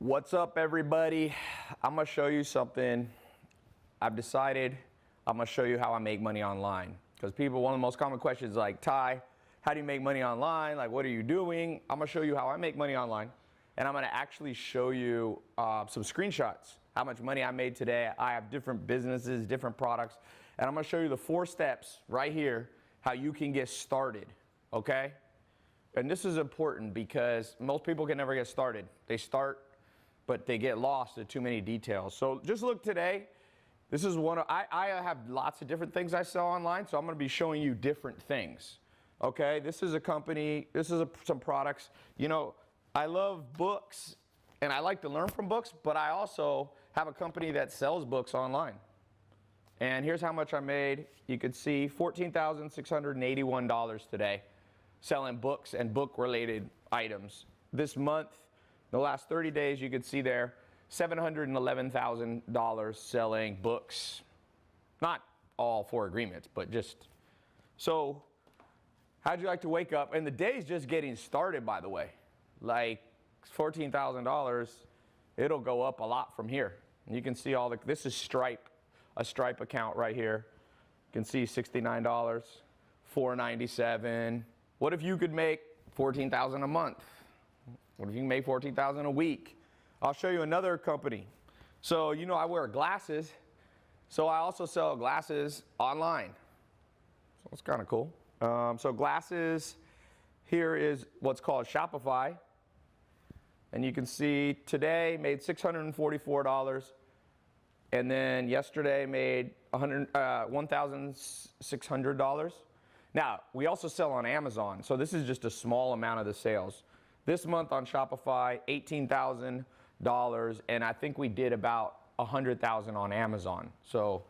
What's up, everybody? I'm gonna show you something. I've decided I'm gonna show you how I make money online. Because one of the most common questions is like, Ty, how do you make money online? Like, what are you doing? I'm gonna show you how I make money online. And I'm gonna actually show you some screenshots, how much money I made today. I have different businesses, different products. And I'm gonna show you the 4 steps right here, how you can get started, okay? And this is important because most people can never get started. They start, but they get lost in too many details. So just look today. This is one of, I have lots of different things I sell online, so I'm gonna be showing you different things. Okay, this is a company, this is some products. You know, I love books and I like to learn from books, but I also have a company that sells books online. And here's how much I made. You could see $14,681 today selling books and book-related items. This month, the last 30 days, you could see there, $711,000 selling books. Not all 4 agreements, but just. So, how'd you like to wake up? And the day's just getting started, by the way. Like $14,000, it'll go up a lot from here. And you can see all the, this is Stripe, a Stripe account right here. You can see $69, $497. What if you could make $14,000 a month? What if you can make $14,000 a week? I'll show you another company. So, you know, I wear glasses. So I also sell glasses online. So it's kind of cool. So glasses, here is what's called Shopify. And you can see today made $644. And then yesterday made $1,600. Now, we also sell on Amazon. So this is just a small amount of the sales. This month on Shopify, $18,000, and I think we did about $100,000 on Amazon. So,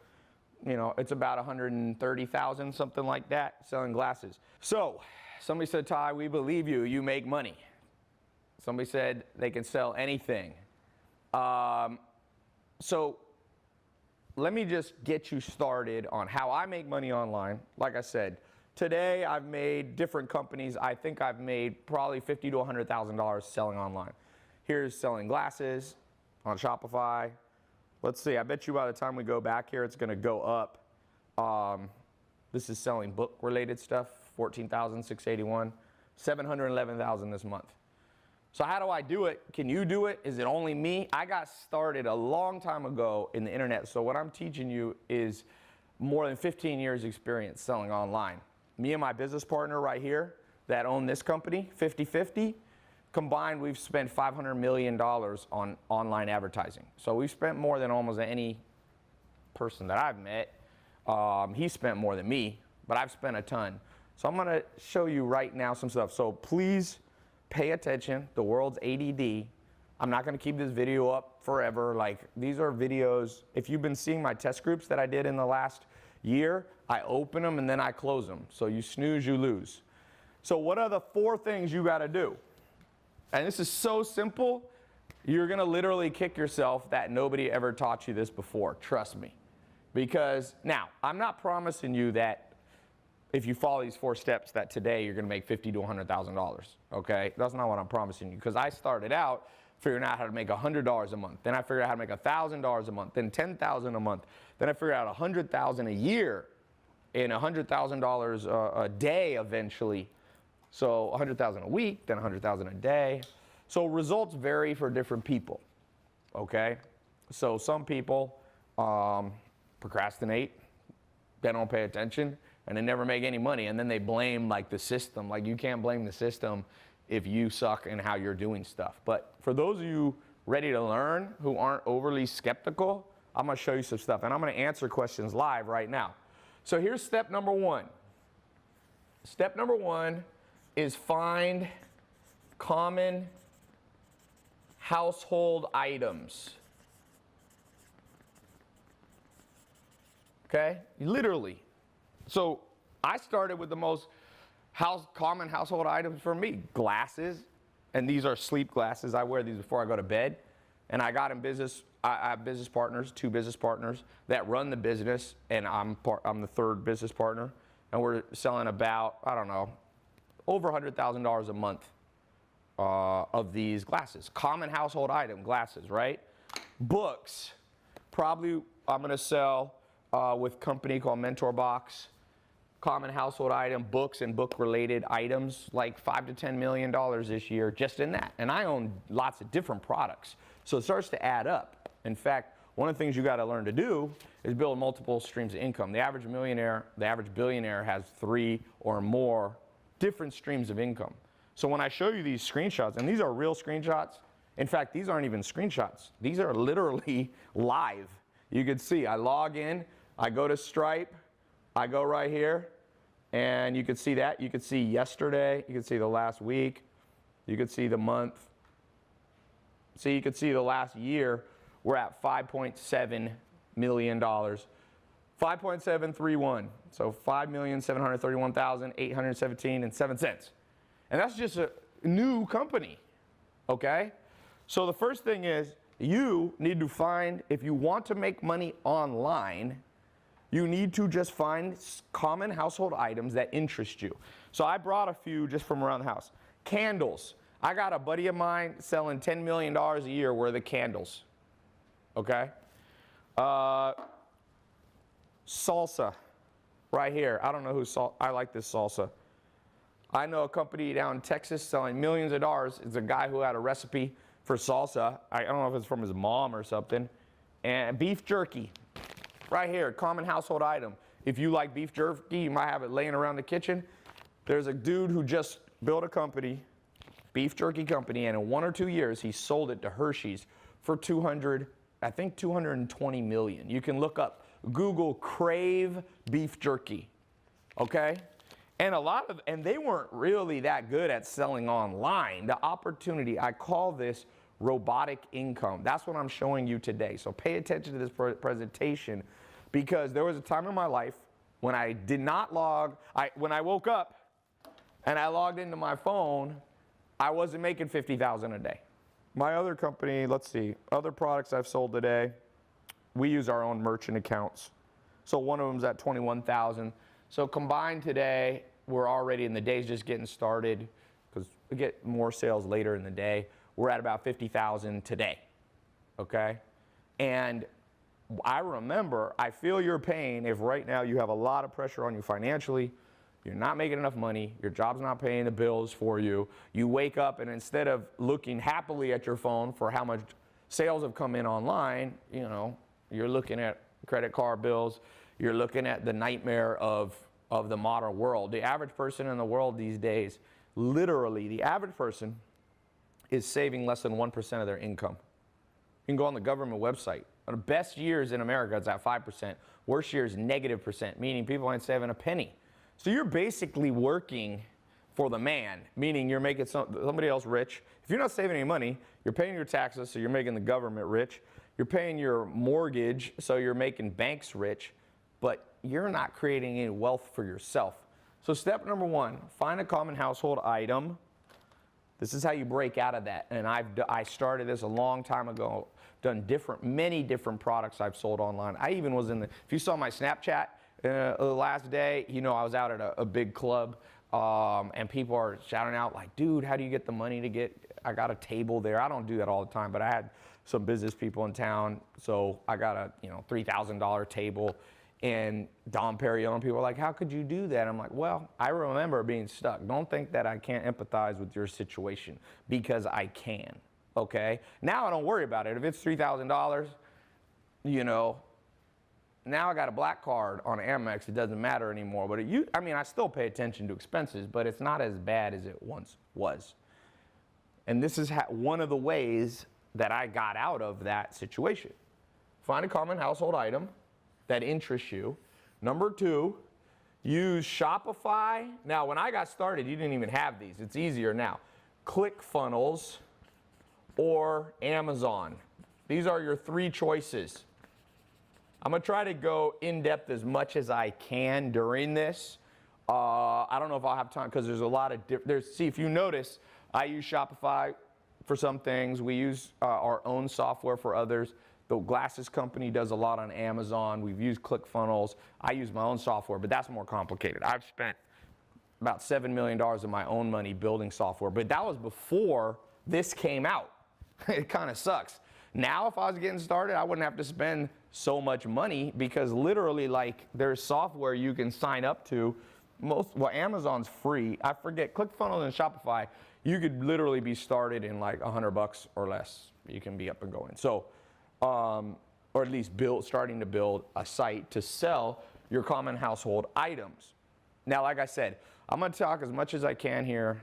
you know, it's about $130,000, something like that, selling glasses. So, somebody said, Ty, we believe you, you make money. Somebody said they can sell anything. So, let me just get you started on how I make money online. Like I said, today I've made different companies. I think I've made probably $50,000 to $100,000 selling online. Here's selling glasses on Shopify. Let's see, I bet you by the time we go back here, it's gonna go up. This is selling book related stuff, $14,681, $711,000 this month. So how do I do it? Can you do it? Is it only me? I got started a long time ago in the internet. So what I'm teaching you is more than 15 years experience selling online. Me and my business partner right here that own this company, 50/50, combined we've spent $500 million on online advertising. So we've spent more than almost any person that I've met. He spent more than me, but I've spent a ton. So I'm gonna show you right now some stuff. So please pay attention, the world's ADD. I'm not gonna keep this video up forever. Like, these are videos, if you've been seeing my test groups that I did in the last year, I open them and then I close them. So you snooze, you lose. So what are the 4 things you gotta do? And this is so simple, you're gonna literally kick yourself that nobody ever taught you this before, trust me. Because now, I'm not promising you that if you follow these 4 steps that today you're gonna make $50,000 to $100,000, okay? That's not what I'm promising you, because I started out figuring out how to make $100 a month. Then I figured out how to make $1,000 a month, then $10,000 a month. Then I figured out $100,000 a year and $100,000 a day eventually. So $100,000 a week, then $100,000 a day. So results vary for different people, okay? So some people procrastinate, they don't pay attention, and they never make any money, and then they blame like the system. Like, you can't blame the system if you suck in how you're doing stuff. But for those of you ready to learn who aren't overly skeptical, I'm gonna show you some stuff, and I'm gonna answer questions live right now. So here's step number 1. Step number 1 is find common household items. Okay, literally. So I started with the most common household items for me, glasses, and these are sleep glasses. I wear these before I go to bed. And I got in business, I have business partners, 2 business partners that run the business, and I'm the 3rd business partner. And we're selling about, I don't know, over $100,000 a month of these glasses. Common household item, glasses, right? Books, probably I'm going to sell with a company called Mentor Box. Common household item, books and book-related items, like $5 to $10 million this year just in that. And I own lots of different products. So it starts to add up. In fact, one of the things you got to learn to do is build multiple streams of income. The average millionaire, the average billionaire has 3 or more different streams of income. So when I show you these screenshots, and these are real screenshots, in fact, these aren't even screenshots. These are literally live. You can see, I log in, I go to Stripe, I go right here, and you can see that. You can see yesterday, you can see the last week, you can see the month. So you can see the last year, we're at $5.7 million. 5.731. So 5,731,817.07. And that's just a new company, okay? So the first thing is you need to find, if you want to make money online, you need to just find common household items that interest you. So I brought a few just from around the house. Candles. I got a buddy of mine selling $10 million a year worth of candles, okay? Salsa, right here. I don't know who I like this salsa. I know a company down in Texas selling millions of dollars. It's a guy who had a recipe for salsa. I don't know if it's from his mom or something. And beef jerky, right here, common household item. If you like beef jerky, you might have it laying around the kitchen. There's a dude who just built a company, beef jerky company, and in 1 or 2 years, he sold it to Hershey's for $220 million. You can look up, Google Crave beef jerky, okay? And and they weren't really that good at selling online. The opportunity, I call this robotic income. That's what I'm showing you today. So pay attention to this presentation, because there was a time in my life when I did not when I woke up and I logged into my phone, I wasn't making $50,000 a day. My other company, let's see, other products I've sold today, we use our own merchant accounts. So one of them's at 21,000. So combined today, we're already in the day's just getting started, because we get more sales later in the day. We're at about 50,000 today, okay? And I remember, I feel your pain if right now you have a lot of pressure on you financially, you're not making enough money, your job's not paying the bills for you, you wake up and instead of looking happily at your phone for how much sales have come in online, you know, you're looking at credit card bills, you're looking at the nightmare of the modern world. The average person in the world these days, literally, the average person is saving less than 1% of their income. You can go on the government website. The best years in America, it's at 5%. Worst years, -%, meaning people ain't saving a penny. So you're basically working for the man, meaning you're making somebody else rich. If you're not saving any money, you're paying your taxes, so you're making the government rich. You're paying your mortgage, so you're making banks rich, but you're not creating any wealth for yourself. So step number 1, find a common household item. This is how you break out of that. And I started this a long time ago, done many different products I've sold online. I even was if you saw my Snapchat the last day, you know I was out at a big club, and people are shouting out like, dude, how do you get the money I got a table there. I don't do that all the time, but I had some business people in town, so I got a $3,000 table. And Dom Perignon, people are like, how could you do that? I'm like, well, I remember being stuck. Don't think that I can't empathize with your situation, because I can, okay? Now I don't worry about it. If it's $3,000, now I got a black card on Amex, it doesn't matter anymore. But I still pay attention to expenses, but it's not as bad as it once was. And this is one of the ways that I got out of that situation. Find a common household item that interests you. Number 2, use Shopify. Now, when I got started, you didn't even have these. It's easier now. ClickFunnels or Amazon. These are your 3 choices. I'm gonna try to go in depth as much as I can during this. I don't know if I'll have time, because there's a lot of see, if you notice, I use Shopify for some things. We use our own software for others. The glasses company does a lot on Amazon. We've used ClickFunnels. I use my own software, but that's more complicated. I've spent about $7 million of my own money building software, but that was before this came out. It kind of sucks. Now, if I was getting started, I wouldn't have to spend so much money because literally, like, there's software you can sign up to. Amazon's free. I forget, ClickFunnels and Shopify, you could literally be started in like $100 or less. You can be up and going. So, or at least starting to build a site to sell your common household items. Now, like I said, I'm going to talk as much as I can here.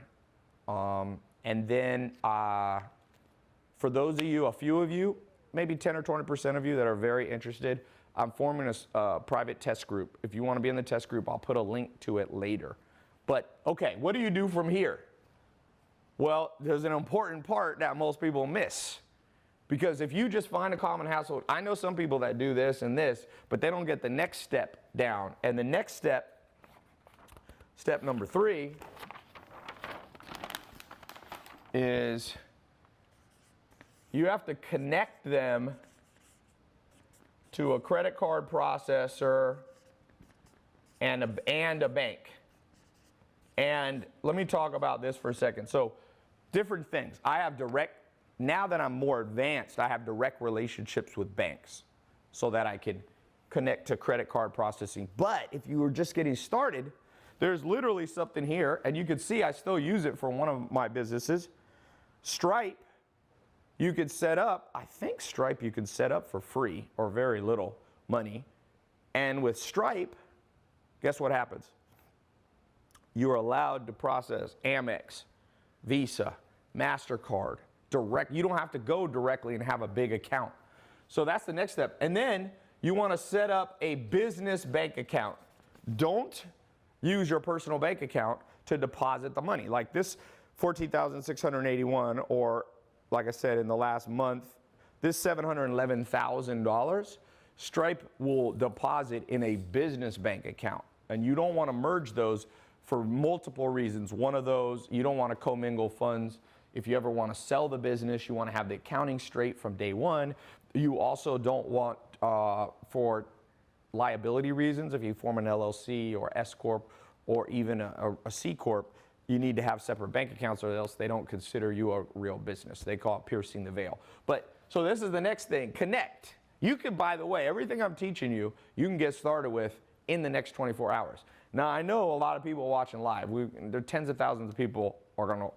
And then for those of you, a few of you, maybe 10 or 20% of you that are very interested, I'm forming a private test group. If you want to be in the test group, I'll put a link to it later. But, okay, what do you do from here? Well, there's an important part that most people miss. Because if you just find a common household, I know some people that do this and this, but they don't get the next step down. And the next step, step number 3, is you have to connect them to a credit card processor and a bank. And let me talk about this for a second. So, different things. Now that I'm more advanced, I have direct relationships with banks so that I can connect to credit card processing. But if you were just getting started, there's literally something here, and you can see I still use it for one of my businesses. Stripe, you could set up, I think Stripe you can set up for free or very little money. And with Stripe, guess what happens? You're allowed to process Amex, Visa, MasterCard, direct. You don't have to go directly and have a big account. So that's the next step. And then you want to set up a business bank account. Don't use your personal bank account to deposit the money. Like this $14,681, or like I said, in the last month, this $711,000, Stripe will deposit in a business bank account. And you don't want to merge those for multiple reasons. One of those, you don't want to commingle funds. If you ever want to sell the business, you want to have the accounting straight from day one. You also don't want, for liability reasons, if you form an LLC or S Corp or even a C Corp, you need to have separate bank accounts or else they don't consider you a real business. They call it piercing the veil. But, so this is the next thing, connect. You can, by the way, everything I'm teaching you, you can get started with in the next 24 hours. Now, I know a lot of people watching live. There are tens of thousands of people are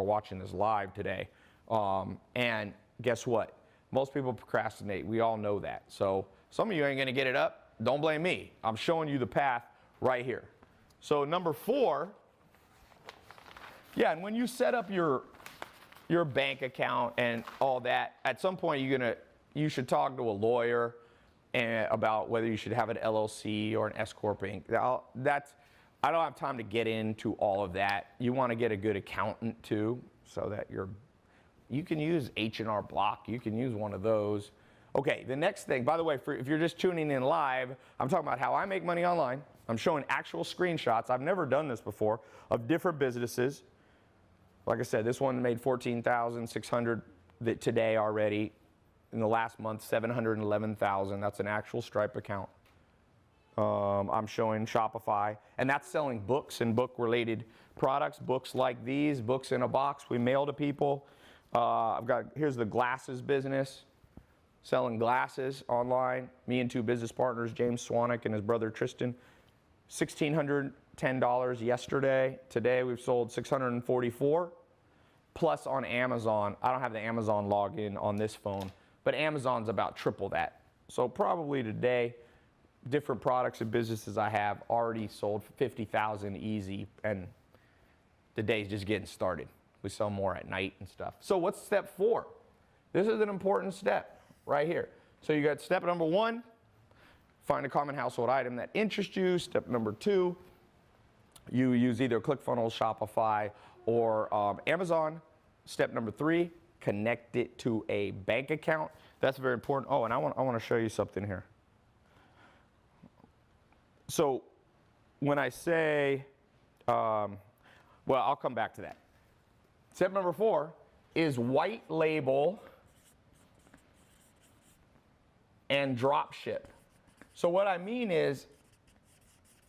watching this live today. And guess what? Most people procrastinate. We all know that. So some of you ain't going to get it up. Don't blame me. I'm showing you the path right here. So number 4, yeah, and when you set up your bank account and all that, at some point you should talk to a lawyer about whether you should have an LLC or an S Corp Inc. I don't have time to get into all of that. You want to get a good accountant too, so that you can use H&R Block. You can use one of those. Okay, the next thing, by the way, if you're just tuning in live, I'm talking about how I make money online. I'm showing actual screenshots. I've never done this before of different businesses. Like I said, this one made $14,600 today already. In the last month, $711,000. That's an actual Stripe account. I'm showing Shopify, and that's selling books and book-related products. Books like these, books in a box we mail to people. Here's the glasses business, selling glasses online. Me and 2 business partners, James Swanwick and his brother Tristan. $1,610 yesterday. Today we've sold $644. Plus on Amazon. I don't have the Amazon login on this phone, but Amazon's about triple that. So probably today, different products and businesses I have already sold for $50,000 easy, and the day's just getting started. We sell more at night and stuff. So what's step 4? This is an important step right here. So you got step number 1, find a common household item that interests you. Step number 2, you use either ClickFunnels, Shopify, or Amazon. Step number 3, connect it to a bank account. That's very important. Oh, and I want to show you something here. So when I say, well, I'll come back to that. Step number 4 is white label and drop ship. So what I mean is,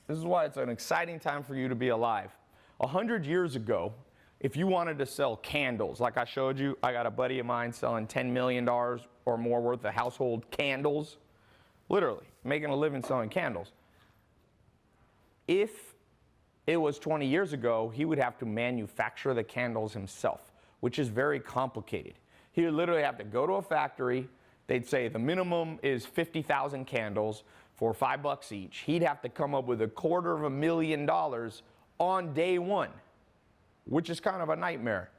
this is why it's an exciting time for you to be alive. 100 years ago, if you wanted to sell candles, like I showed you, I got a buddy of mine selling $10 million or more worth of household candles, literally making a living selling candles. If it was 20 years ago, he would have to manufacture the candles himself, which is very complicated. He would literally have to go to a factory. They'd say the minimum is 50,000 candles for $5 each. He'd have to come up with $250,000 on day one, which is kind of a nightmare.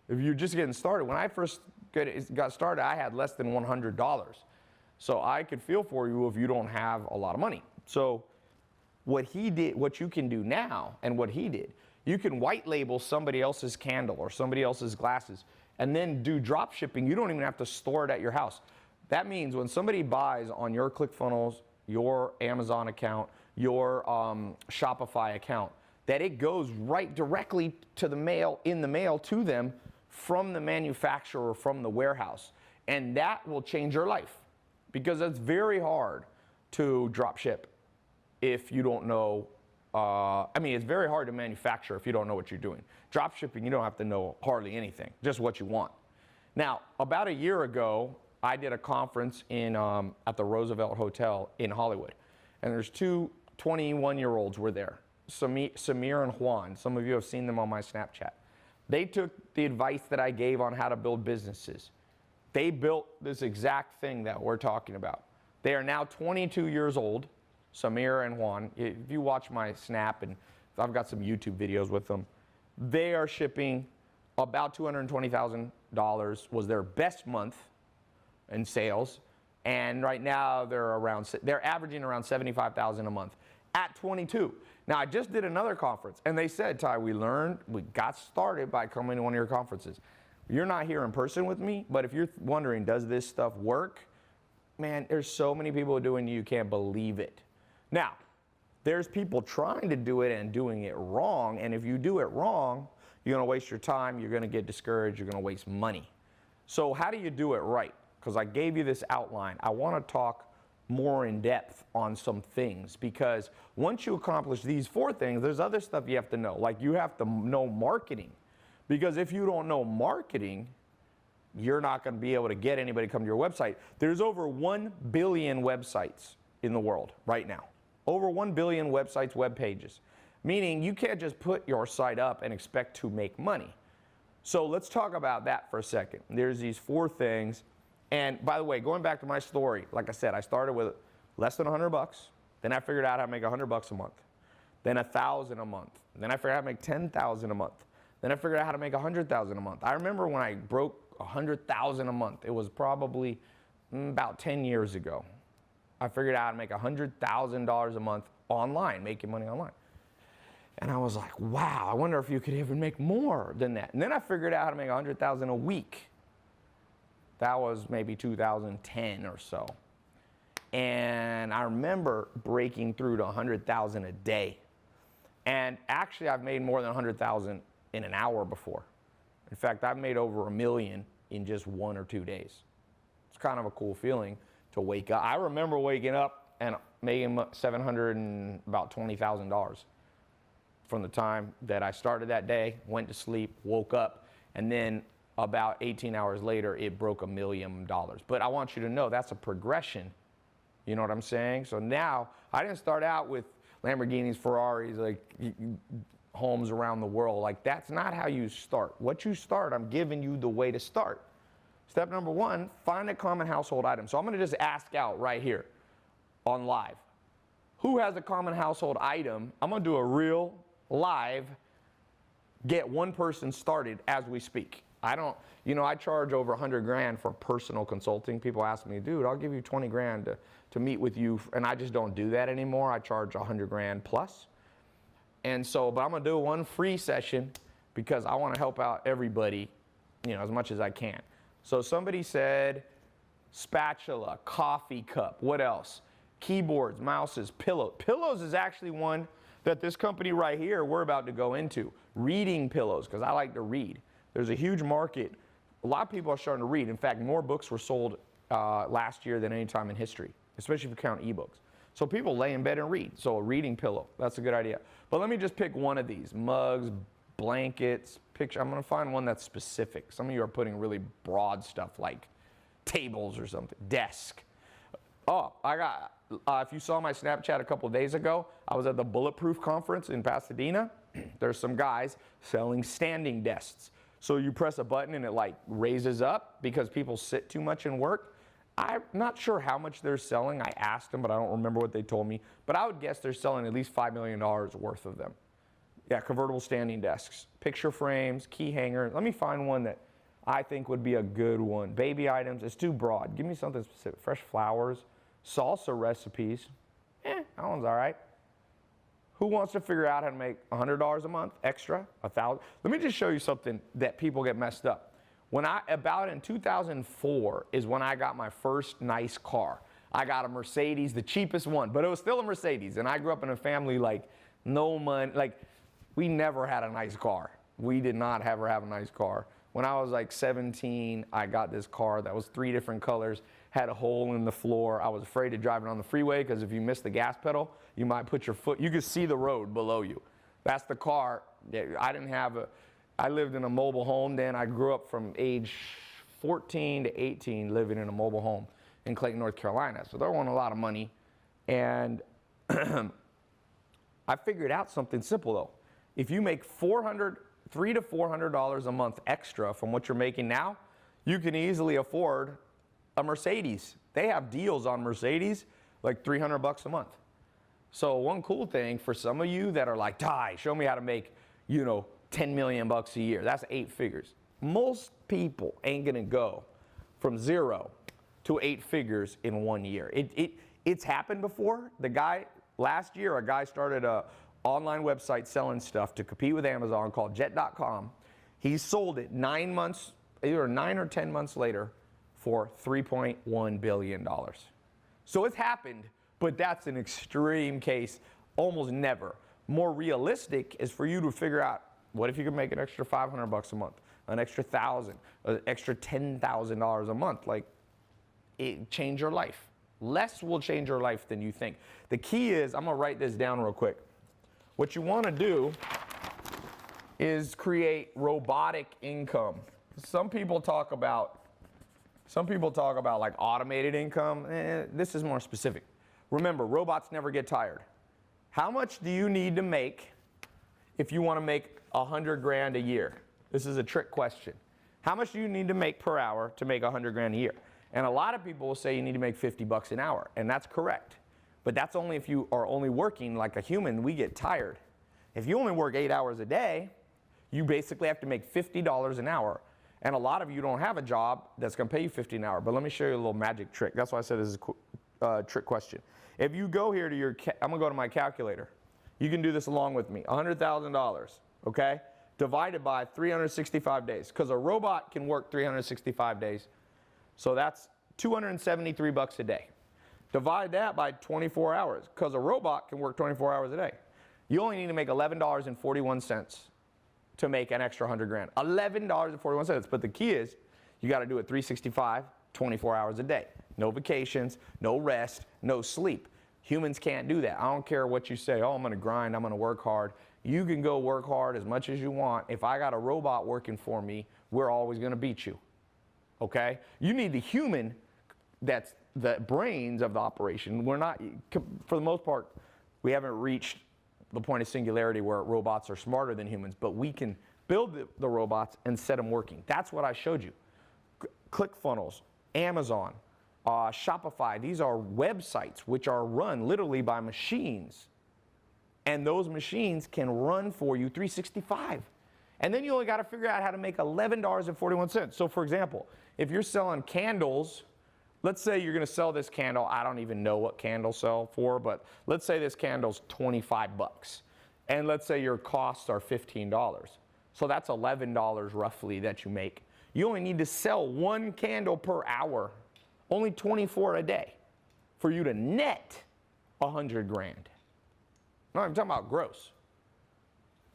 If you're just getting started, when I first got started, I had less than $100. So I could feel for you if you don't have a lot of money. So what he did, what you can do now, and what he did, you can white label somebody else's candle or somebody else's glasses and then do drop shipping. You don't even have to store it at your house. That means when somebody buys on your ClickFunnels, your Amazon account, your Shopify account, that it goes right directly to the mail, in the mail to them from the manufacturer, from the warehouse. And that will change your life, because it's very hard to drop ship if you don't know. It's very hard to manufacture if you don't know what you're doing. Drop shipping, you don't have to know hardly anything, just what you want. Now, about a year ago, I did a conference at the Roosevelt Hotel in Hollywood. And there's two 21-year-olds were there, Samir and Juan. Some of you have seen them on my Snapchat. They took the advice that I gave on how to build businesses. They built this exact thing that we're talking about. They are now 22 years old, Samir and Juan. If you watch my Snap, and I've got some YouTube videos with them, they are shipping about $220,000 was their best month in sales, and right now they're averaging around $75,000 a month at 22. Now, I just did another conference, and they said, Ty, we got started by coming to one of your conferences. You're not here in person with me, but if you're wondering, does this stuff work? Man, there's so many people doing it, you can't believe it. Now, there's people trying to do it and doing it wrong, and if you do it wrong, you're gonna waste your time, you're gonna get discouraged, you're gonna waste money. So how do you do it right? Because I gave you this outline. I wanna talk more in depth on some things, because once you accomplish these 4 things, there's other stuff you have to know. Like, you have to know marketing, because if you don't know marketing, you're not gonna be able to get anybody to come to your website. There's over 1 billion websites in the world right now. Over 1 billion websites, web pages. Meaning you can't just put your site up and expect to make money. So let's talk about that for a second. There's these 4 things. And by the way, going back to my story, like I said, I started with less than $100. Then I figured out how to make $100 a month. Then $1,000 a month. Then I figured out how to make $10,000 a month. Then I figured out how to make $100,000 a month. I remember when I broke $100,000 a month. It was probably about 10 years ago. I figured out how to make $100,000 a month online, making money online. And I was like, wow, I wonder if you could even make more than that. And then I figured out how to make $100,000 a week. That was maybe 2010 or so. And I remember breaking through to 100,000 a day. And actually, I've made more than 100,000 in an hour before. In fact, I've made over $1 million in just 1 or 2 days. It's kind of a cool feeling to wake up. I remember waking up and making about $20,000 from the time that I started that day, went to sleep, woke up, and then about 18 hours later, it broke $1 million. But I want you to know that's a progression. You know what I'm saying? So now, I didn't start out with Lamborghinis, Ferraris, like homes around the world. Like, that's not how you start. What you start, I'm giving you the way to start. Step number 1, find a common household item. So I'm gonna just ask out right here on live. Who has a common household item? I'm gonna do a real live, get one person started as we speak. I charge over 100 grand for personal consulting. People ask me, dude, I'll give you 20 grand to meet with you. And I just don't do that anymore. I charge 100 grand plus. And so, but I'm gonna do one free session because I wanna help out everybody, as much as I can. So somebody said spatula, coffee cup, what else? Keyboards, mouses, pillows. Pillows is actually one that this company right here, we're about to go into. Reading pillows, because I like to read. There's a huge market. A lot of people are starting to read. In fact, more books were sold last year than any time in history, especially if you count ebooks. So people lay in bed and read. So a reading pillow, that's a good idea. But let me just pick one of these. Mugs, blankets, picture. I'm gonna find one that's specific. Some of you are putting really broad stuff like tables or something. Desk. Oh, I got, if you saw my Snapchat a couple of days ago, I was at the Bulletproof conference in Pasadena. There's some guys selling standing desks. So you press a button and it like raises up because people sit too much and work. I'm not sure how much they're selling. I asked them, but I don't remember what they told me. But I would guess they're selling at least $5 million worth of them. Yeah, convertible standing desks, picture frames, key hangers. Let me find one that I think would be a good one. Baby items, it's too broad. Give me something specific. Fresh flowers, salsa recipes. That one's all right. Who wants to figure out how to make $100 a month extra, $1,000? Let me just show you something that people get messed up. About in 2004 is when I got my first nice car. I got a Mercedes, the cheapest one, but it was still a Mercedes. And I grew up in a family like no money, like we never had a nice car. We did not ever have a nice car. When I was like 17, I got this car that was 3 different colors, had a hole in the floor. I was afraid to drive it on the freeway because if you miss the gas pedal, you might put your foot, you could see the road below you. That's the car. I lived in a mobile home then. I grew up from age 14 to 18 living in a mobile home in Clayton, North Carolina. So there wasn't a lot of money. And I figured out something simple though. If you make $300 to $400 a month extra from what you're making now, you can easily afford a Mercedes. They have deals on Mercedes, like $300 a month. So one cool thing for some of you that are like, Ty, show me how to make, 10 million bucks a year. That's 8 figures. Most people ain't gonna go from 0 to 8 figures in 1 year. It's happened before. Last year, a guy started a online website selling stuff to compete with Amazon called Jet.com. He sold it 9 months, either 9 or 10 months later for $3.1 billion. So it's happened, but that's an extreme case, almost never. More realistic is for you to figure out, what if you could make an extra $500 a month, an extra $1,000, an extra $10,000 a month? Like, it change your life. Less will change your life than you think. The key is, I'm gonna write this down real quick. What you wanna do is create robotic income. Some people talk about like automated income. This is more specific. Remember, robots never get tired. How much do you need to make if you want to make 100 grand a year? This is a trick question. How much do you need to make per hour to make 100 grand a year? And a lot of people will say you need to make 50 bucks an hour, and that's correct. But that's only if you are only working like a human. We get tired. If you only work 8 hours a day, you basically have to make $50 an hour. And a lot of you don't have a job that's going to pay you $50 an hour. But let me show you a little magic trick. That's why I said this is a trick question. If you go here to I'm going to go to my calculator. You can do this along with me. $100,000, okay? Divided by 365 days. Because a robot can work 365 days. So that's 273 bucks a day. Divide that by 24 hours. Because a robot can work 24 hours a day. You only need to make $11.41 to make an extra 100 grand. $11.41. But the key is, you got to do it 365, 24 hours a day. No vacations, no rest, no sleep. Humans can't do that. I don't care what you say, oh, I'm going to grind, I'm going to work hard. You can go work hard as much as you want. If I got a robot working for me, we're always going to beat you. Okay? You need the human that's the brains of the operation. We're not, for the most part, we haven't reached the point of singularity where robots are smarter than humans, but we can build the robots and set them working. That's what I showed you. ClickFunnels, Amazon, Shopify, these are websites which are run literally by machines. And those machines can run for you 365. And then you only got to figure out how to make $11.41. So for example, if you're selling candles, let's say you're going to sell this candle. I don't even know what candles sell for, but let's say this candle's 25 bucks. And let's say your costs are $15. So that's $11 roughly that you make. You only need to sell 1 candle per hour, only 24 a day, for you to net 100 grand. No, I'm talking about gross.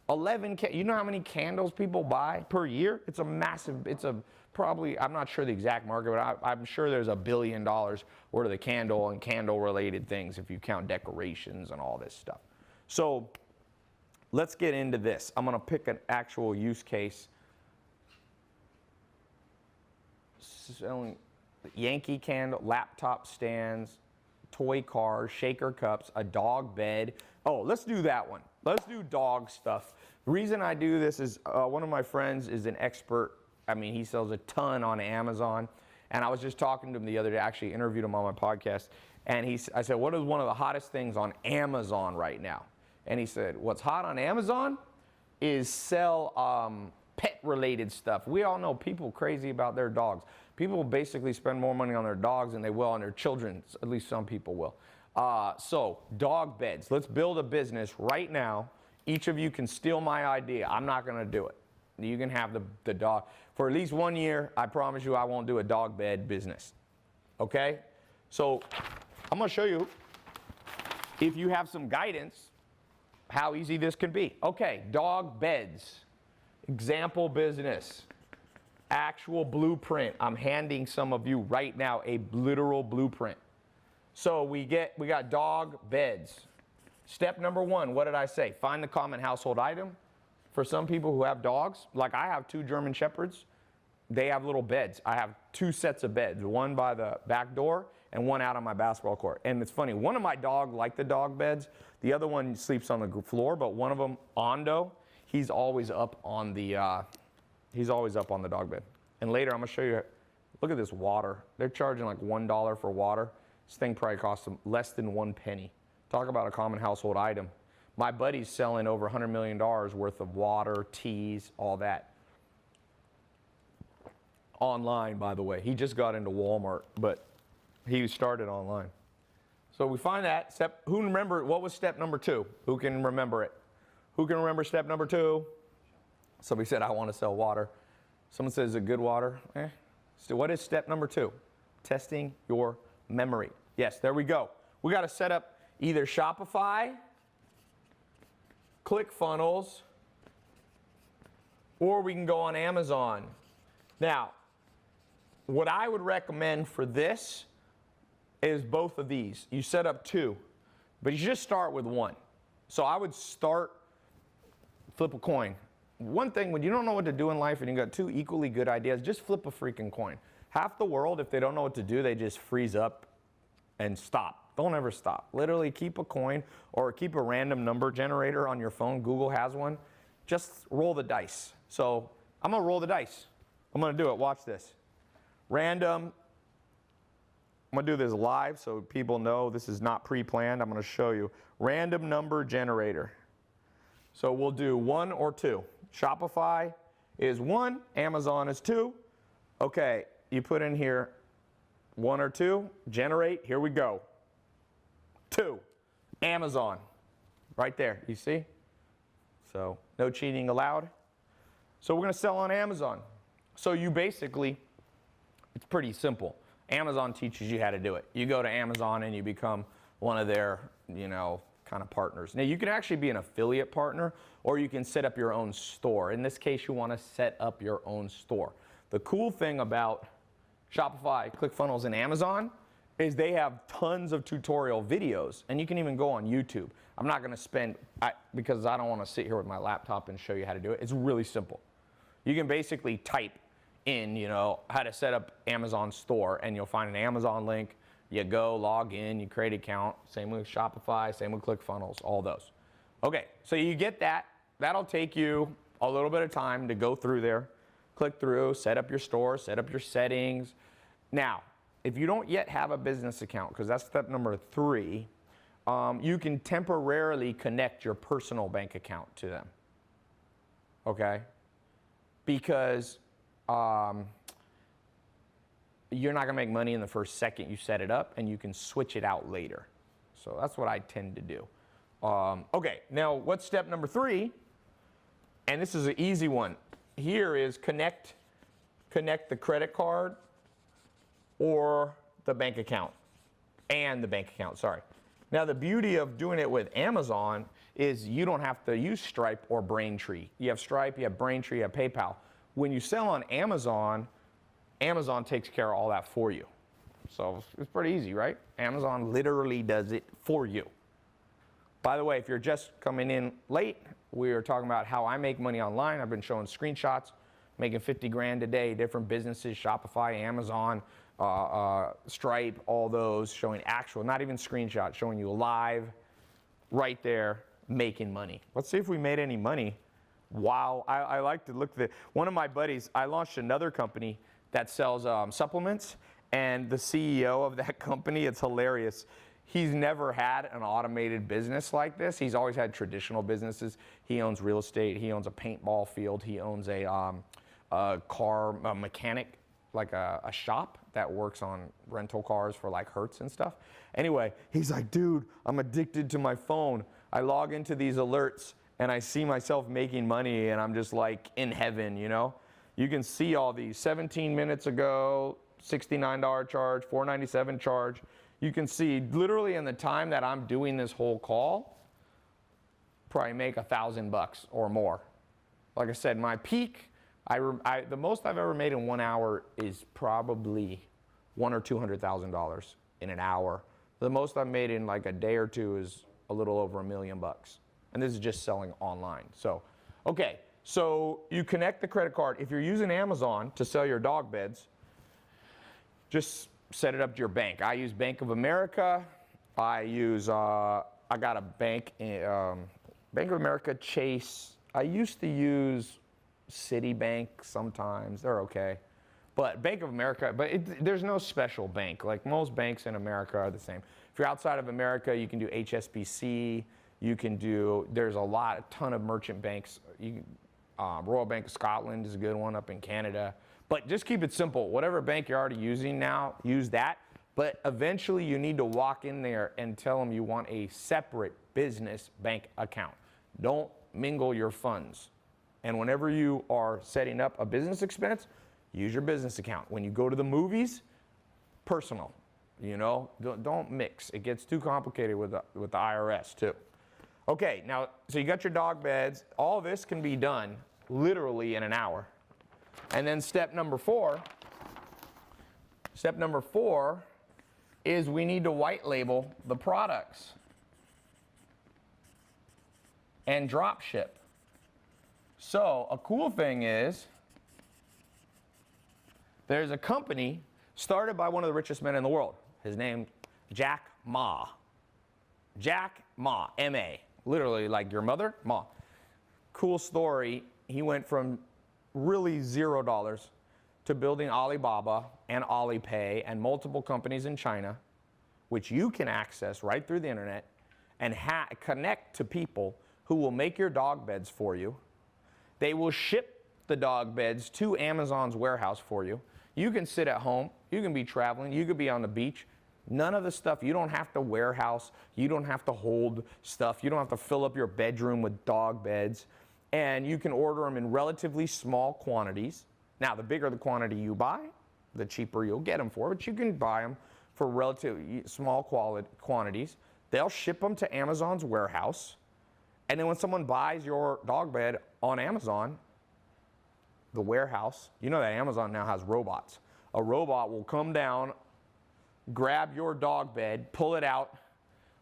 11, you know how many candles people buy per year? It's a massive, it's a probably, I'm not sure the exact market, but I'm sure there's $1 billion worth of the candle and candle related things if you count decorations and all this stuff. So let's get into this. I'm going to pick an actual use case. Selling Yankee candle, laptop stands, toy cars, shaker cups, a dog bed. Oh, let's do that one. Let's do dog stuff. The reason I do this is one of my friends is an expert. I mean, he sells a ton on Amazon. And I was just talking to him the other day, actually interviewed him on my podcast. And I said, what is one of the hottest things on Amazon right now? And he said, what's hot on Amazon is sell pet-related stuff. We all know people crazy about their dogs. People basically spend more money on their dogs than they will on their children. At least some people will. So dog beds. Let's build a business right now. Each of you can steal my idea. I'm not going to do it. You can have the dog. For at least 1 year, I promise you I won't do a dog bed business. Okay? So I'm going to show you, if you have some guidance, how easy this can be. Okay, dog beds. Example business. Actual blueprint. I'm handing some of you right now a literal blueprint. So we got dog beds. Step number 1, what did I say? Find the common household item. For some people who have dogs, like I have 2 German Shepherds, they have little beds. I have 2 sets of beds, one by the back door and one out on my basketball court. And it's funny, one of my dogs like the dog beds. The other one sleeps on the floor, but one of them, Ondo, he's always up on the dog bed. And later I'm gonna show you, look at this water. They're charging like $1 for water. This thing probably costs them less than 1 penny. Talk about a common household item. My buddy's selling over $100 million worth of water, teas, all that. Online, by the way. He just got into Walmart, but he started online. So we find that. Who remember, what was step number 2? Who can remember it? Who can remember step number 2? Somebody said, I want to sell water. Someone says, is it good water? So what is step number 2? Testing your memory. Yes, there we go. We got to set up either Shopify, ClickFunnels, or we can go on Amazon. Now, what I would recommend for this is both of these. You set up 2, but you just start with 1. So I would start, flip a coin. One thing, when you don't know what to do in life and you got 2 equally good ideas, just flip a freaking coin. Half the world, if they don't know what to do, they just freeze up and stop. Don't ever stop. Literally keep a coin or keep a random number generator on your phone. Google has one. Just roll the dice. So I'm going to roll the dice. I'm going to do it. Watch this. Random. I'm going to do this live so people know this is not pre-planned. I'm going to show you. Random number generator. So we'll do 1 or 2. Shopify is 1. Amazon is 2. Okay, you put in here 1 or 2. Generate. Here we go. 2. Amazon. Right there. You see? So no cheating allowed. So we're going to sell on Amazon. So you basically, it's pretty simple. Amazon teaches you how to do it. You go to Amazon and you become one of their, kind of partners. Now you can actually be an affiliate partner or you can set up your own store. In this case, you want to set up your own store. The cool thing about Shopify, ClickFunnels, and Amazon is they have tons of tutorial videos, and you can even go on YouTube. I'm not going to spend, because I don't want to sit here with my laptop and show you how to do it. It's really simple. You can basically type in, how to set up Amazon store, and you'll find an Amazon link. You go, log in, you create an account. Same with Shopify, same with ClickFunnels, all those. Okay, so you get that. That'll take you a little bit of time to go through there, click through, set up your store, set up your settings. Now, if you don't yet have a business account, because that's step number 3, you can temporarily connect your personal bank account to them. Okay? Because you're not going to make money in the first second you set it up, and you can switch it out later. So that's what I tend to do. Okay, now what's step number 3? And this is an easy one. Here is connect the credit card or the bank account, and the bank account, sorry. Now the beauty of doing it with Amazon is you don't have to use Stripe or Braintree. You have Stripe, you have Braintree, you have PayPal. When you sell on Amazon, Amazon takes care of all that for you. So it's pretty easy, right? Amazon literally does it for you. By the way, if you're just coming in late, we are talking about how I make money online. I've been showing screenshots, making 50 grand a day, different businesses, Shopify, Amazon, Stripe, all those, showing actual, not even screenshots, showing you live right there, making money. Let's see if we made any money. Wow, I like to look at one of my buddies, I launched another company that sells supplements, and the CEO of that company, it's hilarious. He's never had an automated business like this. He's always had traditional businesses. He owns real estate. He owns a paintball field. He owns a car mechanic, like a shop that works on rental cars for like Hertz and stuff. Anyway, he's like, dude, I'm addicted to my phone. I log into these alerts and I see myself making money and I'm just like in heaven, you know? You can see all these 17 minutes ago, $69 charge, $497 charge. You can see literally in the time that I'm doing this whole call, probably make $1,000 or more. Like I said, my peak, the most I've ever made in 1 hour is probably $100,000 or $200,000 in an hour. The most I've made in like a day or two is a little over $1 million. And this is just selling online. So, okay, so you connect the credit card. If you're using Amazon to sell your dog beds, just set it up to your bank. I use Bank of America. I got a bank, Bank of America, Chase. I used to use Citibank sometimes. They're okay. But Bank of America, there's no special bank. Like most banks in America are the same. If you're outside of America, you can do HSBC. There's a ton of merchant banks. Royal Bank of Scotland is a good one up in Canada. But just keep it simple. Whatever bank you're already using now, use that. But eventually you need to walk in there and tell them you want a separate business bank account. Don't mingle your funds. And whenever you are setting up a business expense, use your business account. When you go to the movies, personal. You know, don't mix. It gets too complicated with the IRS too. Okay, now, so you got your dog beds. All this can be done literally in an hour. And then step number four is we need to white label the products and drop ship. So a cool thing is there's a company started by one of the richest men in the world. His name, Jack Ma. Jack Ma, M-A. Literally like your mother, Ma. Cool story. He went from really $0 to building Alibaba and Alipay and multiple companies in China, which you can access right through the internet and connect to people who will make your dog beds for you. They will ship the dog beds to Amazon's warehouse for you. You can sit at home, you can be traveling, you could be on the beach. None of the stuff, you don't have to warehouse, you don't have to hold stuff, you don't have to fill up your bedroom with dog beds. And you can order them in relatively small quantities. Now, the bigger the quantity you buy, the cheaper you'll get them for, but you can buy them for relatively small quantities. They'll ship them to Amazon's warehouse. And then when someone buys your dog bed on Amazon, the warehouse, you know that Amazon now has robots. A robot will come down, grab your dog bed, pull it out,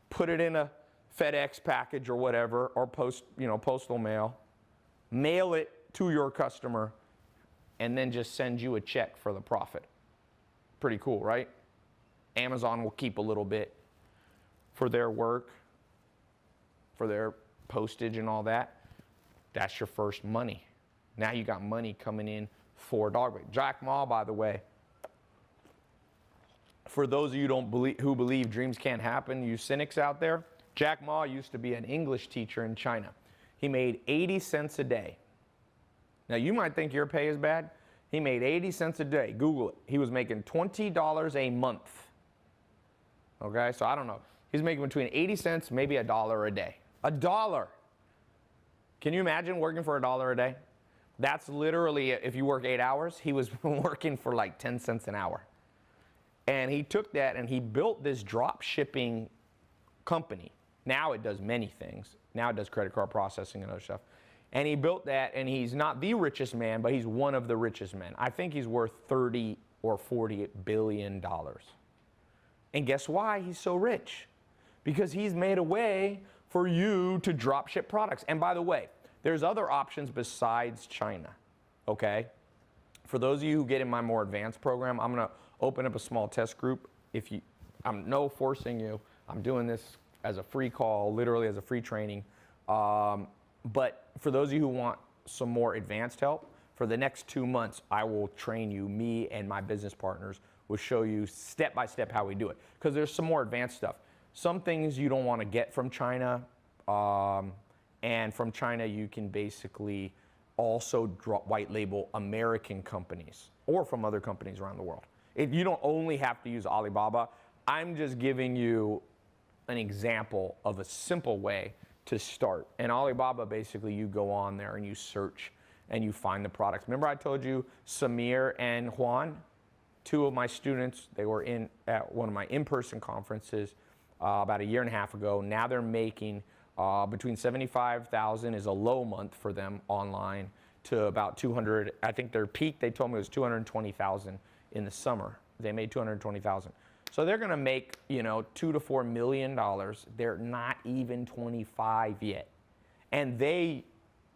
put it in a FedEx package or whatever, or postal mail, mail it to your customer, and then just send you a check for the profit. Pretty cool, right? Amazon will keep a little bit for their work, for their postage and all that. That's your first money. Now you got money coming in for dog bed. Jack Ma, by the way, for those of you who believe dreams can't happen, you cynics out there, Jack Ma used to be an English teacher in China. He made 80 cents a day. Now you might think your pay is bad. He made 80 cents a day. Google it. He was making $20 a month. Okay, so I don't know. He's making between 80 cents, maybe $1 a day. $1. Can you imagine working for $1 a day? That's literally, if you work 8 hours, he was working for like 10 cents an hour. And he took that and he built this drop shipping company. Now it does many things. Now it does credit card processing and other stuff. And he built that, and he's not the richest man, but he's one of the richest men. I think he's worth $30 or $40 billion. And guess why he's so rich? Because he's made a way for you to drop ship products. And by the way, there's other options besides China, okay? For those of you who get in my more advanced program, I'm gonna open up a small test group. I'm no forcing you. I'm doing this as a free call, literally as a free training. But for those of you who want some more advanced help, for the next 2 months, I will train you. Me and my business partners will show you step by step how we do it. Because there's some more advanced stuff. Some things you don't want to get from China. And from China, you can basically also white label American companies or from other companies around the world. You don't only have to use Alibaba. I'm just giving you an example of a simple way to start. And Alibaba, basically, you go on there and you search and you find the products. Remember I told you Samir and Juan, 2 of my students, they were at one of my in-person conferences about 1.5 years ago. Now they're making between 75,000 is a low month for them online to about 200. I think their peak, they told me, was 220,000 in the summer. They made 220,000. So they're gonna make, $2 to $4 million. They're not even 25 yet. And they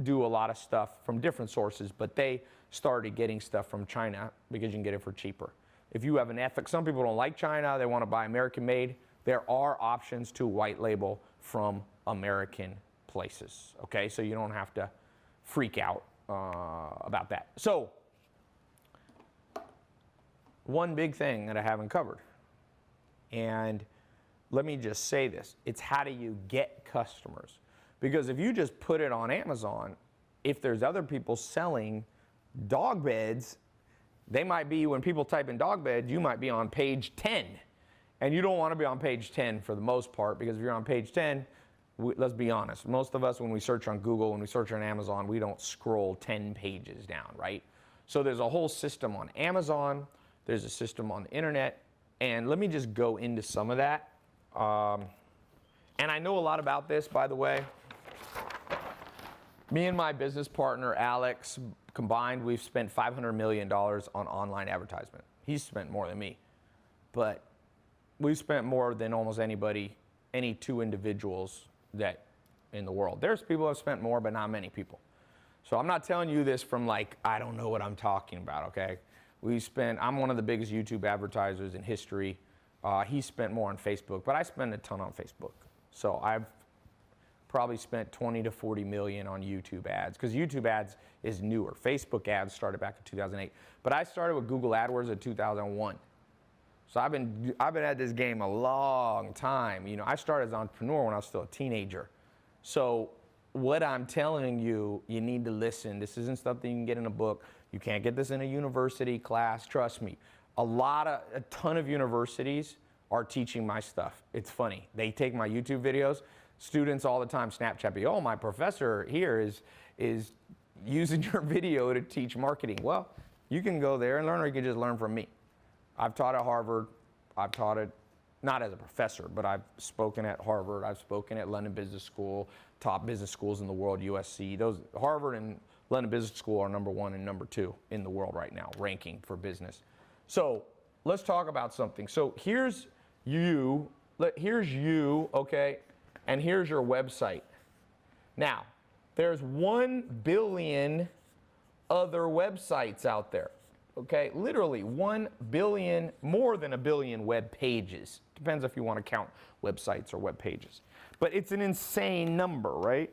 do a lot of stuff from different sources, but they started getting stuff from China because you can get it for cheaper. If you have an ethic, some people don't like China, they want to buy American made. There are options to white label from American places, okay? So you don't have to freak out about that. So, one big thing that I haven't covered, and let me just say this, it's how do you get customers? Because if you just put it on Amazon, if there's other people selling dog beds, they might be, when people type in dog bed, you might be on page 10. And you don't want to be on page 10 for the most part, because if you're on page 10, let's be honest, most of us when we search on Google, when we search on Amazon, we don't scroll 10 pages down, right? So there's a whole system on Amazon, there's a system on the internet, and let me just go into some of that. And I know a lot about this, by the way. Me and my business partner, Alex, combined, we've spent $500 million on online advertisement. He's spent more than me. But we've spent more than almost anybody, any 2 individuals that in the world. There's people who have spent more, but not many people. So I'm not telling you this from like, I don't know what I'm talking about, okay? I'm one of the biggest YouTube advertisers in history. He spent more on Facebook, but I spend a ton on Facebook. So I've probably spent 20 to 40 million on YouTube ads, because YouTube ads is newer. Facebook ads started back in 2008. But I started with Google AdWords in 2001. So I've been at this game a long time. I started as an entrepreneur when I was still a teenager. So what I'm telling you, you need to listen. This isn't something you can get in a book. You can't get this in a university class, trust me. A ton of universities are teaching my stuff. It's funny. They take my YouTube videos. Students all the time Snapchat me, oh, my professor here is using your video to teach marketing. Well, you can go there and learn, or you can just learn from me. I've taught at Harvard. I've taught it, not as a professor, but I've spoken at Harvard. I've spoken at London Business School, top business schools in the world, USC. Harvard and London Business School are #1 and #2 in the world right now, ranking for business. So let's talk about something. So here's you, okay? And here's your website. Now, there's 1 billion other websites out there, okay? Literally 1 billion, more than 1 billion web pages. Depends if you want to count websites or web pages. But it's an insane number, right?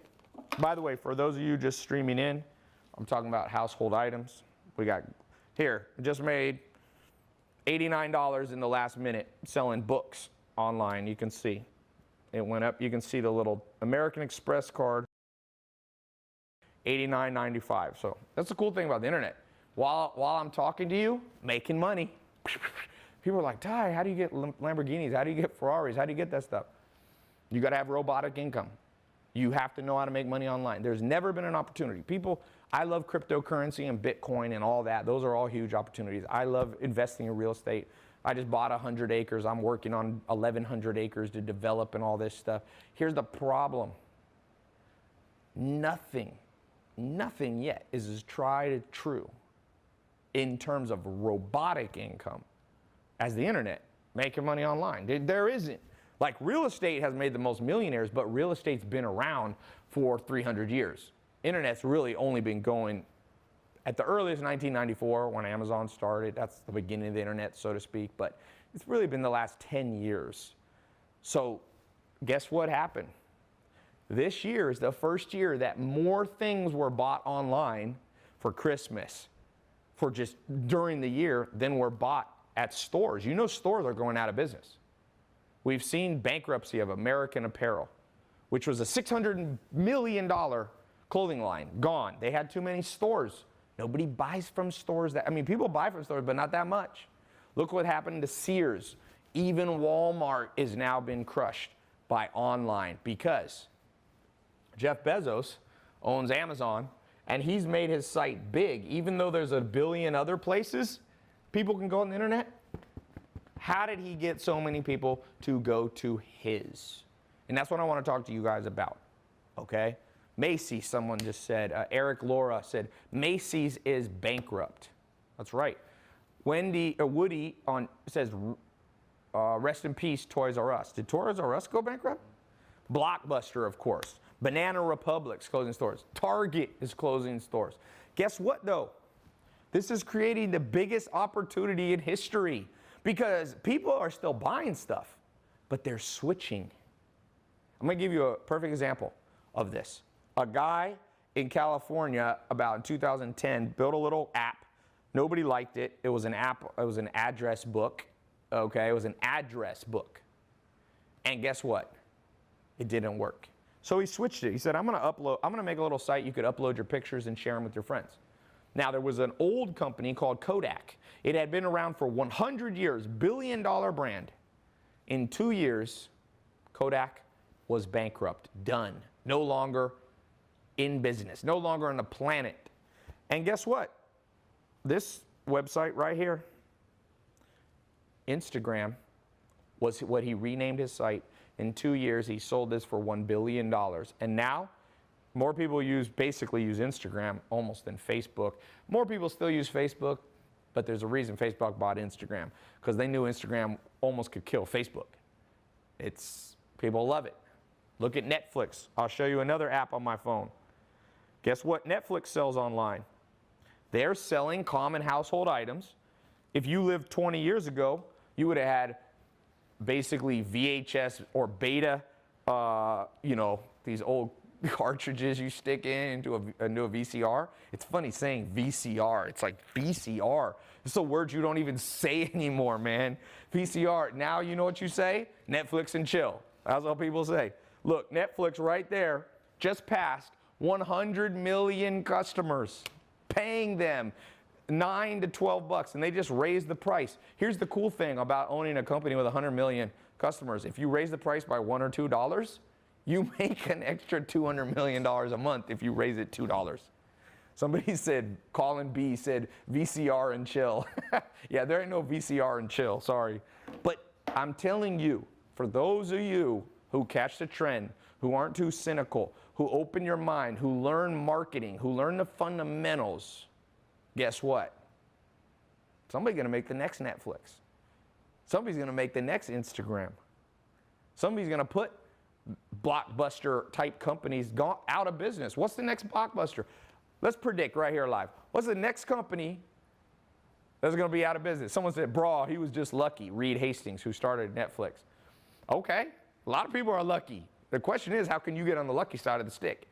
By the way, for those of you just streaming in, I'm talking about household items. We got, here, just made $89 in the last minute selling books online, you can see. It went up. You can see the little American Express card, $89.95. So that's the cool thing about the internet. While I'm talking to you, making money. People are like, Ty, how do you get Lamborghinis? How do you get Ferraris? How do you get that stuff? You got to have robotic income. You have to know how to make money online. There's never been an opportunity. I love cryptocurrency and Bitcoin and all that. Those are all huge opportunities. I love investing in real estate. I just bought 100 acres. I'm working on 1,100 acres to develop and all this stuff. Here's the problem. Nothing yet is as tried and true in terms of robotic income as the internet, making money online. There isn't. Like real estate has made the most millionaires, but real estate's been around for 300 years. Internet's really only been going at the earliest 1994 when Amazon started. That's the beginning of the internet, so to speak, but it's really been the last 10 years. So guess what happened? This year is the first year that more things were bought online for Christmas, for just during the year, than were bought at stores. You know, stores are going out of business. We've seen bankruptcy of American Apparel, which was a $600 million clothing line, gone. They had too many stores. Nobody buys from stores. People buy from stores, but not that much. Look what happened to Sears. Even Walmart is now been crushed by online because Jeff Bezos owns Amazon, and he's made his site big. Even though there's a billion other places people can go on the internet, how did he get so many people to go to his? And that's what I want to talk to you guys about, okay? Macy's, someone just said, Eric Laura said, Macy's is bankrupt. That's right. Woody says, rest in peace, Toys R Us. Did Toys R Us go bankrupt? Blockbuster, of course. Banana Republic's closing stores. Target is closing stores. Guess what, though? This is creating the biggest opportunity in history because people are still buying stuff, but they're switching. I'm going to give you a perfect example of this. A guy in California about 2010 built a little app. Nobody liked it. It was an app. It was an address book. Okay, it was an address book. And guess what? It didn't work. So he switched it. He said, I'm going to make a little site you could upload your pictures and share them with your friends. Now, there was an old company called Kodak. It had been around for 100 years, billion-dollar brand. In 2 years, Kodak was bankrupt, done, no longer in business, no longer on the planet. And guess what? This website right here, Instagram, was what he renamed his site. In 2 years, he sold this for $1 billion. And now, more people basically use Instagram almost than Facebook. More people still use Facebook, but there's a reason Facebook bought Instagram, because they knew Instagram almost could kill Facebook. People love it. Look at Netflix. I'll show you another app on my phone. Guess what Netflix sells online? They're selling common household items. If you lived 20 years ago, you would have had basically VHS or beta, these old cartridges you stick into a VCR. It's funny saying VCR. It's like VCR. It's a word you don't even say anymore, man. VCR. Now you know what you say? Netflix and chill. That's what people say. Look, Netflix right there just passed 100 million customers, paying them $9 to $12, and they just raised the price. Here's the cool thing about owning a company with 100 million customers. If you raise the price by $1 or $2, you make an extra $200 million a month if you raise it $2. Somebody said, Colin B said, VCR and chill. Yeah, there ain't no VCR and chill, sorry. But I'm telling you, for those of you who catch the trend, who aren't too cynical, who open your mind, who learn marketing, who learn the fundamentals, guess what? Somebody's going to make the next Netflix. Somebody's going to make the next Instagram. Somebody's going to put Blockbuster type companies out of business. What's the next Blockbuster? Let's predict right here live. What's the next company that's going to be out of business? Someone said, bro, he was just lucky. Reed Hastings, who started Netflix. Okay, a lot of people are lucky. The question is, how can you get on the lucky side of the stick?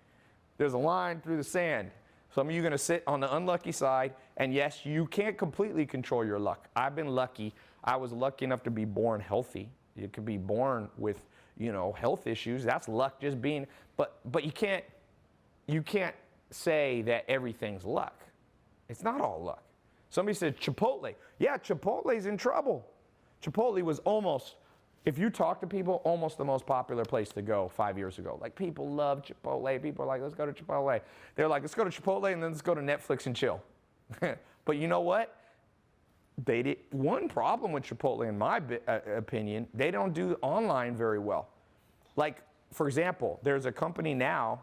There's a line through the sand. Some of you are going to sit on the unlucky side, and yes, you can't completely control your luck. I've been lucky. I was lucky enough to be born healthy. You could be born with, health issues. That's luck just being, but you can't say that everything's luck. It's not all luck. Somebody said Chipotle. Yeah, Chipotle's in trouble. Chipotle was almost, if you talk to people, almost the most popular place to go 5 years ago. Like, people love Chipotle. People are like, let's go to Chipotle. They're like, let's go to Chipotle and then let's go to Netflix and chill. But you know what? One problem with Chipotle, in my opinion, they don't do online very well. Like, for example, there's a company now,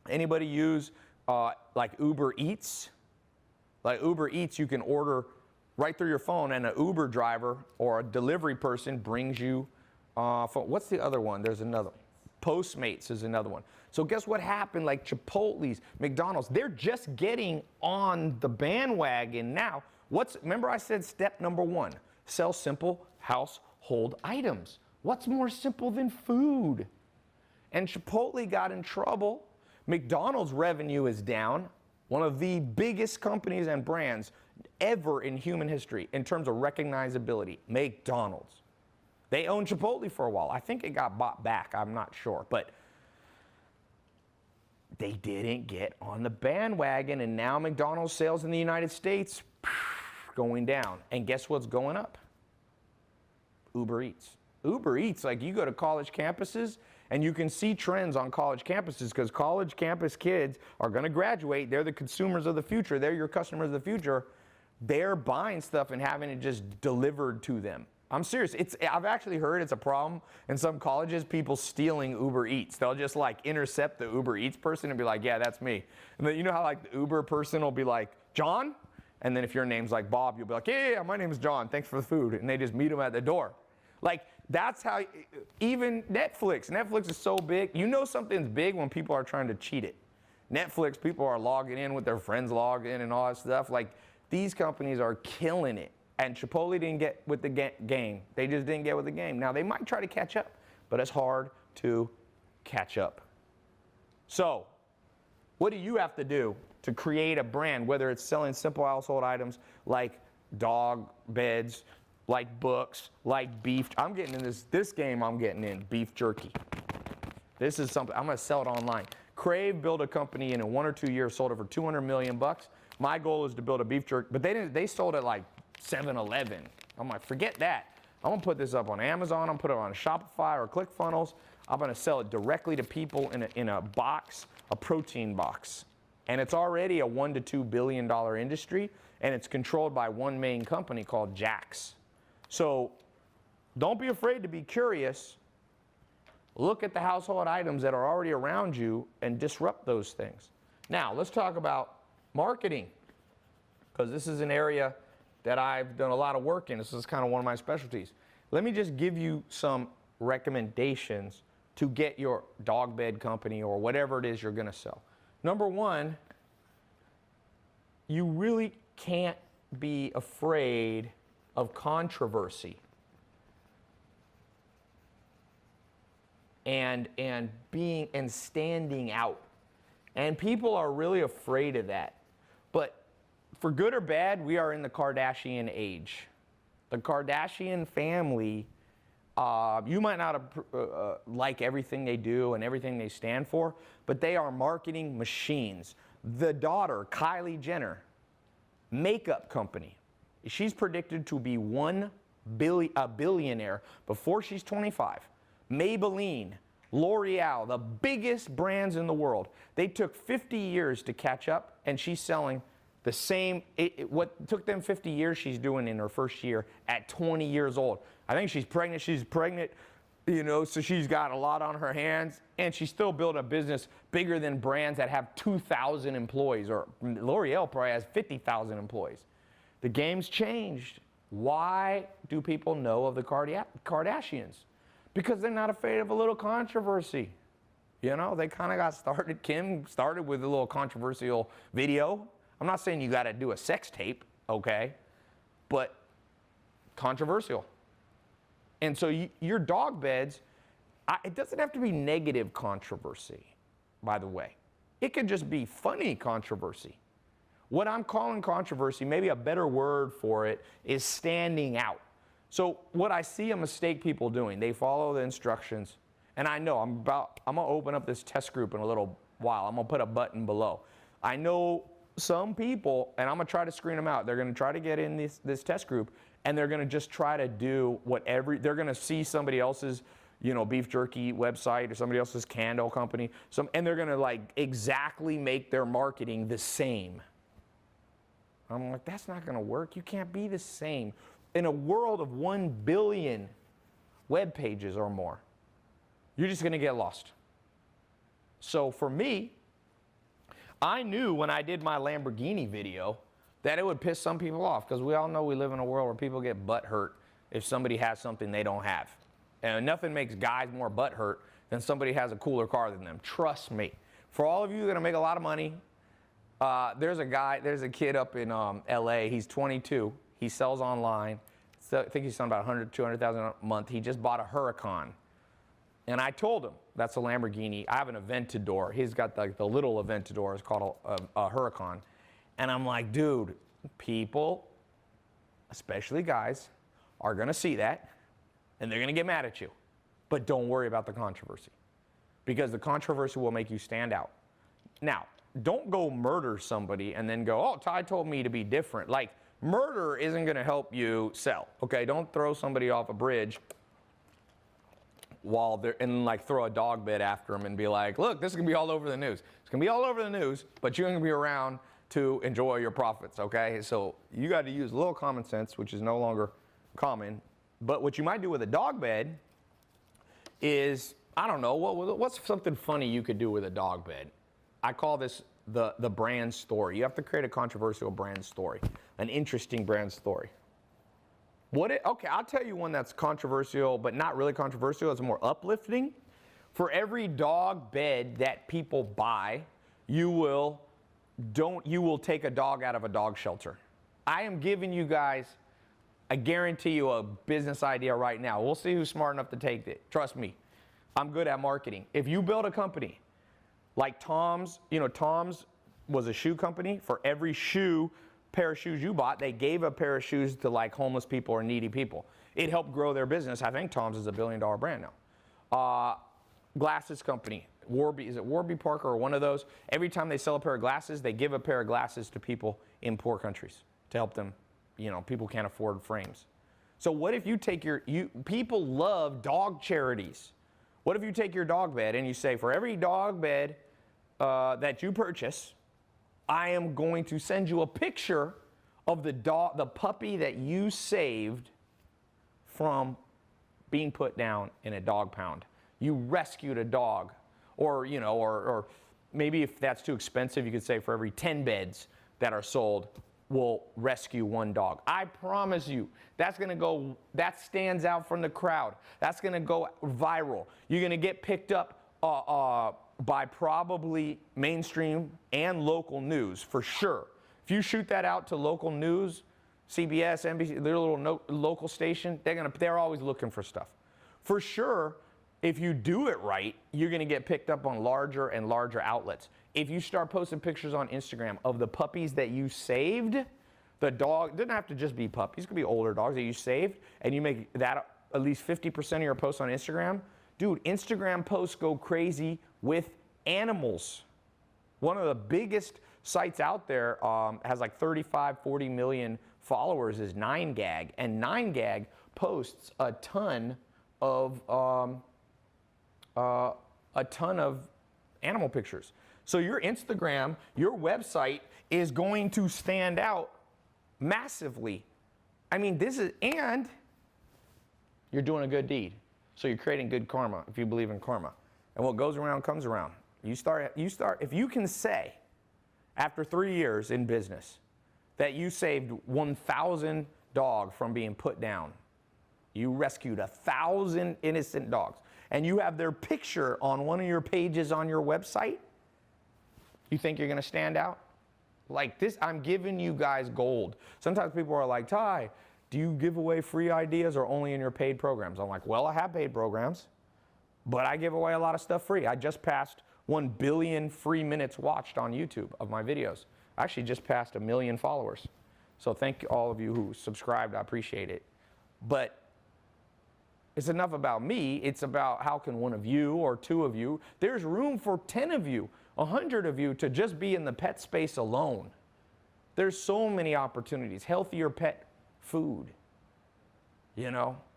anybody use like Uber Eats? Like Uber Eats, you can order right through your phone, and an Uber driver or a delivery person brings you, what's the other one? There's another. Postmates is another one. So guess what happened? Like Chipotle's, McDonald's, they're just getting on the bandwagon now. Remember I said step number 1, sell simple household items. What's more simple than food? And Chipotle got in trouble. McDonald's revenue is down, one of the biggest companies and brands ever in human history in terms of recognizability, McDonald's. They owned Chipotle for a while. I think it got bought back, I'm not sure, but they didn't get on the bandwagon, and now McDonald's sales in the United States going down. And guess what's going up? Uber Eats. Uber Eats, like you go to college campuses and you can see trends on college campuses because college campus kids are going to graduate. They're the consumers of the future. They're your customers of the future. They're buying stuff and having it just delivered to them. I'm serious. I've actually heard it's a problem in some colleges, people stealing Uber Eats. They'll just like intercept the Uber Eats person and be like, yeah, that's me. And then you know how like the Uber person will be like, John? And then if your name's like Bob, you'll be like, yeah, my name is John. Thanks for the food. And they just meet them at the door. Like that's how, even Netflix is so big. You know something's big when people are trying to cheat it. Netflix, people are logging in with their friends log in and all that stuff. Like these companies are killing it. And Chipotle didn't get with the game. They just didn't get with the game. Now, they might try to catch up, but it's hard to catch up. So, what do you have to do to create a brand, whether it's selling simple household items like dog beds, like books, like beef? I'm getting in this game I'm getting in, beef jerky. This is something, I'm going to sell it online. Crave built a company and in 1 or 2 years sold it for $200 million. My goal is to build a beef jerky, but they sold it like 7-Eleven. I'm like, forget that. I'm gonna put this up on Amazon. I'm gonna put it on Shopify or ClickFunnels. I'm gonna sell it directly to people in a box, a protein box. And it's already a $1 to $2 billion industry, and it's controlled by one main company called Jax. So don't be afraid to be curious. Look at the household items that are already around you and disrupt those things. Now, let's talk about marketing, because this is an area that I've done a lot of work in. This is kind of one of my specialties. Let me just give you some recommendations to get your dog bed company or whatever it is you're going to sell. Number 1, you really can't be afraid of controversy and standing out. And people are really afraid of that. But for good or bad, we are in the Kardashian age. The Kardashian family, you might not like everything they do and everything they stand for, but they are marketing machines. The daughter, Kylie Jenner, makeup company. She's predicted to be a billionaire before she's 25. Maybelline, L'Oreal, the biggest brands in the world. They took 50 years to catch up, and she's selling the same, what took them 50 years, she's doing in her first year at 20 years old. I think she's pregnant, you know, so she's got a lot on her hands, and she still built a business bigger than brands that have 2,000 employees, or L'Oreal probably has 50,000 employees. The game's changed. Why do people know of the Kardashians? Because they're not afraid of a little controversy. You know, they kind of got started, Kim started with a little controversial video. I'm not saying you got to do a sex tape, okay, but controversial. And so your dog beds, it doesn't have to be negative controversy, by the way. It could just be funny controversy. What I'm calling controversy, maybe a better word for it, is standing out. So what I see a mistake people doing, they follow the instructions, and I know I'm going to open up this test group in a little while. I'm going to put a button below. I know some people, and I'm going to try to screen them out, they're going to try to get in this test group, and they're going to just try to do they're going to see somebody else's, you know, beef jerky website or somebody else's candle company, and they're going to like exactly make their marketing the same. I'm like, that's not going to work. You can't be the same. In a world of 1 billion web pages or more, you're just going to get lost. So for me, I knew when I did my Lamborghini video that it would piss some people off, because we all know we live in a world where people get butt hurt if somebody has something they don't have. And nothing makes guys more butt hurt than somebody has a cooler car than them. Trust me. For all of you that are going to make a lot of money, there's a kid up in LA. He's 22. He sells online. So I think he's selling about 100, 200,000 a month. He just bought a Huracan. And I told him, that's a Lamborghini. I have an Aventador. He's got the little Aventador. It's called a Huracan. And I'm like, dude, people, especially guys, are going to see that, and they're going to get mad at you. But don't worry about the controversy, because the controversy will make you stand out. Now, don't go murder somebody and then go, oh, Ty told me to be different. Like, murder isn't going to help you sell, okay? Don't throw somebody off a bridge while they're, and like throw a dog bed after them and be like, look, this is going to be all over the news. It's going to be all over the news, but you're going to be around to enjoy your profits, okay? So you got to use a little common sense, which is no longer common. But what you might do with a dog bed is, I don't know, what's something funny you could do with a dog bed? I call this the brand story. You have to create a controversial brand story, an interesting brand story. Okay, I'll tell you one that's controversial, but not really controversial. It's more uplifting. For every dog bed that people buy, you will take a dog out of a dog shelter. I am giving you guys, I guarantee you, a business idea right now. We'll see who's smart enough to take it. Trust me, I'm good at marketing. If you build a company like Tom's, Tom's was a shoe company. For every pair of shoes you bought, they gave a pair of shoes to like homeless people or needy people. It helped grow their business. I think Tom's is a $1 billion brand now. Glasses company, Warby, is it Warby Parker or one of those? Every time they sell a pair of glasses, they give a pair of glasses to people in poor countries to help them. People can't afford frames. So what if you take people love dog charities. What if you take your dog bed and you say, for every dog bed that you purchase, I am going to send you a picture of the puppy that you saved from being put down in a dog pound. You rescued a dog. Or maybe if that's too expensive, you could say for every 10 beds that are sold, we'll rescue one dog. I promise you, that stands out from the crowd. That's gonna go viral. You're gonna get picked up by probably mainstream and local news, for sure. If you shoot that out to local news, CBS, NBC, their little local station, they're always looking for stuff. For sure, if you do it right, you're going to get picked up on larger and larger outlets. If you start posting pictures on Instagram of the puppies that you saved, the dog, it doesn't have to just be puppies, it could be older dogs that you saved, and you make that at least 50% of your posts on Instagram. Dude, Instagram posts go crazy with animals. One of the biggest sites out there has like 35, 40 million followers is 9gag, and 9gag posts a ton of animal pictures. So your Instagram, your website is going to stand out massively. I mean, and you're doing a good deed. So you're creating good karma if you believe in karma. And what goes around comes around. If you can say, after 3 years in business, that you saved 1,000 dogs from being put down, you rescued 1,000 innocent dogs, and you have their picture on one of your pages on your website, you think you're going to stand out? Like this, I'm giving you guys gold. Sometimes people are like, Ty, do you give away free ideas or only in your paid programs? I'm like, well, I have paid programs, but I give away a lot of stuff free. I just passed 1 billion free minutes watched on YouTube of my videos. I actually just passed 1 million followers. So thank all of you who subscribed. I appreciate it. But it's enough about me. It's about how can one of you or 2 of you, there's room for 10 of you, 100 of you to just be in the pet space alone. There's so many opportunities. Healthier pet food,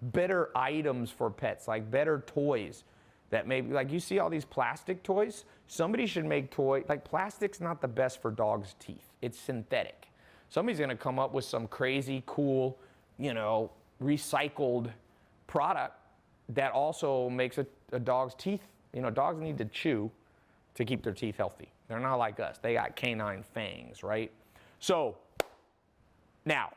better items for pets, like better toys that maybe, like you see all these plastic toys. Somebody should make like plastic's not the best for dogs' teeth. It's synthetic. Somebody's gonna come up with some crazy cool, recycled product that also makes a dog's teeth, dogs need to chew to keep their teeth healthy. They're not like us. They got canine fangs, right? So Now,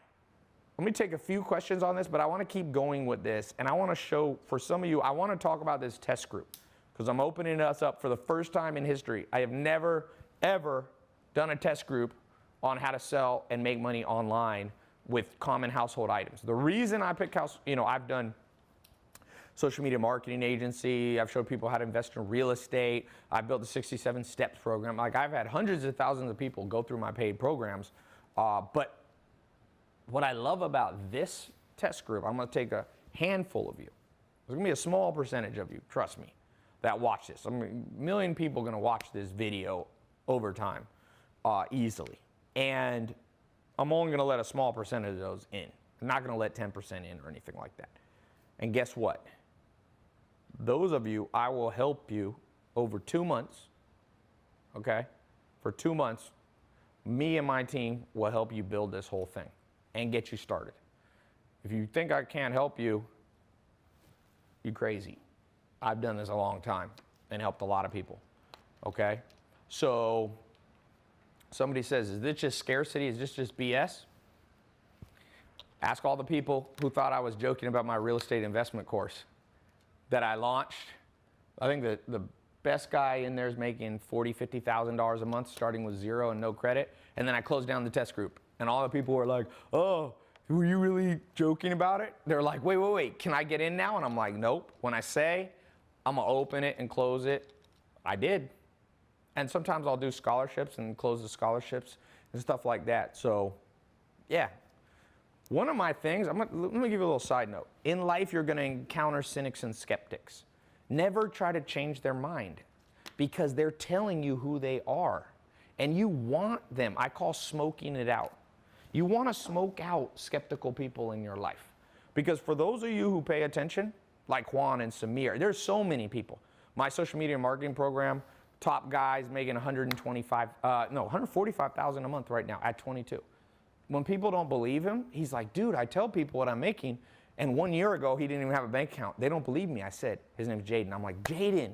let me take a few questions on this, but I want to keep going with this. And I want to show, for some of you, I want to talk about this test group because I'm opening us up for the first time in history. I have never, ever done a test group on how to sell and make money online with common household items. The reason I pick I've done social media marketing agency, I've showed people how to invest in real estate, I've built the 67 Steps program. Like, I've had hundreds of thousands of people go through my paid programs. But what I love about this test group, I'm going to take a handful of you. There's going to be a small percentage of you, trust me, that watch this. I mean, a million people are going to watch this video over time easily. And I'm only going to let a small percentage of those in. I'm not going to let 10% in or anything like that. And guess what? Those of you, I will help you over 2 months, okay? For 2 months, me and my team will help you build this whole thing and get you started. If you think I can't help you, you're crazy. I've done this a long time and helped a lot of people, okay? So somebody says, is this just scarcity? Is this just BS? Ask all the people who thought I was joking about my real estate investment course that I launched. I think the best guy in there is making $40,000, $50,000 a month starting with zero and no credit. And then I closed down the test group. And all the people were like, oh, were you really joking about it? They're like, wait, can I get in now? And I'm like, nope. When I say I'm going to open it and close it, I did. And sometimes I'll do scholarships and close the scholarships and stuff like that. So, yeah. One of my things, let me give you a little side note. In life, you're going to encounter cynics and skeptics. Never try to change their mind because they're telling you who they are. And you want them. I call smoking it out. You want to smoke out skeptical people in your life. Because for those of you who pay attention, like Juan and Samir, there's so many people. My social media marketing program, top guys making $145,000 a month right now at 22. When people don't believe him, he's like, dude, I tell people what I'm making. And 1 year ago, he didn't even have a bank account. They don't believe me. I said, his name's Jaden. I'm like, Jaden,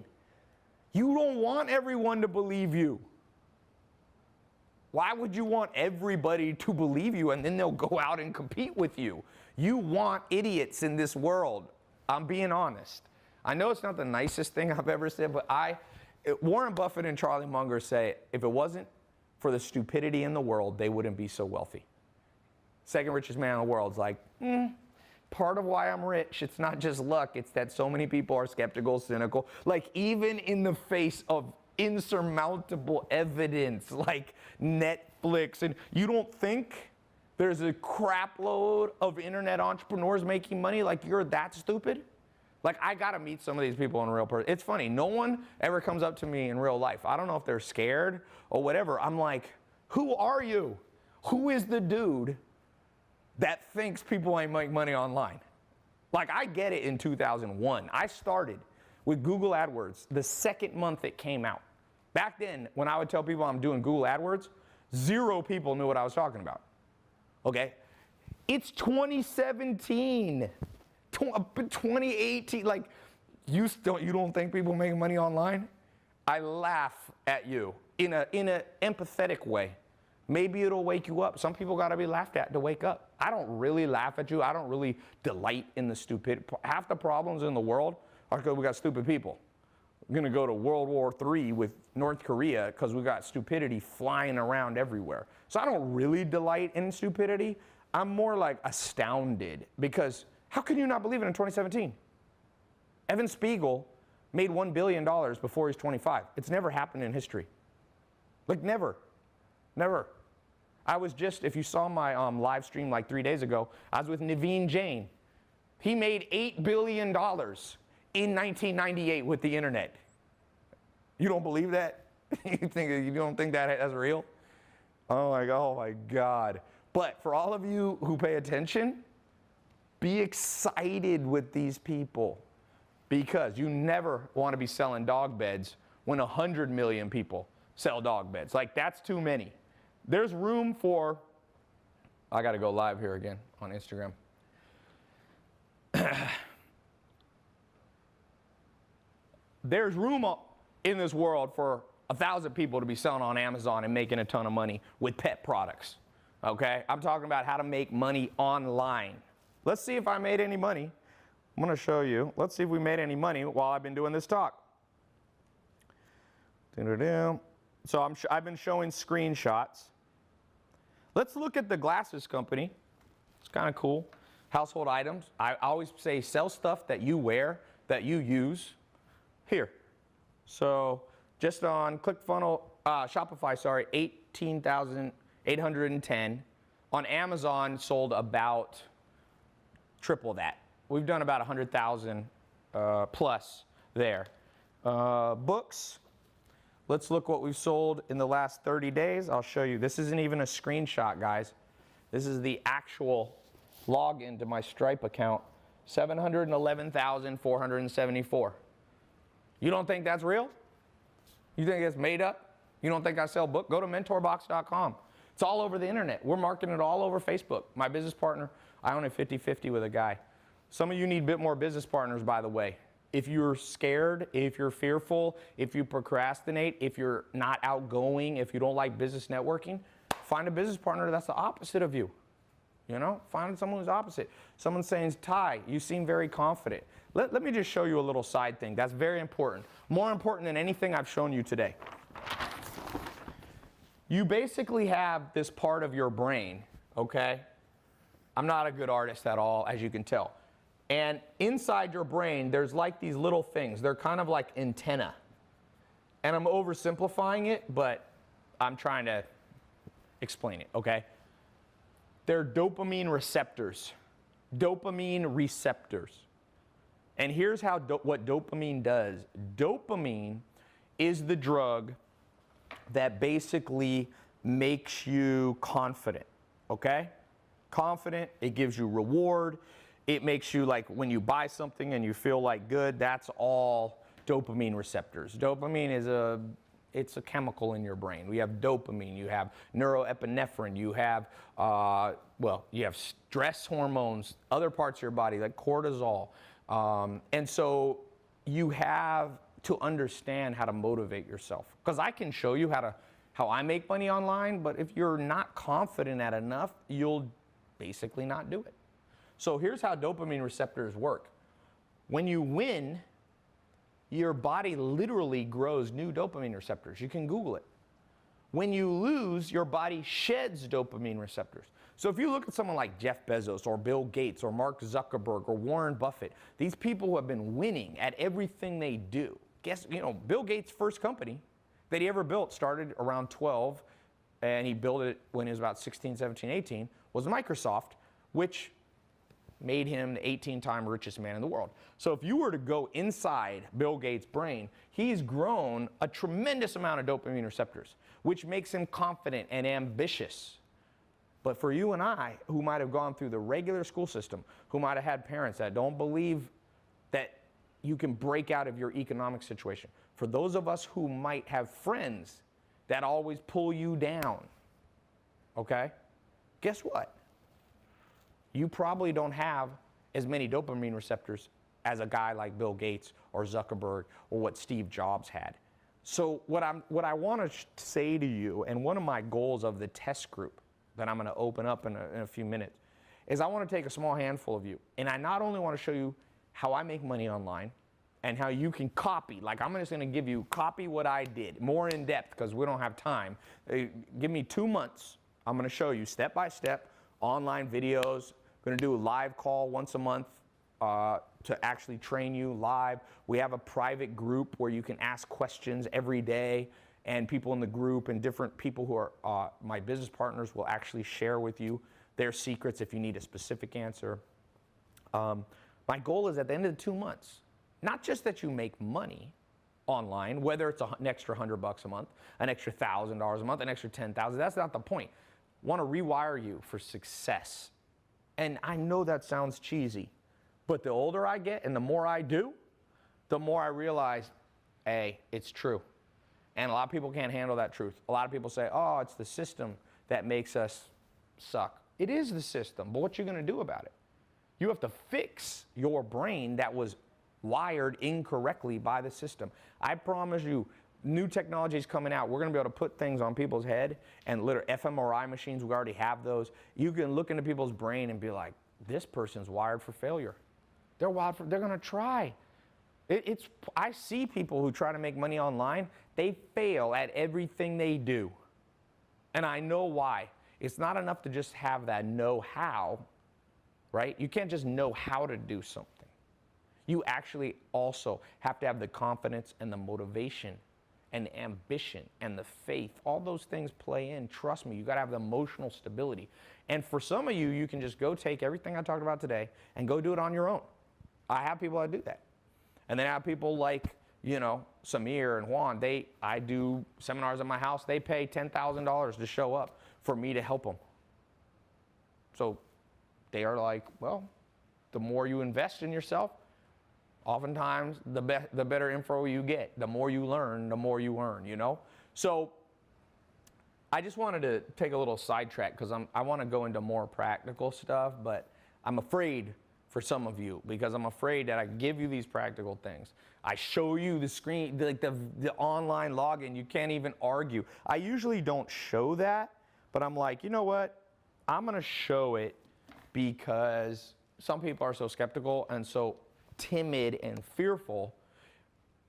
you don't want everyone to believe you. Why would you want everybody to believe you and then they'll go out and compete with you? You want idiots in this world. I'm being honest. I know it's not the nicest thing I've ever said, but Warren Buffett and Charlie Munger say, if it wasn't for the stupidity in the world, they wouldn't be so wealthy. Second richest man in the world is like, part of why I'm rich, it's not just luck, it's that so many people are skeptical, cynical. Like, even in the face of insurmountable evidence like Netflix, and you don't think there's a crap load of internet entrepreneurs making money? Like, you're that stupid? Like, I gotta meet some of these people in real person. It's funny, no one ever comes up to me in real life. I don't know if they're scared or whatever. I'm like, who are you? Who is the dude that thinks people ain't make money online? Like, I get it in 2001. I started with Google AdWords the second month it came out. Back then, when I would tell people I'm doing Google AdWords, 0 people knew what I was talking about. Okay? It's 2017, 2018. Like, you don't think people making money online? I laugh at you in a empathetic way. Maybe it'll wake you up. Some people got to be laughed at to wake up. I don't really laugh at you. I don't really delight in the stupid. Half the problems in the world are because we got stupid people. We're going to go to World War III with North Korea because we got stupidity flying around everywhere. So I don't really delight in stupidity. I'm more like astounded because how can you not believe it in 2017? Evan Spiegel made $1 billion before he's 25. It's never happened in history. Like, never. Never. I was just, if you saw my live stream like 3 days ago, I was with Naveen Jain. He made $8 billion in 1998 with the internet. You don't believe that? You don't think that's real? Oh my God. But for all of you who pay attention, be excited with these people because you never want to be selling dog beds when 100 million people sell dog beds. Like, that's too many. There's room for, I got to go live here again on Instagram. There's room in this world for 1,000 people to be selling on Amazon and making a ton of money with pet products. okay? I'm talking about how to make money online. Let's see if I made any money. I'm going to show you. Let's see if we made any money while I've been doing this talk. So I've been showing screenshots. Let's look at the glasses company. It's kind of cool. Household items. I always say sell stuff that you wear, that you use. Here. So just on ClickFunnels, Shopify, sorry, 18,810. On Amazon, sold about triple that. We've done about 100,000 plus there. Books. Let's look what we've sold in the last 30 days. I'll show you. This isn't even a screenshot, guys. This is the actual login to my Stripe account. 711,474. You don't think that's real? You think it's made up? You don't think I sell book? Go to mentorbox.com. It's all over the internet. We're marketing it all over Facebook. My business partner, I own a 50-50 with a guy. Some of you need a bit more business partners, by the way. If you're scared, if you're fearful, if you procrastinate, if you're not outgoing, if you don't like business networking, find a business partner that's the opposite of you. You know, find someone who's opposite. Someone saying, Ty, you seem very confident. Let me just show you a little side thing. That's very important. More important than anything I've shown you today. You basically have this part of your brain, okay? I'm not a good artist at all, as you can tell. And inside your brain, there's like these little things. They're kind of like antenna. And I'm oversimplifying it, but I'm trying to explain it, okay? They're dopamine receptors. Dopamine receptors. And here's how what dopamine does. Dopamine is the drug that basically makes you confident, okay? Confident, it gives you reward. It makes you, like, when you buy something and you feel like good, that's all dopamine receptors. Dopamine is it's a chemical in your brain. We have dopamine, you have neuroepinephrine, you have, you have stress hormones, other parts of your body like cortisol. And so you have to understand how to motivate yourself. Because I can show you how I make money online, but if you're not confident at enough, you'll basically not do it. So here's how dopamine receptors work. When you win, your body literally grows new dopamine receptors. You can Google it. When you lose, your body sheds dopamine receptors. So if you look at someone like Jeff Bezos or Bill Gates or Mark Zuckerberg or Warren Buffett, these people who have been winning at everything they do. Bill Gates' first company that he ever built started around 12, and he built it when he was about 16, 17, 18, was Microsoft, which made him the 18-time richest man in the world. So if you were to go inside Bill Gates' brain, he's grown a tremendous amount of dopamine receptors, which makes him confident and ambitious. But for you and I, who might have gone through the regular school system, who might have had parents that don't believe that you can break out of your economic situation, for those of us who might have friends that always pull you down, okay, guess what? You probably don't have as many dopamine receptors as a guy like Bill Gates or Zuckerberg or what Steve Jobs had. So what I want to say to you, and one of my goals of the test group that I'm going to open up in a few minutes, is I want to take a small handful of you, and I not only want to show you how I make money online and how you can copy, like I'm just going to give you, copy what I did, more in depth because we don't have time. Give me 2 months. I'm going to show you step by step online videos. Going to do a live call once a month to actually train you live. We have a private group where you can ask questions every day, and people in the group and different people who are my business partners will actually share with you their secrets if you need a specific answer. My goal is at the end of the 2 months, not just that you make money online, whether it's an extra $100 a month, an extra $1,000 a month, an extra $10,000. That's not the point. I want to rewire you for success. And I know that sounds cheesy, but the older I get and the more I do, the more I realize, hey, it's true. And a lot of people can't handle that truth. A lot of people say, oh, it's the system that makes us suck. It is the system, but what you going to do about it? You have to fix your brain that was wired incorrectly by the system. I promise you, new technology is coming out. We're going to be able to put things on people's head, and literally fMRI machines, we already have those. You can look into people's brain and be like, this person's wired for failure. They're going to try. I see people who try to make money online, they fail at everything they do. And I know why. It's not enough to just have that know-how, right? You can't just know how to do something. You actually also have to have the confidence and the motivation and the ambition and the faith. All those things play in. Trust me, you got to have the emotional stability. And for some of you, you can just go take everything I talked about today and go do it on your own. I have people that do that. And then I have people like, you know, Samir and Juan. I do seminars at my house. They pay $10,000 to show up for me to help them. So they are like, well, the more you invest in yourself, oftentimes the better info you get. The more you learn, the more you earn, you know? So I just wanted to take a little sidetrack because I want to go into more practical stuff, but I'm afraid for some of you because I'm afraid that I give you these practical things. I show you the screen, like the online login, you can't even argue. I usually don't show that, but I'm like, you know what? I'm going to show it because some people are so skeptical and so timid and fearful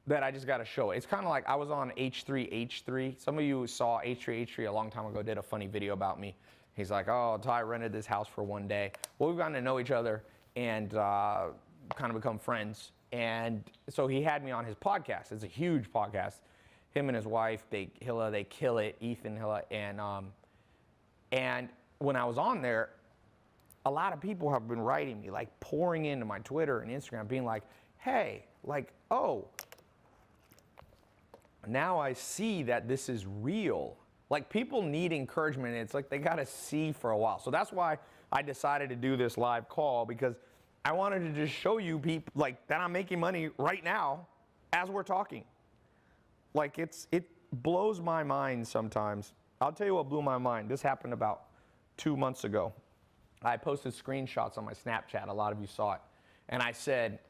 that I just got to show it. It's kind of like I was on H3H3. Some of you saw H3H3 a long time ago, did a funny video about me. He's like, oh, Ty rented this house for one day. Well, we've gotten to know each other and kind of become friends. And so he had me on his podcast. It's a huge podcast. Him and his wife, Hilla, they kill it, Ethan, Hilla. And when I was on there, a lot of people have been writing me, like pouring into my Twitter and Instagram, being like, hey, like, oh, now I see that this is real. Like, people need encouragement. It's like they got to see for a while. So that's why I decided to do this live call, because I wanted to just show you people like that I'm making money right now as we're talking. Like, it blows my mind sometimes. I'll tell you what blew my mind. This happened about 2 months ago. I posted screenshots on my Snapchat. A lot of you saw it. And I said,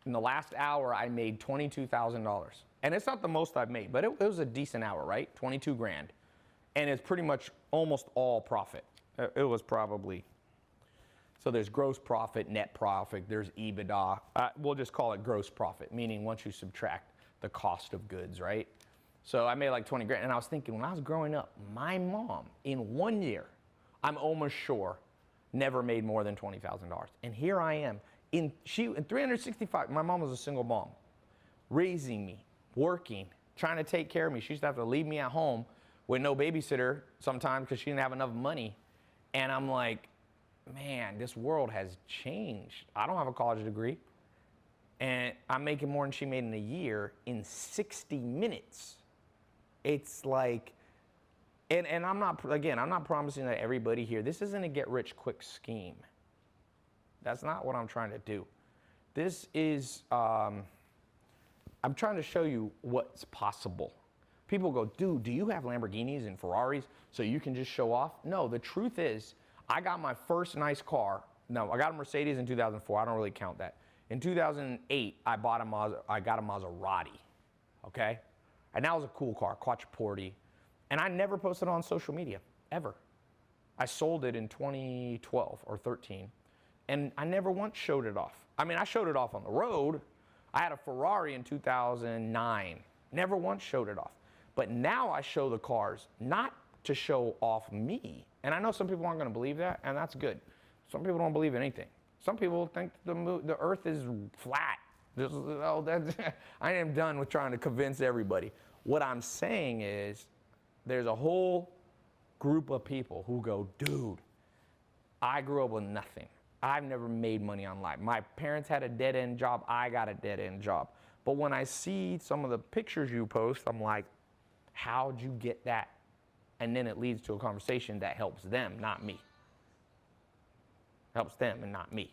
in the last hour, I made $22,000. And it's not the most I've made, but it was a decent hour, right? 22 grand. And it's pretty much almost all profit. It was probably, so there's gross profit, net profit, there's EBITDA. We'll just call it gross profit, meaning once you subtract the cost of goods, right? So I made like 20 grand. And I was thinking, when I was growing up, my mom, in 1 year, I'm almost sure, never made more than $20,000. And here I am, in 365, my mom was a single mom, raising me, working, trying to take care of me. She used to have to leave me at home with no babysitter sometimes because she didn't have enough money. And I'm like, man, this world has changed. I don't have a college degree. And I'm making more than she made in a year in 60 minutes. It's like, and I'm not promising that everybody here, this isn't a get rich quick scheme. That's not what I'm trying to do. This is, I'm trying to show you what's possible. People go, dude, do you have Lamborghinis and Ferraris so you can just show off? No, the truth is, I got my first nice car. No, I got a Mercedes in 2004. I don't really count that. In 2008, I got a Maserati, okay? And that was a cool car, Quattroporte. And I never posted it on social media, ever. I sold it in 2012 or 13, and I never once showed it off. I mean, I showed it off on the road. I had a Ferrari in 2009. Never once showed it off. But now I show the cars not to show off me. And I know some people aren't going to believe that, and that's good. Some people don't believe anything. Some people think the earth is flat. I am done with trying to convince everybody. What I'm saying is there's a whole group of people who go, dude, I grew up with nothing. I've never made money online. My parents had a dead-end job. I got a dead-end job. But when I see some of the pictures you post, I'm like, how'd you get that? And then it leads to a conversation that helps them, not me. Helps them and not me.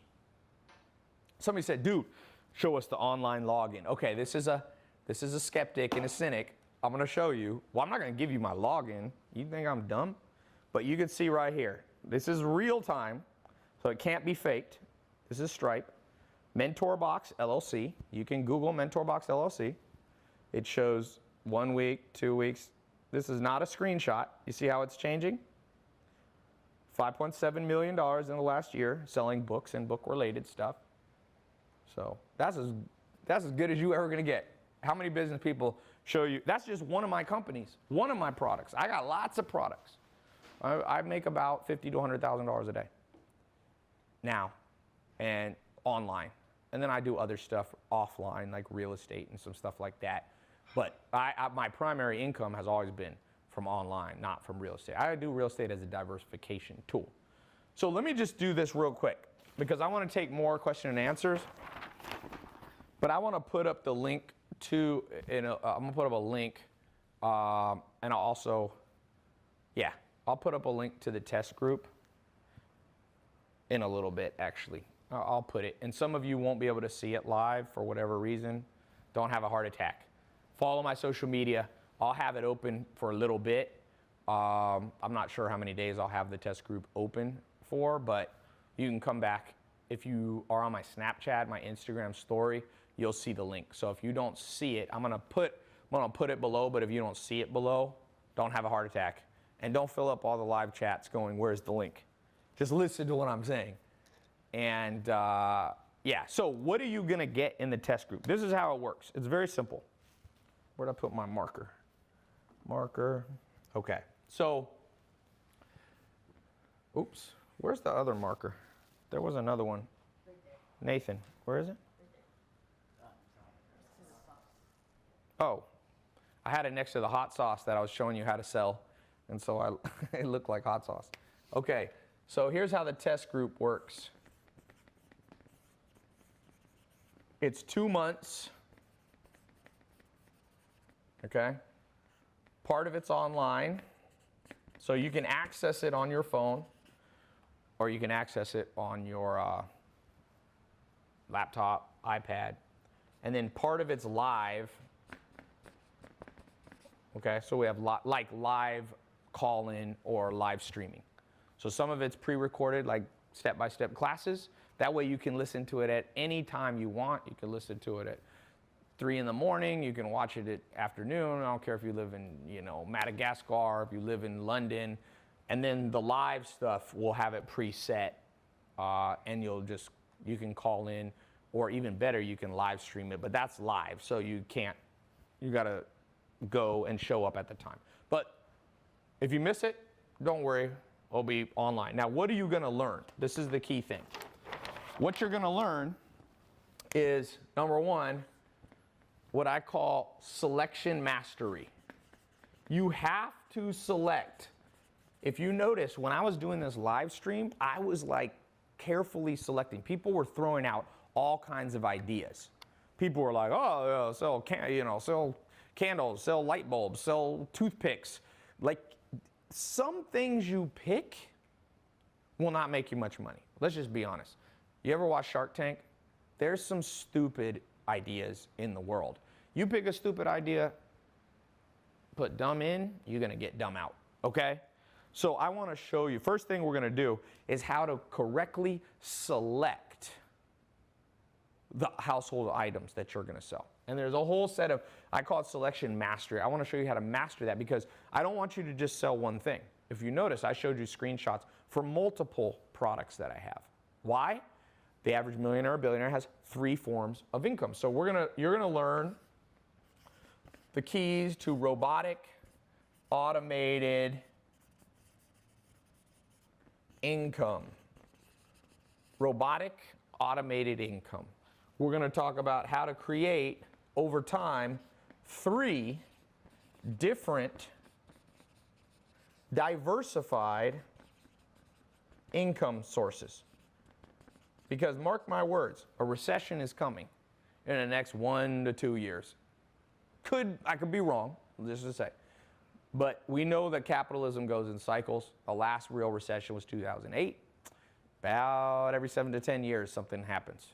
Somebody said, dude, show us the online login. Okay, this is a skeptic and a cynic. I'm going to show you. Well, I'm not going to give you my login. You think I'm dumb? But you can see right here. This is real time, so it can't be faked. This is Stripe. MentorBox LLC. You can Google MentorBox LLC. It shows 1 week, 2 weeks. This is not a screenshot. You see how it's changing? $5.7 million in the last year selling books and book-related stuff. So that's as good as you ever going to get. How many business people show you? That's just one of my companies, one of my products. I got lots of products. I make about $50,000 to $100,000 a day now, and online. And then I do other stuff offline, like real estate and some stuff like that. But my primary income has always been from online, not from real estate. I do real estate as a diversification tool. So let me just do this real quick, because I want to take more question and answers. But I want to put up the link to, I'm going to put up a link, and I'll also, I'll put up a link to the test group in a little bit, actually. I'll put it. And some of you won't be able to see it live for whatever reason. Don't have a heart attack. Follow my social media. I'll have it open for a little bit. I'm not sure how many days I'll have the test group open for, but you can come back. If you are on my Snapchat, my Instagram story, you'll see the link. So if you don't see it, I'm gonna put it below, but if you don't see it below, don't have a heart attack. And don't fill up all the live chats going, where's the link? Just listen to what I'm saying. And so what are you gonna get in the test group? This is how it works. It's very simple. Where'd I put my marker? Okay, so, oops, where's the other marker? There was another one. Nathan, where is it? Oh, I had it next to the hot sauce that I was showing you how to sell, and so it looked like hot sauce. Okay, so here's how the test group works. It's 2 months, okay? Part of it's online, so you can access it on your phone, or you can access it on your laptop, iPad, and then part of it's live. Okay, so we have like live call-in or live streaming. So some of it's pre-recorded, like step-by-step classes. That way you can listen to it at any time you want. You can listen to it at 3 in the morning. You can watch it at afternoon. I don't care if you live in, Madagascar, if you live in London. And then the live stuff, we'll have it preset, and you can call in, or even better, you can live stream it. But that's live, so you gotta go and show up at the time. But if you miss it, don't worry, it'll be online. Now, what are you gonna learn? This is the key thing. What you're gonna learn is, number one, what I call selection mastery. You have to select. If you notice, when I was doing this live stream, I was like carefully selecting. People were throwing out all kinds of ideas. People were like, oh, sell candles, sell light bulbs, sell toothpicks. Like, some things you pick will not make you much money. Let's just be honest. You ever watch Shark Tank? There's some stupid ideas in the world. You pick a stupid idea, put dumb in, you're gonna get dumb out, okay? So I wanna show you, first thing we're gonna do is how to correctly select the household items that you're gonna sell. And there's a whole set of, I call it selection mastery. I wanna show you how to master that, because I don't want you to just sell one thing. If you notice, I showed you screenshots for multiple products that I have. Why? The average millionaire or billionaire has 3 forms of income. So you're gonna learn the keys to robotic, automated income. Robotic, automated income. We're gonna talk about how to create, over time, 3 different diversified income sources. Because mark my words, a recession is coming in the next 1 to 2 years. I could be wrong, just to say. But we know that capitalism goes in cycles. The last real recession was 2008. About every 7 to 10 years, something happens.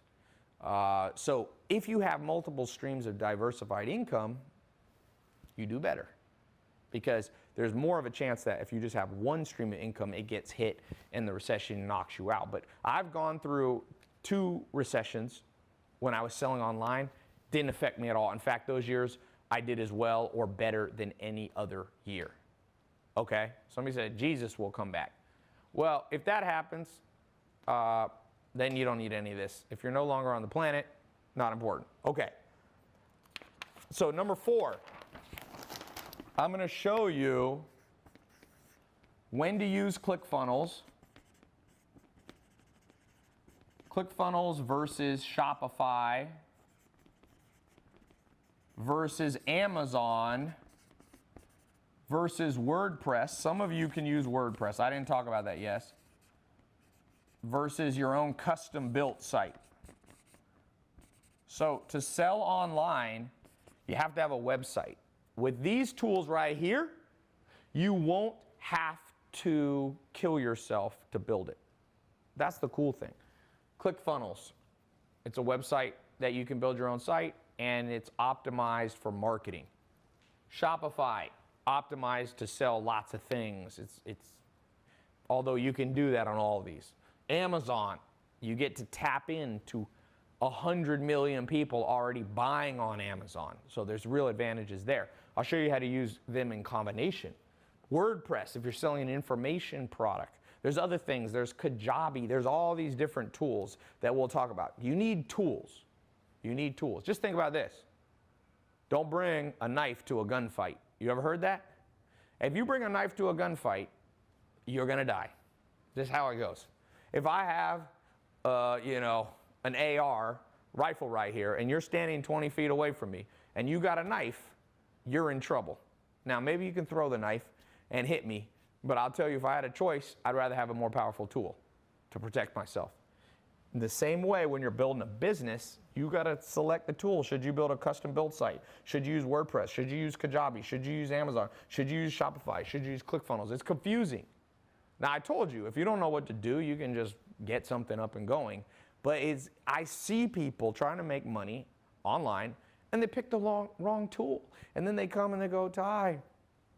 So if you have multiple streams of diversified income, you do better. Because there's more of a chance that if you just have one stream of income, it gets hit and the recession knocks you out. But I've gone through 2 recessions when I was selling online. Didn't affect me at all. In fact, those years, I did as well or better than any other year. Okay? Somebody said, Jesus will come back. Well, if that happens, then you don't need any of this. If you're no longer on the planet, not important. Okay. So number 4, I'm going to show you when to use ClickFunnels. ClickFunnels versus Shopify versus Amazon versus WordPress. Some of you can use WordPress. I didn't talk about that, yes. Versus your own custom built site. So to sell online, you have to have a website. With these tools right here, you won't have to kill yourself to build it. That's the cool thing. ClickFunnels. It's a website that you can build your own site, and it's optimized for marketing. Shopify, optimized to sell lots of things. Although you can do that on all of these. Amazon, you get to tap into 100 million people already buying on Amazon. So there's real advantages there. I'll show you how to use them in combination. WordPress, if you're selling an information product. There's other things. There's Kajabi. There's all these different tools that we'll talk about. You need tools. You need tools. Just think about this. Don't bring a knife to a gunfight. You ever heard that? If you bring a knife to a gunfight, you're going to die. This is how it goes. If I have, an AR rifle right here, and you're standing 20 feet away from me, and you got a knife, you're in trouble. Now, maybe you can throw the knife and hit me, but I'll tell you, if I had a choice, I'd rather have a more powerful tool to protect myself. In the same way, when you're building a business, you got to select the tool. Should you build a custom build site? Should you use WordPress? Should you use Kajabi? Should you use Amazon? Should you use Shopify? Should you use ClickFunnels? It's confusing. Now, I told you, if you don't know what to do, you can just get something up and going. But I see people trying to make money online, and they pick the wrong tool. And then they come and they go, Ty,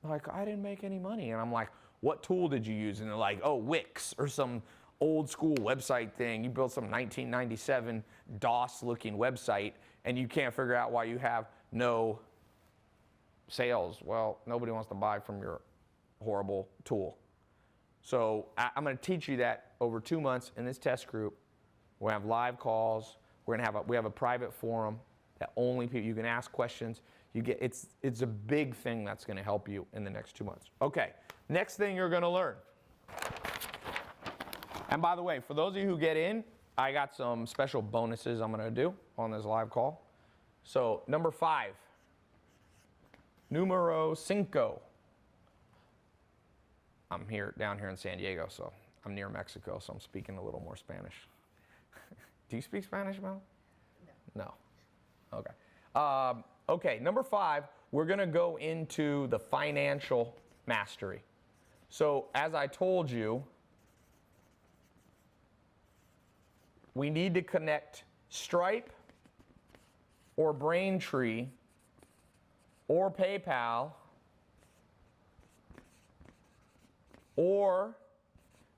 like, I didn't make any money. And I'm like, what tool did you use? And they're like, oh, Wix or some old school website thing. You built some 1997 DOS-looking website, and you can't figure out why you have no sales. Well, nobody wants to buy from your horrible tool. So I'm going to teach you that over 2 months in this test group. We'll have live calls. We have a private forum that only people, you can ask questions. It's a big thing that's going to help you in the next 2 months. Okay, next thing you're going to learn. And by the way, for those of you who get in, I got some special bonuses I'm going to do on this live call. So number 5, numero 5. I'm down here in San Diego, so I'm near Mexico, so I'm speaking a little more Spanish. Do you speak Spanish, Mel? No. Okay. Okay, number 5, we're going to go into the financial mastery. So as I told you, we need to connect Stripe or Braintree or PayPal or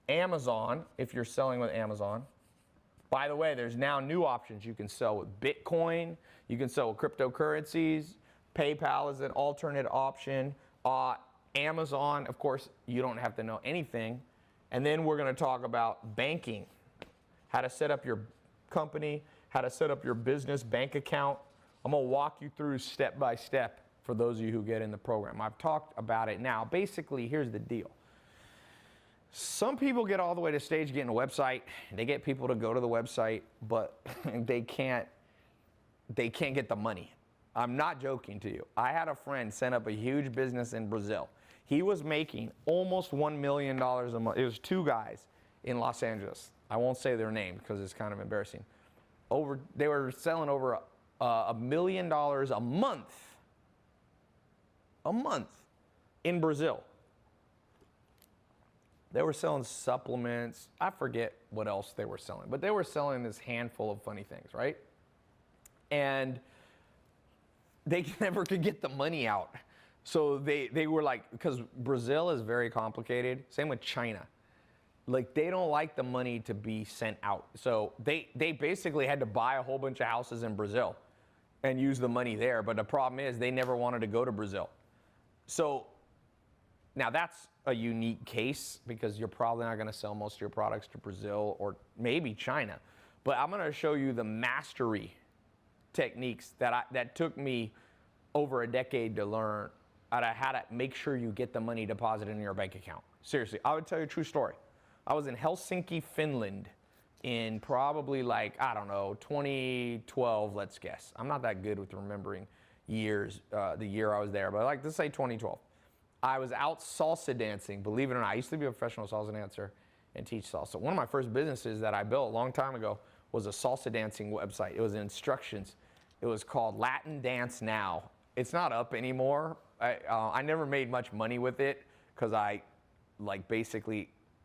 Amazon if you're selling with Amazon. By the way, there's now new options. You can sell with Bitcoin. You can sell with cryptocurrencies. PayPal is an alternate option. Amazon, of course, you don't have to know anything. And then we're going to talk about banking, how to set up your company, how to set up your business bank account. I'm going to walk you through step by step for those of you who get in the program. I've talked about it now. Basically, here's the deal. Some people get all the way to stage getting a website. They get people to go to the website, but they can't get the money. I'm not joking to you. I had a friend set up a huge business in Brazil. He was making almost $1 million a month. It was 2 guys in Los Angeles. I won't say their name because it's kind of embarrassing. They were selling over $1 million a month in Brazil. They were selling supplements. I forget what else they were selling, but they were selling this handful of funny things, right? And they never could get the money out. So they were like, because Brazil is very complicated. Same with China. Like, they don't like the money to be sent out. So they basically had to buy a whole bunch of houses in Brazil and use the money there. But the problem is they never wanted to go to Brazil. So now that's a unique case because you're probably not going to sell most of your products to Brazil or maybe China. But I'm going to show you the mastery techniques that took me over a decade to learn how to make sure you get the money deposited in your bank account. Seriously, I would tell you a true story. I was in Helsinki, Finland in probably like, I don't know, 2012, let's guess. I'm not that good with remembering years, the year I was there, but like, let's say 2012. I was out salsa dancing, believe it or not. I used to be a professional salsa dancer and teach salsa. One of my first businesses that I built a long time ago was a salsa dancing website. It was instructions. It was called Latin Dance Now. It's not up anymore. I never made much money with it because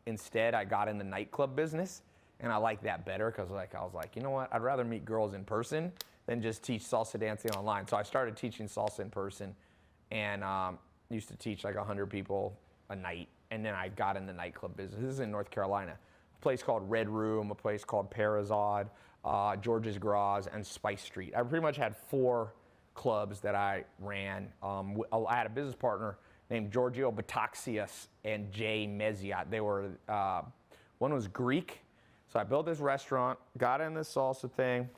instead I got in the nightclub business, and I like that better because I was like, you know what? I'd rather meet girls in person than just teach salsa dancing online. So I started teaching salsa in person, and used to teach like 100 people a night, and then I got in the nightclub business. This is in North Carolina. A place called Red Room, a place called Parazod, George's Graz, and Spice Street. I pretty much had 4 clubs that I ran. I had a business partner named Giorgio Bataxias and Jay Meziat. They were, one was Greek. So I built this restaurant, got in this salsa thing.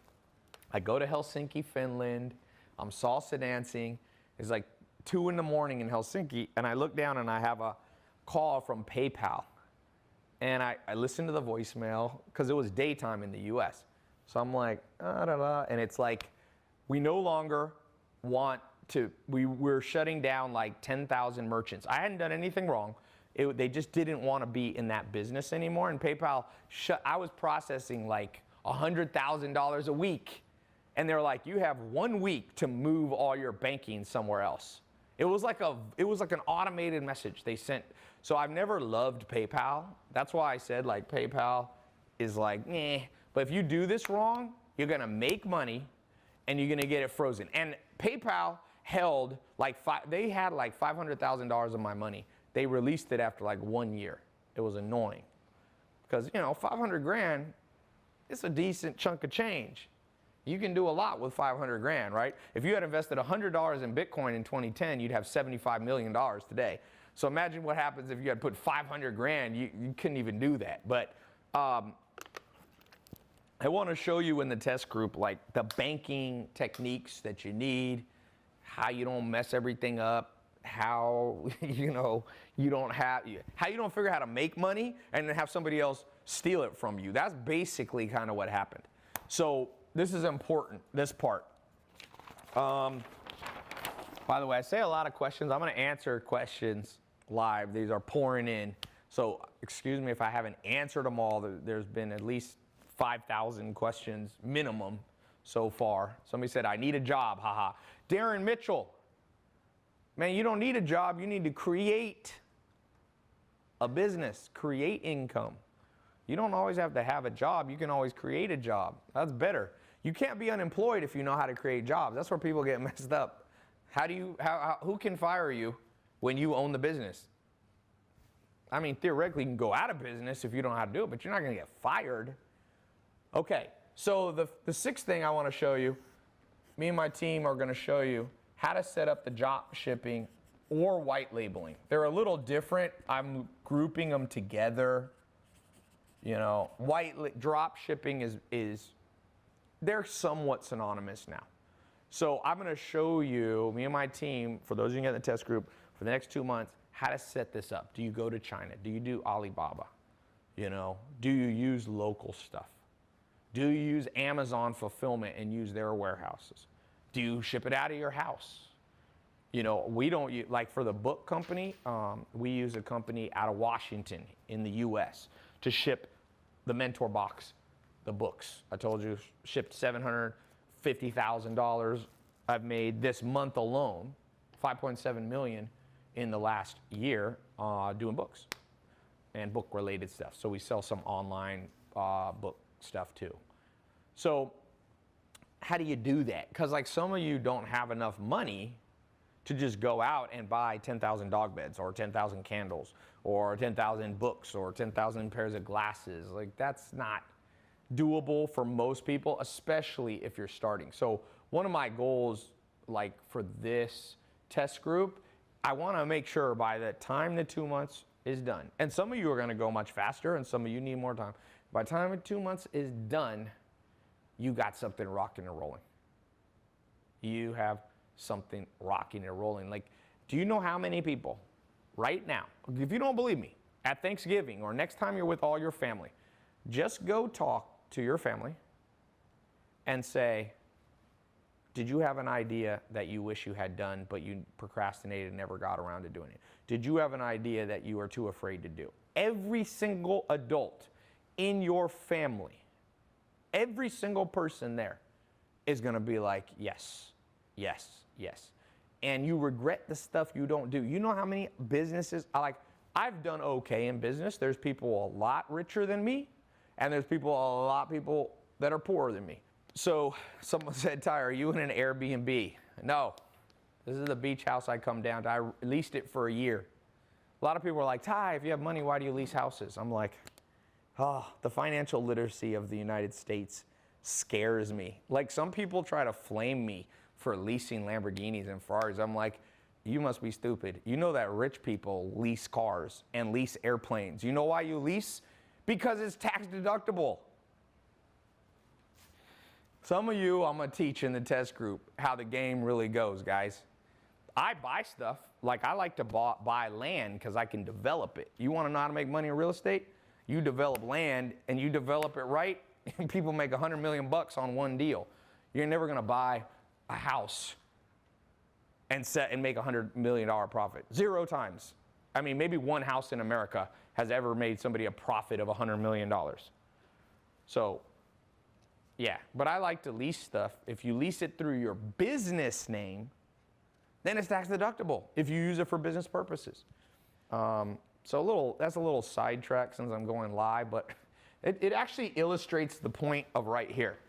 I go to Helsinki, Finland. I'm salsa dancing. It's like 2 in the morning in Helsinki, and I look down and I have a call from PayPal. And I listened to the voicemail because it was daytime in the US. So I'm like, and it's like, we no longer want to, we're shutting down like 10,000 merchants. I hadn't done anything wrong. They just didn't want to be in that business anymore. And PayPal I was processing like $100,000 a week. And they're like, you have 1 week to move all your banking somewhere else. It was like an automated message they sent. So I've never loved PayPal. That's why I said like PayPal is like, eh. But if you do this wrong, you're gonna make money and you're gonna get it frozen. And PayPal held like they had like $500,000 of my money. They released it after like 1 year. It was annoying because 500 grand, it's a decent chunk of change. You can do a lot with 500 grand, right? If you had invested $100 in Bitcoin in 2010, you'd have $75 million today. So imagine what happens if you had put 500 grand, you couldn't even do that. But I want to show you in the test group like the banking techniques that you need, how you don't mess everything up, how you don't figure out how to make money and then have somebody else steal it from you. That's basically kind of what happened. So this is important, this part. By the way, I say a lot of questions. I'm going to answer questions live. These are pouring in. So excuse me if I haven't answered them all. There's been at least 5,000 questions minimum so far. Somebody said, I need a job, haha. Darren Mitchell, man, you don't need a job. You need to create a business, create income. You don't always have to have a job. You can always create a job. That's better. You can't be unemployed if you know how to create jobs. That's where people get messed up. Who can fire you when you own the business? I mean, theoretically, you can go out of business if you don't know how to do it, but you're not going to get fired. Okay, so the sixth thing I want to show you, me and my team are going to show you how to set up the drop shipping or white labeling. They're a little different. I'm grouping them together. Drop shipping they're somewhat synonymous now. So I'm going to show you, me and my team, for those of you in the test group, for the next 2 months, how to set this up. Do you go to China? Do you do Alibaba? Do you use local stuff? Do you use Amazon fulfillment and use their warehouses? Do you ship it out of your house? We don't, like for the book company, we use a company out of Washington in the US to ship the Mentor box, the books. I told you, shipped $750,000. I've made this month alone, 5.7 million in the last year doing books and book related stuff. So we sell some online book stuff too. So how do you do that? Because like some of you don't have enough money to just go out and buy 10,000 dog beds or 10,000 candles or 10,000 books or 10,000 pairs of glasses. Like that's not doable for most people, especially if you're starting. So one of my goals, like for this test group, I want to make sure by the time the 2 months is done, and some of you are going to go much faster and some of you need more time. By the time the 2 months is done, you got something rocking and rolling. You have something rocking and rolling. Like, do you know how many people right now, if you don't believe me, at Thanksgiving or next time you're with all your family, just go talk to your family and say, did you have an idea that you wish you had done, but you procrastinated and never got around to doing it? Did you have an idea that you are too afraid to do? Every single adult in your family, every single person there is going to be like, yes, yes, yes. And you regret the stuff you don't do. You know how many businesses, I've done okay in business. There's people a lot richer than me, and there's people that are poorer than me. So someone said, Ty, are you in an Airbnb? No, this is the beach house I come down to. I leased it for a year. A lot of people are like, Ty, if you have money, why do you lease houses? I'm like, the financial literacy of the United States scares me. Like, some people try to flame me for leasing Lamborghinis and Ferraris. I'm like, you must be stupid. You know that rich people lease cars and lease airplanes. You know why you lease? Because it's tax deductible. Some of you, I'm going to teach in the test group how the game really goes, guys. I buy stuff. Like, I like to buy land because I can develop it. You want to know how to make money in real estate? You develop land and you develop it right, and people make $100 million on one deal. You're never going to buy a house and make $100 million profit. 0 times. I mean, maybe one house in America has ever made somebody a profit of $100 million. So, yeah, but I like to lease stuff. If you lease it through your business name, then it's tax deductible if you use it for business purposes. So that's a little sidetrack since I'm going live, but it actually illustrates the point of right here.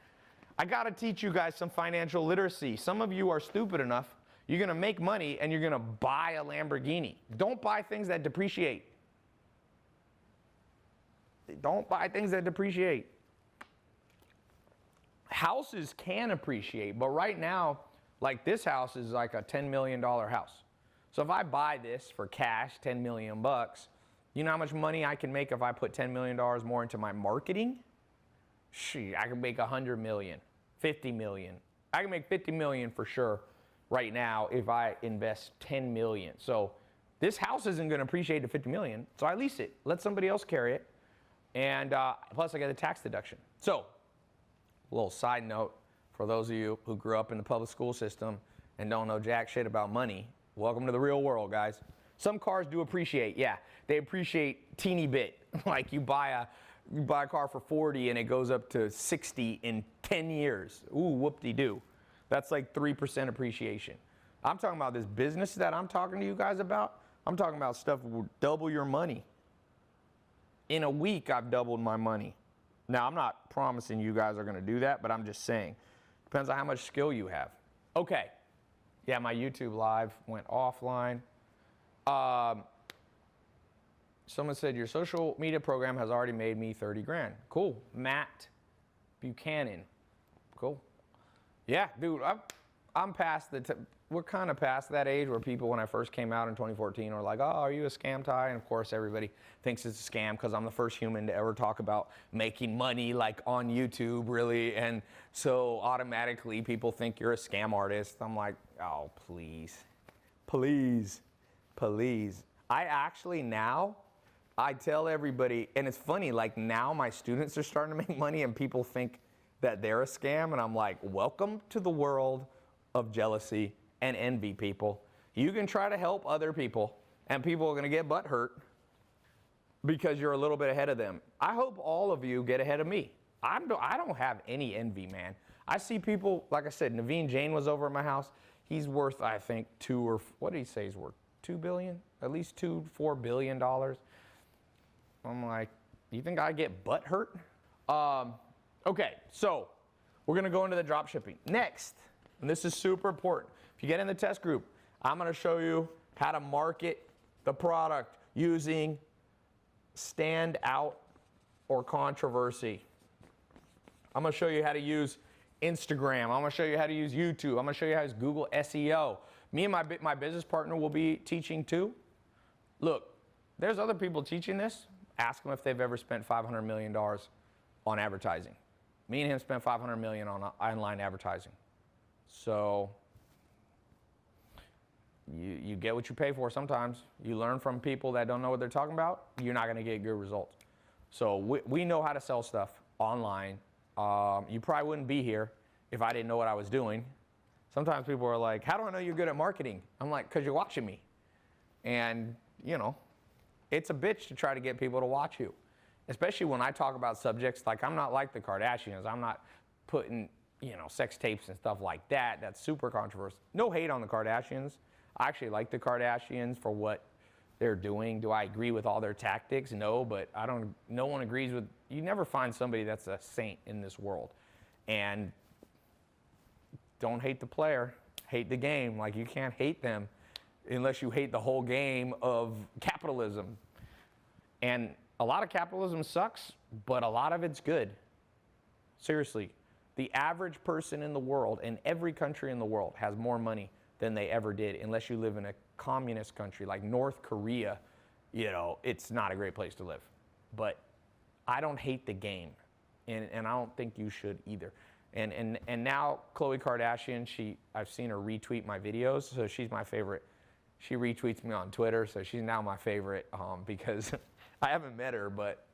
I got to teach you guys some financial literacy. Some of you are stupid enough. You're going to make money and you're going to buy a Lamborghini. Don't buy things that depreciate. Don't buy things that depreciate. Houses can appreciate, but right now, like, this house is like a $10 million house. So if I buy this for cash, 10 million bucks, you know how much money I can make if I put $10 million more into my marketing? Shit, I can make 100 million, 50 million. I can make 50 million for sure right now if I invest 10 million. So this house isn't going to appreciate to 50 million, so I lease it. Let somebody else carry it. And plus I get a tax deduction. So, a little side note for those of you who grew up in the public school system and don't know jack shit about money, welcome to the real world, guys. Some cars do appreciate, yeah. They appreciate teeny bit. Like, you buy a car for 40 and it goes up to 60 in 10 years. Ooh, whoop-de-doo. That's like 3% appreciation. I'm talking about this business that I'm talking to you guys about. I'm talking about stuff that will double your money. In a week, I've doubled my money. Now, I'm not promising you guys are going to do that, but I'm just saying. Depends on how much skill you have. Okay. Yeah, my YouTube live went offline. Someone said, your social media program has already made me 30 grand. Cool. Matt Buchanan. Cool. Yeah, dude, I'm past we're kind of past that age where people, when I first came out in 2014, were like, oh, are you a scam, Ty? And of course, everybody thinks it's a scam because I'm the first human to ever talk about making money, like, on YouTube, really. And so automatically people think you're a scam artist. I'm like, oh, please, please, please. I actually now, I tell everybody, and it's funny, like, now my students are starting to make money and people think that they're a scam. And I'm like, welcome to the world of jealousy and envy, people. You can try to help other people, and people are going to get butt hurt because you're a little bit ahead of them. I hope all of you get ahead of me. I don't have any envy, man. I see people, like I said, Naveen Jain was over at my house. He's worth, I think, what did he say he's worth? 2 billion? At least $4 billion. I'm like, you think I get butt hurt? Okay, so we're going to go into the drop shipping. Next, and this is super important. If you get in the test group, I'm going to show you how to market the product using standout or controversy. I'm going to show you how to use Instagram. I'm gonna show you how to use YouTube. I'm gonna show you how to use Google SEO. Me and my business partner will be teaching too. Look, there's other people teaching this. Ask them if they've ever spent $500 million on advertising. Me and him spent $500 million on online advertising. So you get what you pay for sometimes. You learn from people that don't know what they're talking about, you're not gonna get good results. So we know how to sell stuff online. You probably wouldn't be here if I didn't know what I was doing. Sometimes people are like, how do I know you're good at marketing? I'm like, because you're watching me. And, you know, it's a bitch to try to get people to watch you. Especially when I talk about subjects like, I'm not like the Kardashians. I'm not putting, you know, sex tapes and stuff like that. That's super controversial. No hate on the Kardashians. I actually like the Kardashians for what they're doing. Do I agree with all their tactics? No, but no one agrees with, you never find somebody that's a saint in this world. And don't hate the player, hate the game. Like, you can't hate them unless you hate the whole game of capitalism. And a lot of capitalism sucks, but a lot of it's good. Seriously, the average person in the world, in every country in the world, has more money than they ever did, unless you live in a communist country like North Korea. You know, it's not a great place to live. But I don't hate the game, and I don't think you should either. And now Khloe Kardashian, I've seen her retweet my videos, so she's my favorite. She retweets me on Twitter, so she's now my favorite because I haven't met her, but,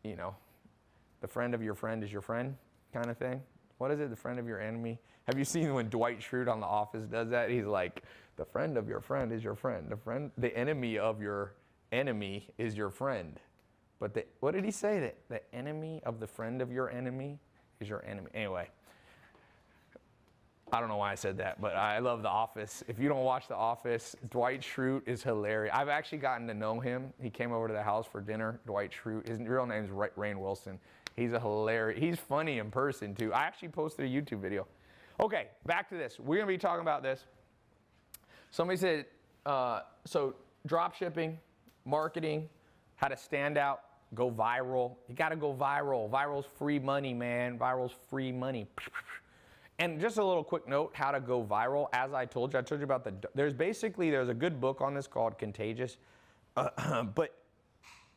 you know, the friend of your friend is your friend kind of thing. What is it, the friend of your enemy? Have you seen when Dwight Schrute on The Office does that? He's like, the friend of your friend is your friend. The enemy of your enemy is your friend. But what did he say? The enemy of the friend of your enemy is your enemy. Anyway, I don't know why I said that, but I love The Office. If you don't watch The Office, Dwight Schrute is hilarious. I've actually gotten to know him. He came over to the house for dinner, Dwight Schrute. His real name is Rainn Wilson. He's funny in person too. I actually posted a YouTube video. Okay, back to this. We're gonna be talking about this. Somebody said, so drop shipping, marketing, how to stand out, go viral. You gotta go viral. Viral's free money, man. Viral's free money. And just a little quick note, how to go viral. As I told you about there's a good book on this called Contagious, but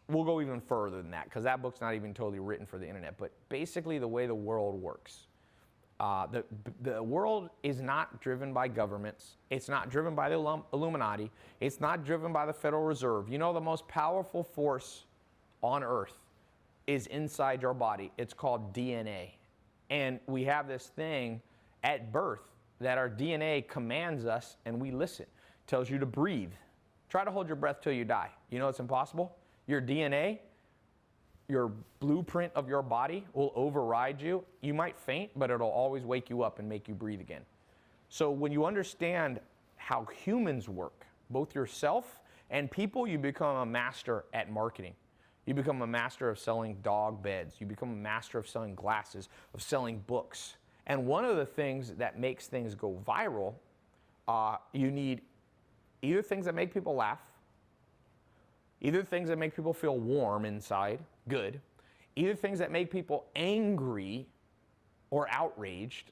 we'll go even further than that because that book's not even totally written for the internet. But basically the way the world works. The world is not driven by governments. It's not driven by the Illuminati. It's not driven by the Federal Reserve. You know, the most powerful force on Earth is inside your body. It's called DNA. And we have this thing at birth that our DNA commands us and we listen. It tells you to breathe. Try to hold your breath till you die. You know it's impossible? Your DNA, your blueprint of your body will override you. You might faint, but it'll always wake you up and make you breathe again. So when you understand how humans work, both yourself and people, you become a master at marketing. You become a master of selling dog beds. You become a master of selling glasses, of selling books. And one of the things that makes things go viral, you need either things that make people laugh, either things that make people feel warm inside, good, either things that make people angry or outraged.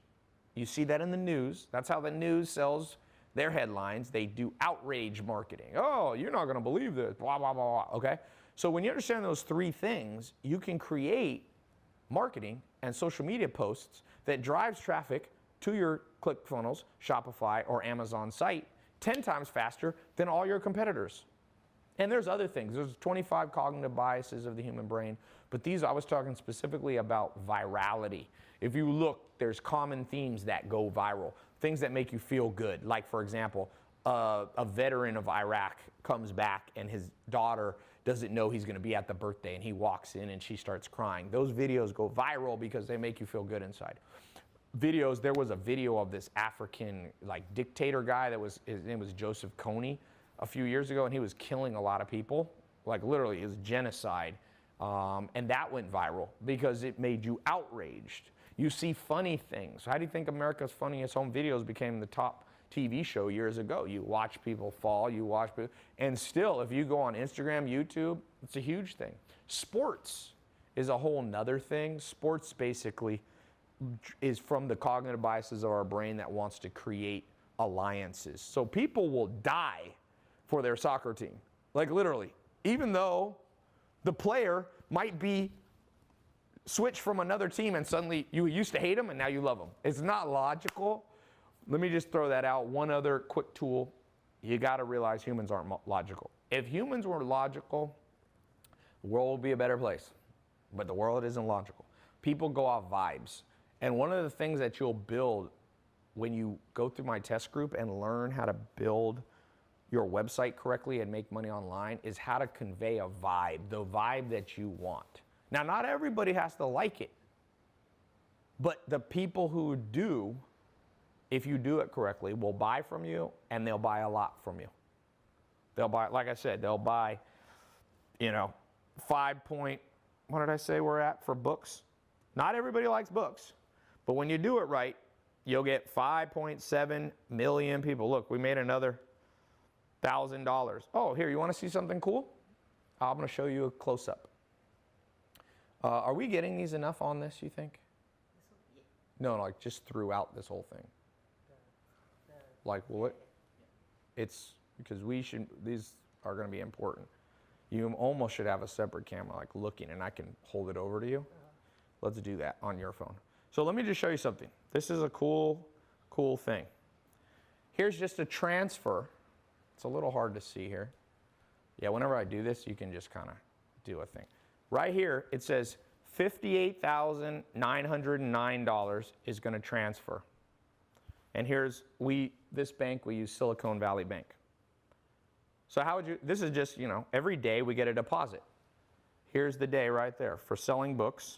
You see that in the news. That's how the news sells their headlines. They do outrage marketing. Oh, you're not going to believe this, blah, blah, blah, blah, okay? So when you understand those three things, you can create marketing and social media posts that drives traffic to your ClickFunnels, Shopify, or Amazon site 10 times faster than all your competitors. And there's other things. There's 25 cognitive biases of the human brain, but I was talking specifically about virality. If you look, there's common themes that go viral, things that make you feel good. Like, for example, a veteran of Iraq comes back and his daughter doesn't know he's going to be at the birthday, and he walks in and she starts crying. Those videos go viral because they make you feel good inside. Videos, there was a video of this African dictator guy his name was Joseph Kony a few years ago, and he was killing a lot of people, literally, it was genocide. And that went viral because it made you outraged. You see funny things. How do you think America's Funniest Home Videos became the top TV show years ago? You watch people fall, and still, if you go on Instagram, YouTube, it's a huge thing. Sports is a whole nother thing. Sports basically, is from the cognitive biases of our brain that wants to create alliances. So people will die for their soccer team, like literally, even though the player might be switched from another team and suddenly you used to hate them and now you love them. It's not logical. Let me just throw that out. One other quick tool. You got to realize humans aren't logical. If humans were logical, the world would be a better place. But the world isn't logical. People go off vibes. And one of the things that you'll build when you go through my test group and learn how to build your website correctly and make money online is how to convey a vibe, the vibe that you want. Now, not everybody has to like it. But the people who do, if you do it correctly, will buy from you, and they'll buy a lot from you. They'll buy, like I said, they'll buy, 5 point, what did I say we're at for books? Not everybody likes books, but when you do it right, you'll get 5.7 million people. Look, we made another $1,000. Oh, here, you want to see something cool? I'm going to show you a close-up. Are we getting these enough on this, you think? No, like just throughout this whole thing. Like, will it? It's because these are going to be important. You almost should have a separate camera, like looking, and I can hold it over to you. Let's do that on your phone. So let me just show you something. This is a cool thing. Here's just a transfer. It's a little hard to see here. Yeah, whenever I do this, you can just kind of do a thing. Right here, it says $58,909 is going to transfer. And here's, this bank, we use Silicon Valley Bank. So how would you, this is just, every day we get a deposit. Here's the day right there. For selling books,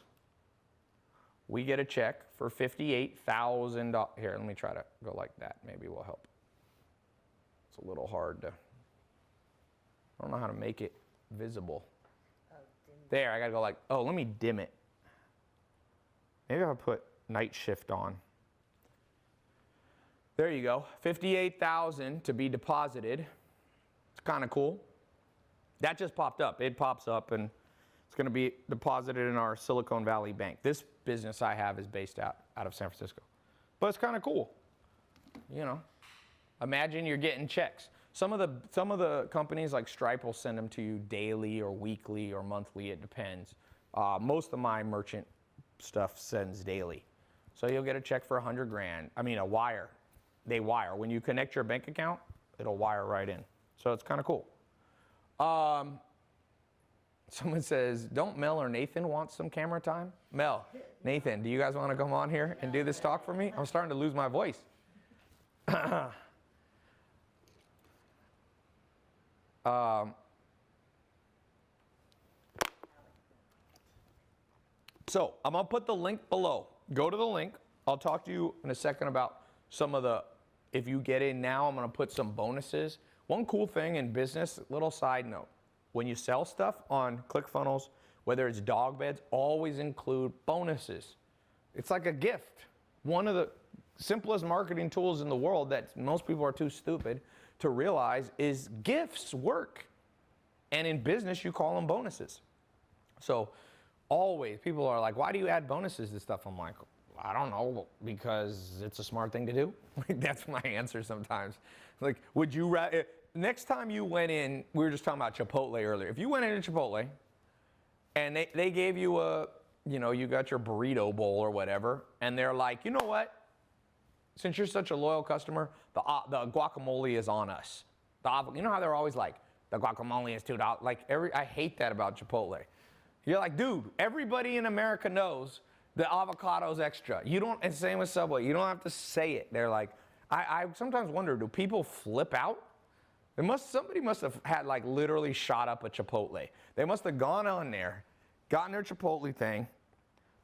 we get a check for $58,000. Here, let me try to go like that. Maybe will help. It's a little hard to, I don't know how to make it visible. There, I gotta go like, let me dim it. Maybe I'll put night shift on. There you go, 58,000 to be deposited. It's kind of cool. That just popped up. It pops up and it's gonna be deposited in our Silicon Valley Bank. This business I have is based out of San Francisco. But it's kind of cool. Imagine you're getting checks. Some of the companies like Stripe will send them to you daily or weekly or monthly, it depends. Most of my merchant stuff sends daily. So you'll get a check for $100,000. I mean, a wire. They wire. When you connect your bank account, it'll wire right in. So it's kind of cool. Someone says, don't Mel or Nathan want some camera time? Mel, Nathan, do you guys want to come on here and do this talk for me? I'm starting to lose my voice. So I'm going to put the link below. Go to the link. I'll talk to you in a second about some of the, if you get in now, I'm going to put some bonuses. One cool thing in business, little side note, when you sell stuff on ClickFunnels, whether it's dog beds, always include bonuses. It's like a gift. One of the simplest marketing tools in the world that most people are too stupid to realize is gifts work. And in business, you call them bonuses. So always, people are like, why do you add bonuses to stuff? I'm like, I don't know, because it's a smart thing to do. That's my answer sometimes. Like, would you rather, next time you went in, we were just talking about Chipotle earlier. If you went into Chipotle and they gave you you got your burrito bowl or whatever, and they're like, you know what? Since you're such a loyal customer, the guacamole is on us. You know how they're always like, the guacamole is $2. Like I hate that about Chipotle. You're like, dude, everybody in America knows the avocado's extra. You don't, and same with Subway. You don't have to say it. They're like, I sometimes wonder, do people flip out? Somebody must have had like literally shot up a Chipotle. They must have gone on there, gotten their Chipotle thing.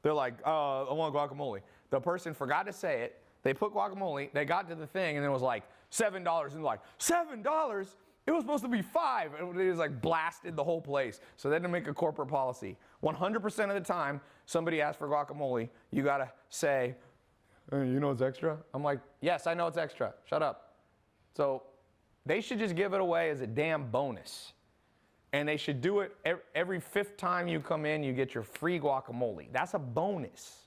They're like, I want guacamole. The person forgot to say it. They put guacamole, they got to the thing, and it was like $7. And they're like, $7? It was supposed to be $5. And it was like blasted the whole place. So they had to make a corporate policy. 100% of the time, somebody asks for guacamole, you got to say, hey, you know it's extra? I'm like, yes, I know it's extra. Shut up. So they should just give it away as a damn bonus. And they should do it every 5th time you come in, you get your free guacamole. That's a bonus.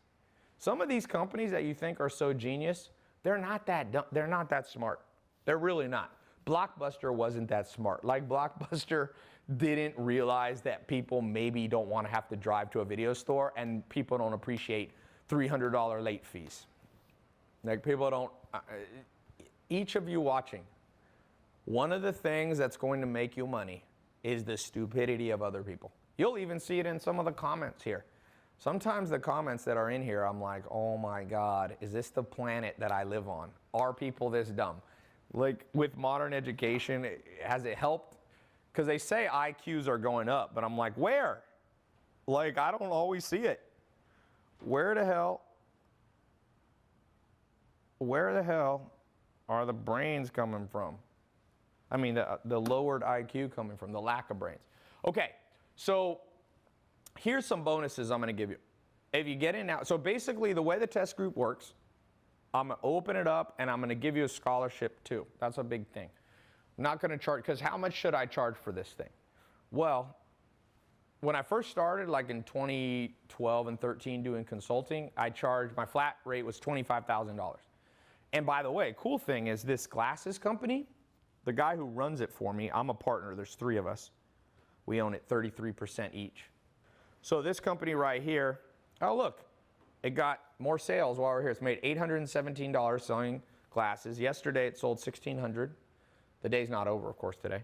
Some of these companies that you think are so genius, they're not that dumb, they're not that smart. They're really not. Blockbuster wasn't that smart. Like Blockbuster didn't realize that people maybe don't want to have to drive to a video store, and people don't appreciate $300 late fees. Like people don't, each of you watching, one of the things that's going to make you money is the stupidity of other people. You'll even see it in some of the comments here. Sometimes the comments that are in here, I'm like, oh my God, is this the planet that I live on? Are people this dumb? Like with modern education, has it helped? Because they say IQs are going up, but I'm like, where? Like, I don't always see it. Where the hell are the brains coming from? I mean, the lowered IQ coming from, the lack of brains. Okay, so here's some bonuses I'm going to give you. If you get in now, so basically the way the test group works, I'm going to open it up and I'm going to give you a scholarship too. That's a big thing. I'm not going to charge, because how much should I charge for this thing? Well, when I first started, like in 2012 and 13 doing consulting, I charged, my flat rate was $25,000. And by the way, cool thing is this glasses company, the guy who runs it for me, I'm a partner, there's 3 of us. We own it 33% each. So this company right here, oh look, it got more sales while we're here. It's made $817 selling glasses. Yesterday it sold $1,600. The day's not over, of course, today.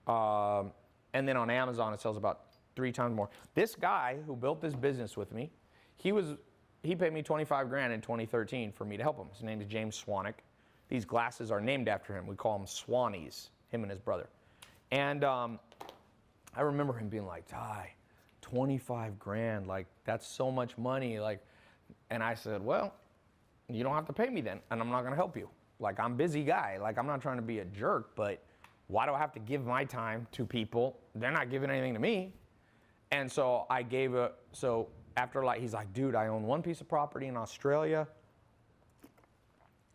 And then on Amazon it sells about 3 times more. This guy who built this business with me, he paid me $25,000 in 2013 for me to help him. His name is James Swanek. These glasses are named after him. We call them Swannies, him and his brother. And I remember him being like, Ty, $25,000, like that's so much money. Like, and I said, well, you don't have to pay me then, and I'm not gonna help you. Like, I'm a busy guy. Like, I'm not trying to be a jerk, but why do I have to give my time to people? They're not giving anything to me. And so I gave so after like, he's like, dude, I own one piece of property in Australia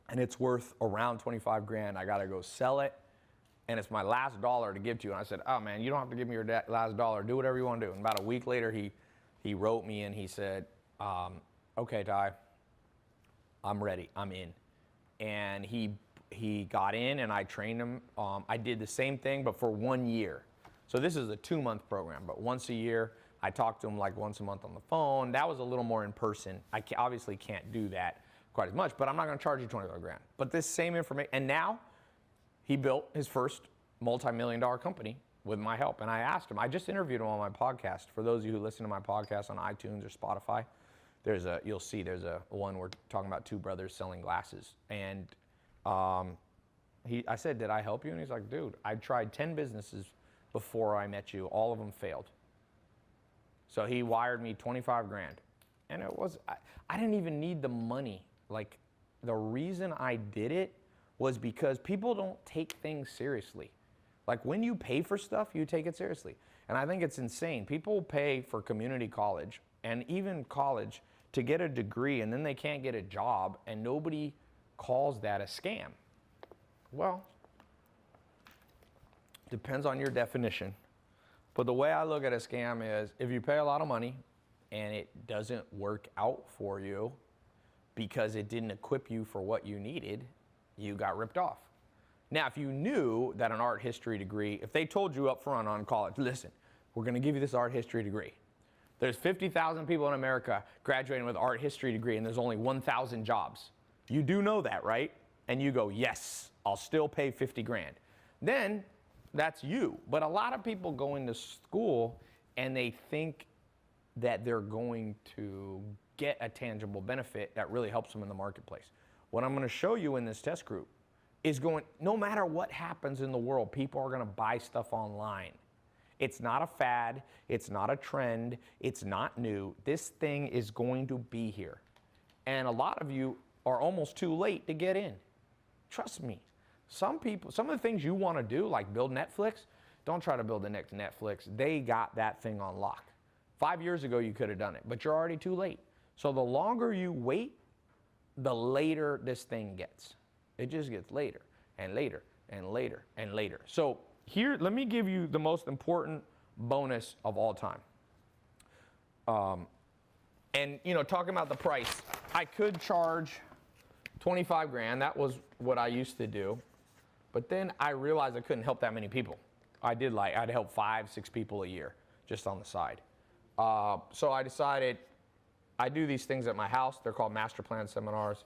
and it's worth around $25,000. I gotta go sell it and it's my last dollar to give to you. And I said, oh man, you don't have to give me your last dollar. Do whatever you wanna do. And about a week later, he wrote me and he said, okay, Ty, I'm ready, I'm in. And he got in and I trained him. I did the same thing, but for 1 year. So this is a 2-month program, but once a year, I talked to him like once a month on the phone. That was a little more in person. I obviously can't do that quite as much, but I'm not gonna charge you $25,000. But this same information, and now he built his first multi-million-dollar company with my help. And I asked him, I just interviewed him on my podcast. For those of you who listen to my podcast on iTunes or Spotify, you'll see there's a one we're talking about 2 brothers selling glasses. And I said, did I help you? And he's like, dude, I tried 10 businesses before I met you. All of them failed. So he wired me $25,000. And it was, I didn't even need the money. Like, the reason I did it was because people don't take things seriously. Like, when you pay for stuff, you take it seriously. And I think it's insane. People pay for community college and even college to get a degree, and then they can't get a job, and nobody calls that a scam. Well, depends on your definition. But the way I look at a scam is if you pay a lot of money and it doesn't work out for you because it didn't equip you for what you needed, you got ripped off. Now, if you knew that an art history degree, if they told you up front on college, listen, we're gonna give you this art history degree. There's 50,000 people in America graduating with an art history degree and there's only 1,000 jobs. You do know that, right? And you go, yes, I'll still pay $50,000. Then that's you. But a lot of people go into school and they think that they're going to get a tangible benefit that really helps them in the marketplace. What I'm gonna show you in this test group is no matter what happens in the world, people are gonna buy stuff online. It's not a fad, it's not a trend, it's not new. This thing is going to be here. And a lot of you are almost too late to get in. Trust me. Some of the things you want to do, like build Netflix, don't try to build the next Netflix. They got that thing on lock. 5 years ago, you could have done it, but you're already too late. So the longer you wait, the later this thing gets. It just gets later and later and later and later. So here, let me give you the most important bonus of all time. And, talking about the price, I could charge 25 grand. That was what I used to do. But then I realized I couldn't help that many people. I'd help 5, 6 people a year just on the side. So I decided I do these things at my house. They're called master plan seminars.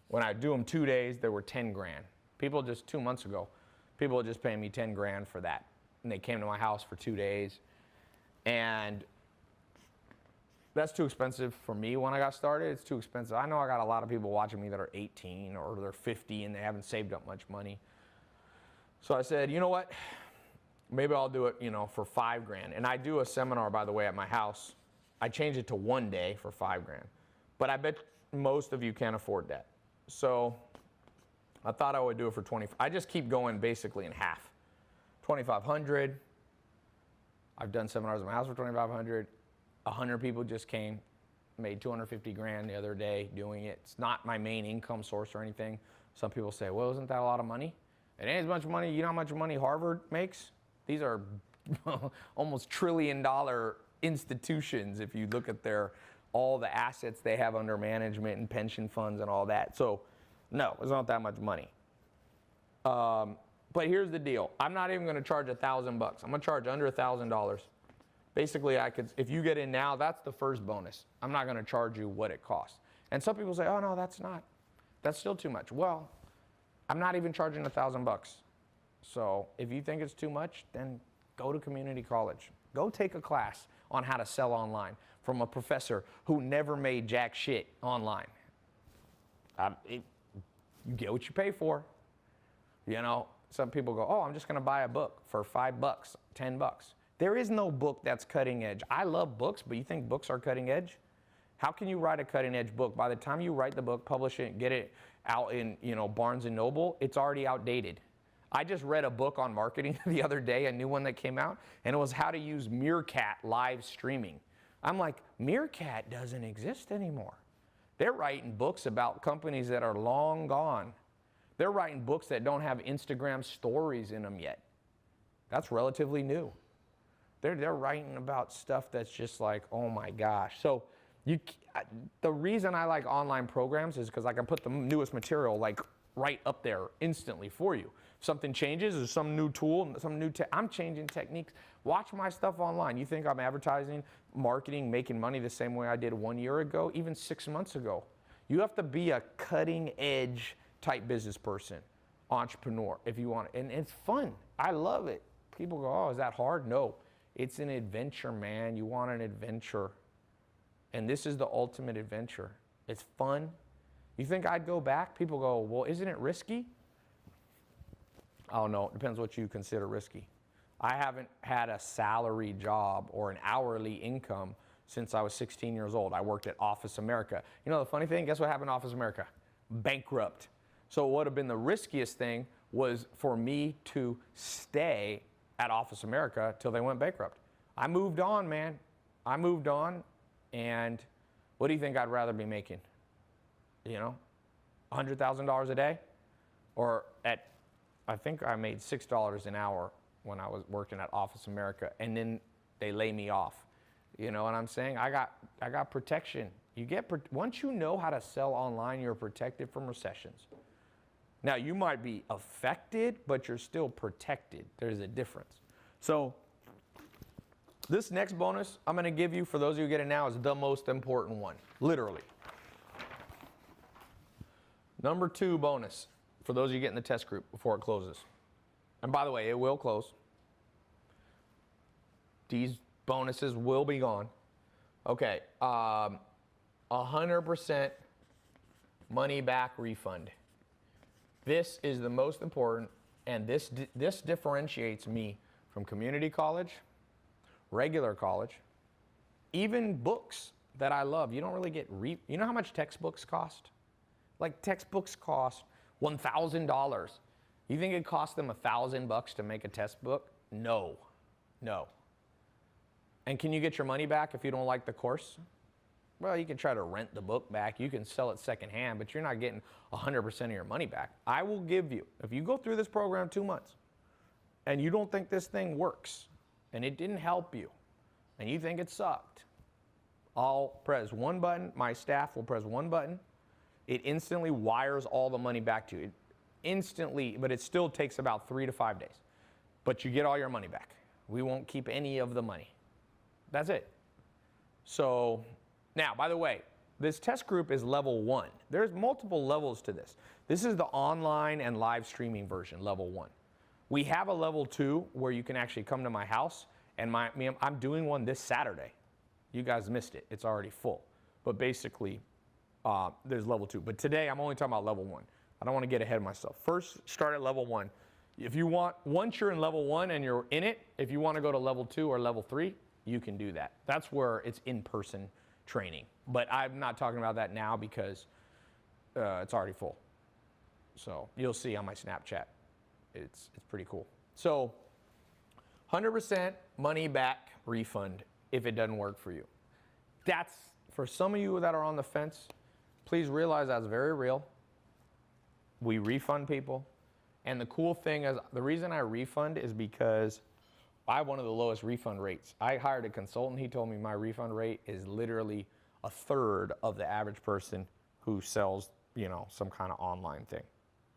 When I do them 2 days, they were 10 grand. People just 2 months ago, people were just paying me 10 grand for that. And they came to my house for 2 days. And that's too expensive for me when I got started. It's too expensive. I know I got a lot of people watching me that are 18 or they're 50 and they haven't saved up much money. So I said, you know what? Maybe I'll do it, for 5 grand. And I do a seminar, by the way, at my house. I changed it to 1 day for 5 grand. But I bet most of you can't afford that. So I thought I would do it for 20. I just keep going basically in half. 2,500. I've done seminars at my house for 2,500. 100 people just came, made 250 grand the other day doing it. It's not my main income source or anything. Some people say, well, isn't that a lot of money? It ain't as much money. You know how much money Harvard makes? These are almost $1 trillion institutions if you look at all the assets they have under management and pension funds and all that. So no, it's not that much money. But here's the deal. I'm not even going to charge $1,000. I'm going to charge under $1,000. Basically, if you get in now, that's the first bonus. I'm not going to charge you what it costs. And some people say, oh no, that's still too much. Well, I'm not even charging $1,000. So if you think it's too much, then go to community college. Go take a class on how to sell online from a professor who never made jack shit online. You get what you pay for. Some people go, oh, I'm just going to buy a book for $5, $10. There is no book that's cutting edge. I love books, but you think books are cutting edge? How can you write a cutting edge book? By the time you write the book, publish it, get it out in Barnes and Noble, it's already outdated. I just read a book on marketing the other day, a new one that came out, and it was how to use Meerkat live streaming. I'm like, Meerkat doesn't exist anymore. They're writing books about companies that are long gone. They're writing books that don't have Instagram stories in them yet. That's relatively new. They're writing about stuff that's just like, oh my gosh. So the reason I like online programs is because I can put the newest material like right up there instantly for you. If something changes, there's some new tool, I'm changing techniques. Watch my stuff online. You think I'm advertising, marketing, making money the same way I did 1 year ago, even 6 months ago? You have to be a cutting edge type business person, entrepreneur, if you want it. And it's fun. I love it. People go, oh, is that hard? No, it's an adventure, man. You want an adventure. And this is the ultimate adventure. It's fun. You think I'd go back? People go, well, isn't it risky? Oh no, it depends what you consider risky. I haven't had a salary job or an hourly income since I was 16 years old. I worked at Office America. You know the funny thing? Guess what happened to Office America? Bankrupt. So what would have been the riskiest thing was for me to stay at Office America till they went bankrupt. I moved on, man. I moved on, and what do you think I'd rather be making? $100,000 a day? Or I think I made $6 an hour when I was working at Office America, and then they lay me off. You know what I'm saying? I got protection. Once you know how to sell online, you're protected from recessions. Now, you might be affected, but you're still protected. There's a difference. So this next bonus I'm going to give you, for those of you who get it now, is the most important one, literally. Number 2 bonus, for those of you getting the test group before it closes. And by the way, it will close. These bonuses will be gone. Okay, 100% money back refund. This is the most important, and this differentiates me from community college, regular college, even books that I love. You don't really get you know how much textbooks cost? Like textbooks cost $1,000. You think it cost them $1,000 to make a test book? No. And can you get your money back if you don't like the course? Well, you can try to rent the book back. You can sell it secondhand, but you're not getting 100% of your money back. I will give you, if you go through this program 2 months and you don't think this thing works and it didn't help you and you think it sucked, I'll press one button, my staff will press one button, it instantly wires all the money back to you. Instantly, but it still takes about 3 to 5 days. But you get all your money back. We won't keep any of the money. That's it. So now, by the way, this test group is level 1. There's multiple levels to this. This is the online and live streaming version, level 1. We have a level 2 where you can actually come to my house, and I'm doing one this Saturday. You guys missed it. It's already full. But basically, there's level 2. But today, I'm only talking about level 1. I don't want to get ahead of myself. First, start at level 1. If you want, once you're in level 1 and you're in it, if you want to go to level 2 or level 3, you can do that. That's where it's in-person training. But I'm not talking about that now because it's already full. So you'll see on my Snapchat. It's pretty cool. So 100% money back refund if it doesn't work for you. That's, for some of you that are on the fence, please realize that's very real. We refund people. And the cool thing is, the reason I refund is because I have one of the lowest refund rates. I hired a consultant. He told me my refund rate is literally a third of the average person who sells, some kind of online thing.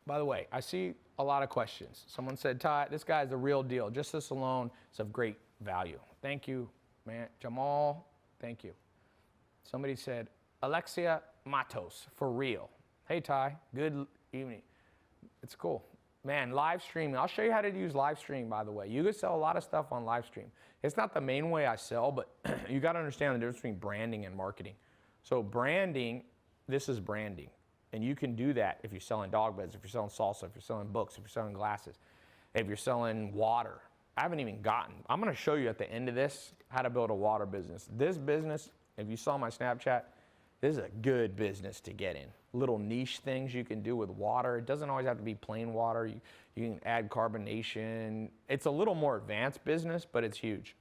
By the way, I see a lot of questions. Someone said, Ty, this guy's the real deal. Just this alone is of great value. Thank you, man. Jamal, thank you. Somebody said, Alexia Matos, for real. Hey, Ty, good evening. It's cool. Man, live streaming. I'll show you how to use live stream, by the way. You can sell a lot of stuff on live stream. It's not the main way I sell, but you got to understand the difference between branding and marketing. So branding, this is branding. And you can do that if you're selling dog beds, if you're selling salsa, if you're selling books, if you're selling glasses, if you're selling water. I haven't even gotten. I'm going to show you at the end of this how to build a water business. This business, if you saw my Snapchat, this is a good business to get in. Little niche things you can do with water. It doesn't always have to be plain water. You can add carbonation. It's a little more advanced business, but it's huge.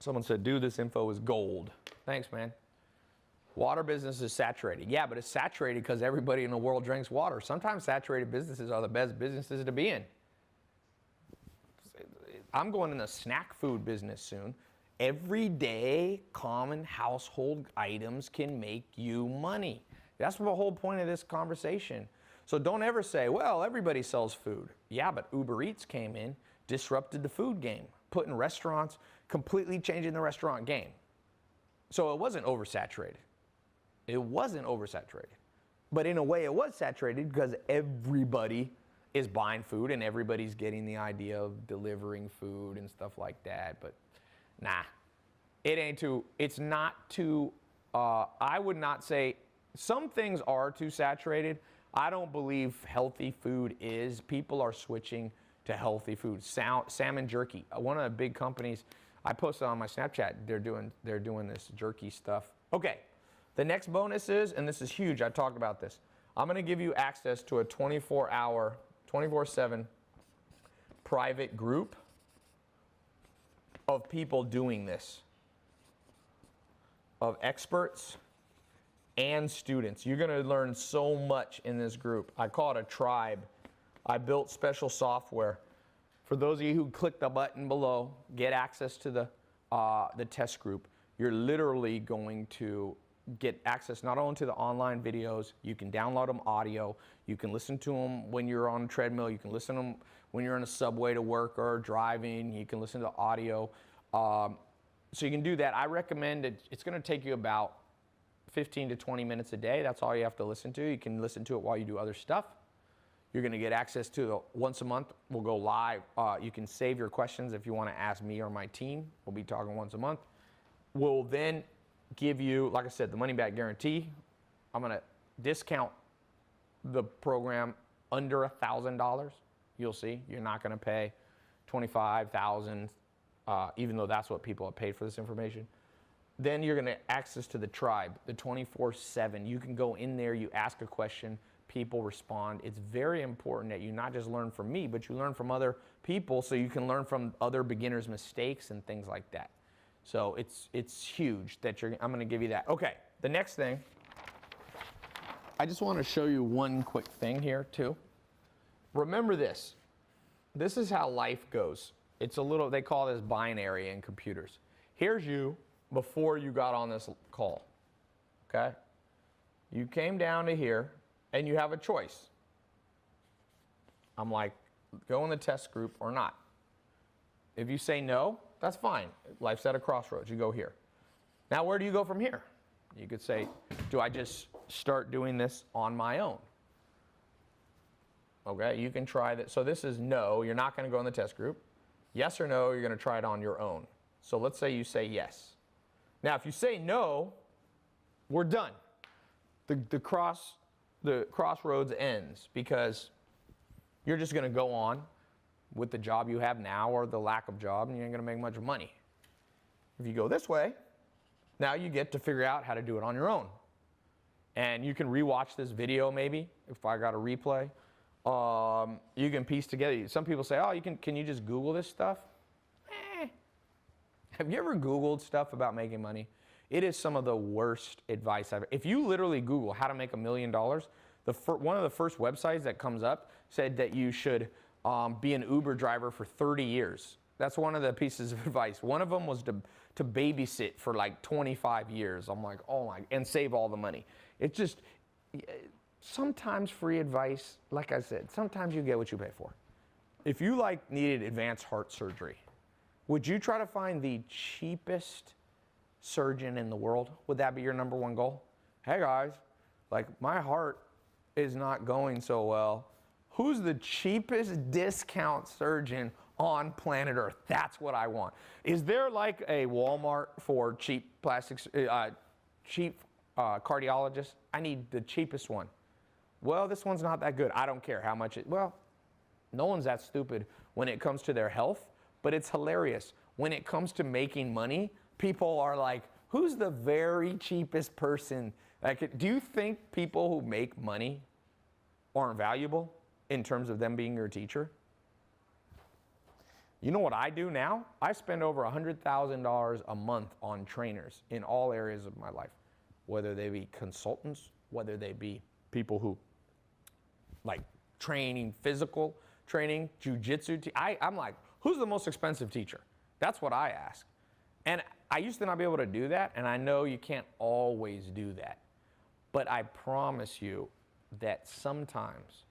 Someone said, dude, this info is gold. Thanks, man. Water business is saturated. Yeah, but it's saturated because everybody in the world drinks water. Sometimes saturated businesses are the best businesses to be in. I'm going in the snack food business soon. Everyday common household items can make you money. That's the whole point of this conversation. So don't ever say, well, everybody sells food. Yeah, but Uber Eats came in, disrupted the food game, putting restaurants, completely changing the restaurant game. So it wasn't oversaturated. It wasn't oversaturated. But in a way it was saturated because everybody is buying food and everybody's getting the idea of delivering food and stuff like that. But nah, it's not too, I would not say, some things are too saturated. I don't believe healthy food is. People are switching to healthy food. Salmon jerky, one of the big companies, I posted on my Snapchat, they're doing this jerky stuff. Okay, the next bonus is, and this is huge, I talked about this, I'm gonna give you access to a 24-hour, 24/7 private group of people doing this, of experts and students. You're gonna learn so much in this group. I call it a tribe. I built special software. For those of you who click the button below, get access to the test group. You're literally going to get access not only to the online videos, you can download them audio, you can listen to them when you're on a treadmill, you can listen to them when you're in a subway to work or driving, you can listen to audio. So you can do that. I recommend it. It's going to take you about 15 to 20 minutes a day. That's all you have to listen to. You can listen to it while you do other stuff. You're going to get access to once a month. We'll go live. You can save your questions if you want to ask me or my team. We'll be talking once a month. We'll then give you, like I said, the money back guarantee. I'm going to discount the program under $1,000. You'll see. You're not going to pay $25,000, even though that's what people have paid for this information. Then you're going to access to the tribe, the 24/7. You can go in there, you ask a question, people respond. It's very important that you not just learn from me, but you learn from other people so you can learn from other beginners' mistakes and things like that. So it's huge that I'm going to give you that. Okay, the next thing, I just want to show you one quick thing here too. Remember this. This is how life goes. It's a little, they call this binary in computers. Here's you, before you got on this call, okay? You came down to here and you have a choice. I'm like, go in the test group or not. If you say no, that's fine. Life's at a crossroads. You go here. Now, where do you go from here? You could say, do I just start doing this on my own? Okay, you can try that. So this is no, you're not going to go in the test group. Yes or no, you're going to try it on your own. So let's say you say yes. Now, if you say no, we're done. The crossroads ends because you're just going to go on with the job you have now or the lack of job, and you ain't going to make much money. If you go this way, now you get to figure out how to do it on your own. And you can rewatch this video maybe, if I got a replay. You can piece together. Some people say, oh, can you just Google this stuff? Have you ever Googled stuff about making money? It is some of the worst advice I've ever. If you literally Google how to make $1 million, one of the first websites that comes up said that you should be an Uber driver for 30 years. That's one of the pieces of advice. One of them was to babysit for like 25 years. I'm like, oh my, and save all the money. It's just, sometimes free advice, like I said, sometimes you get what you pay for. If you needed advanced heart surgery, would you try to find the cheapest surgeon in the world? Would that be your number one goal? Hey guys, my heart is not going so well. Who's the cheapest discount surgeon on planet Earth? That's what I want. Is there a Walmart for cheap plastics, cheap cardiologists? I need the cheapest one. Well, this one's not that good. I don't care how much well, no one's that stupid when it comes to their health, but it's hilarious. When it comes to making money, people are like, who's the very cheapest person? Do you think people who make money aren't valuable in terms of them being your teacher? You know what I do now? I spend over $100,000 a month on trainers in all areas of my life, whether they be consultants, whether they be people who training, physical training, jujitsu. I'm like, who's the most expensive teacher? That's what I ask. And I used to not be able to do that, and I know you can't always do that. But I promise you that sometimes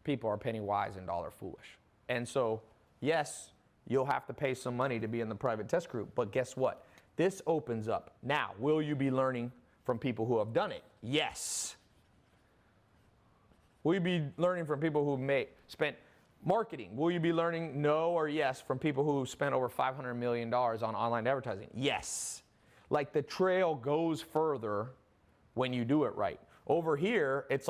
people are penny wise and dollar foolish. And so, yes, you'll have to pay some money to be in the private test group, but guess what? This opens up. Now, will you be learning from people who have done it? Yes. Will you be learning from people who spent marketing? Will you be learning no or yes from people who spent over $500 million on online advertising? Yes. The trail goes further when you do it right. Over here, it's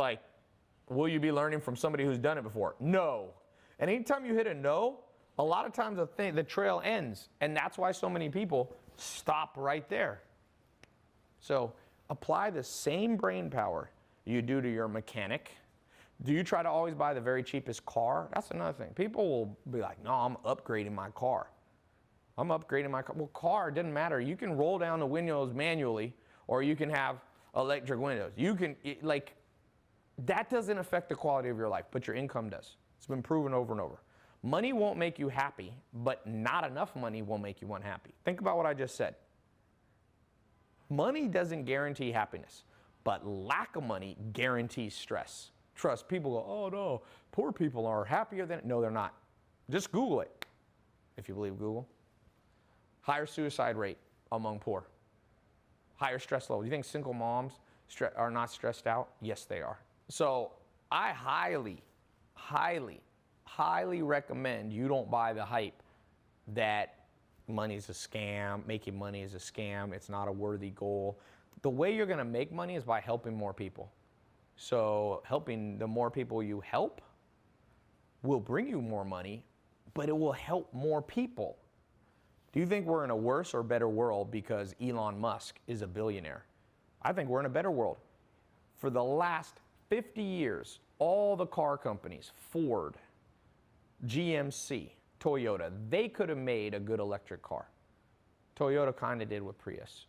will you be learning from somebody who's done it before? No. And anytime you hit a no, a lot of times the trail ends. And that's why so many people stop right there. So apply the same brain power you do to your mechanic. Do you try to always buy the very cheapest car? That's another thing. People will be like, no, I'm upgrading my car. I'm upgrading my car. Well, car, it doesn't matter. You can roll down the windows manually, or you can have electric windows. You can, that doesn't affect the quality of your life, but your income does. It's been proven over and over. Money won't make you happy, but not enough money will make you unhappy. Think about what I just said. Money doesn't guarantee happiness, but lack of money guarantees stress. Trust, people go, oh no, poor people are happier than, no, they're not. Just Google it, if you believe Google. Higher suicide rate among poor. Higher stress level. You think single moms are not stressed out? Yes, they are. So I highly, highly, highly recommend you don't buy the hype that money is a scam, making money is a scam, it's not a worthy goal. The way you're gonna make money is by helping more people. So helping the more people you help will bring you more money, but it will help more people. Do you think we're in a worse or better world because Elon Musk is a billionaire? I think we're in a better world. For the last 50 years, all the car companies, Ford, GMC, Toyota, they could have made a good electric car. Toyota kind of did with Prius.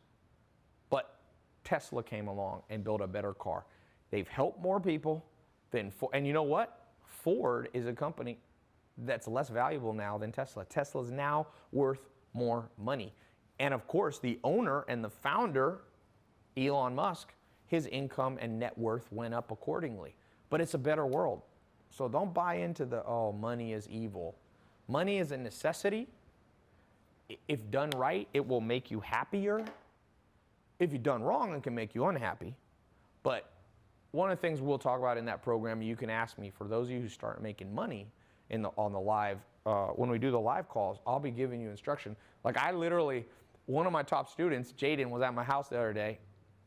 But Tesla came along and built a better car. They've helped more people than Ford. And you know what? Ford is a company that's less valuable now than Tesla. Tesla's now worth more money. And of course, the owner and the founder, Elon Musk, his income and net worth went up accordingly. But it's a better world. So don't buy into the, oh, money is evil. Money is a necessity. If done right, it will make you happier. If you've done wrong, it can make you unhappy. But one of the things we'll talk about in that program, you can ask me, for those of you who start making money on the live, when we do the live calls, I'll be giving you instruction. Like I literally, one of my top students, Jaden, was at my house the other day.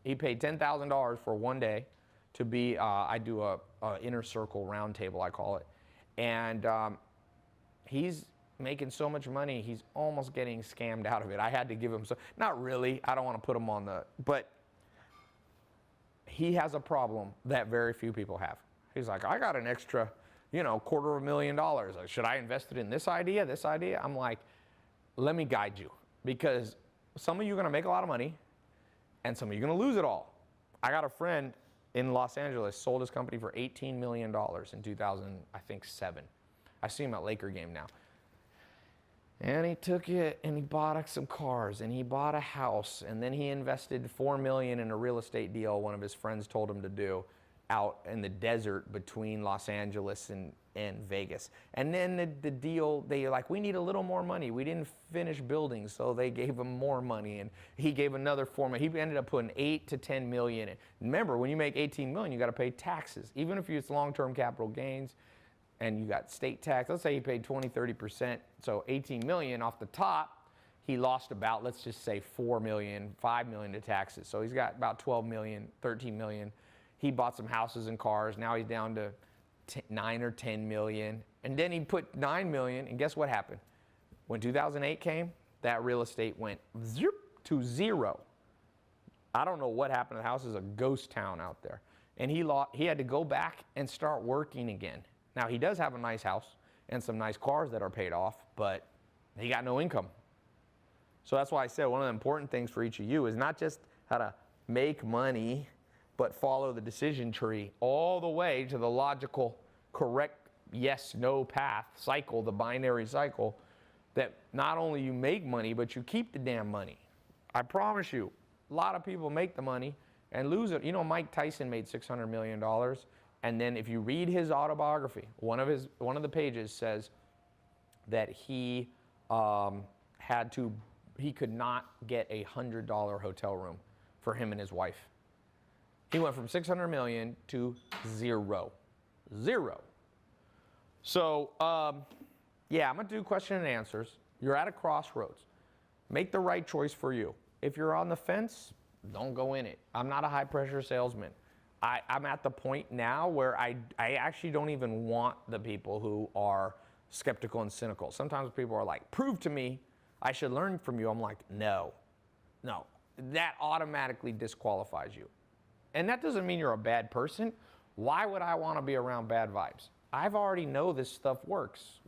He paid $10,000 for one day to be, I do a inner circle round table, I call it. And he's making so much money, he's almost getting scammed out of it. I had to give him some, not really, I don't want to put him on the, but he has a problem that very few people have. He's like, I got an extra, $250,000. Like, should I invest it in this idea, this idea? I'm like, let me guide you, because some of you are going to make a lot of money and some of you are going to lose it all. I got a friend in Los Angeles, sold his company for $18 million in 2007. I see him at Laker game now. And he took it and he bought some cars and he bought a house, and then he invested $4 million in a real estate deal one of his friends told him to do out in the desert between Los Angeles and Vegas. And then the deal, they like, we need a little more money. We didn't finish building, so they gave him more money, and he gave another $4 million. He ended up putting $8 to $10 million in. Remember, when you make $18 million, you got to pay taxes, even if it's long-term capital gains. And you got state tax. Let's say he paid 20, 30%. So 18 million off the top, he lost about, let's just say 4 million, 5 million to taxes. So he's got about 12 million, 13 million. He bought some houses and cars. Now he's down to 9 or 10 million. And then he put 9 million, and guess what happened? When 2008 came, that real estate went to zero. I don't know what happened. The house is a ghost town out there. And he had to go back and start working again. Now, he does have a nice house and some nice cars that are paid off, but he got no income. So that's why I said one of the important things for each of you is not just how to make money, but follow the decision tree all the way to the logical, correct yes, no path cycle, the binary cycle, that not only you make money, but you keep the damn money. I promise you, a lot of people make the money and lose it. Mike Tyson made $600 million. And then if you read his autobiography, one of the pages says that he could not get a $100 hotel room for him and his wife. He went from 600 million to zero. So, yeah, I'm going to do question and answers. You're at a crossroads. Make the right choice for you. If you're on the fence, don't go in it. I'm not a high-pressure salesman. I'm at the point now where I actually don't even want the people who are skeptical and cynical. Sometimes people are like, prove to me I should learn from you. I'm like, no. That automatically disqualifies you. And that doesn't mean you're a bad person. Why would I want to be around bad vibes? I've already know this stuff works.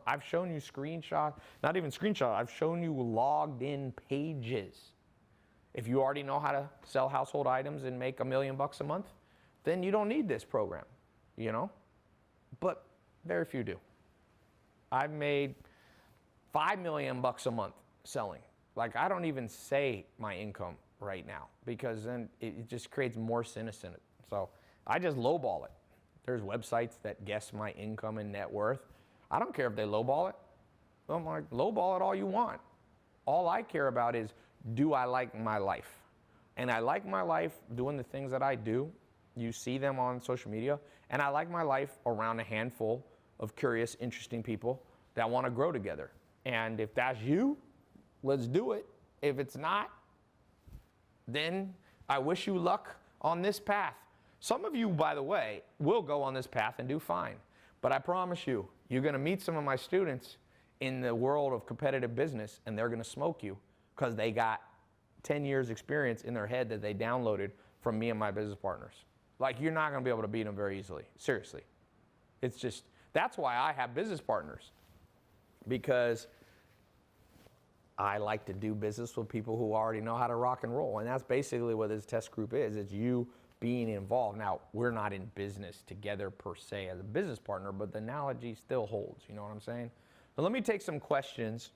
I've shown you screenshots, not even screenshots, I've shown you logged in pages. If you already know how to sell household items and make $1 million a month, then you don't need this program, But very few do. I've made $5 million a month selling. Like, I don't even say my income right now, because then it just creates more cynicism. So I just lowball it. There's websites that guess my income and net worth. I don't care if they lowball it. I'm like, lowball it all you want. All I care about is, do I like my life? And I like my life doing the things that I do. You see them on social media. And I like my life around a handful of curious, interesting people that want to grow together. And if that's you, let's do it. If it's not, then I wish you luck on this path. Some of you, by the way, will go on this path and do fine. But I promise you, you're going to meet some of my students in the world of competitive business, and they're going to smoke you, because they got 10 years experience in their head that they downloaded from me and my business partners. Like, you're not going to be able to beat them very easily. Seriously. It's just, that's why I have business partners, because I like to do business with people who already know how to rock and roll. And that's basically what this test group is. It's you being involved. Now, we're not in business together per se as a business partner, but the analogy still holds. You know what I'm saying? So let me take some questions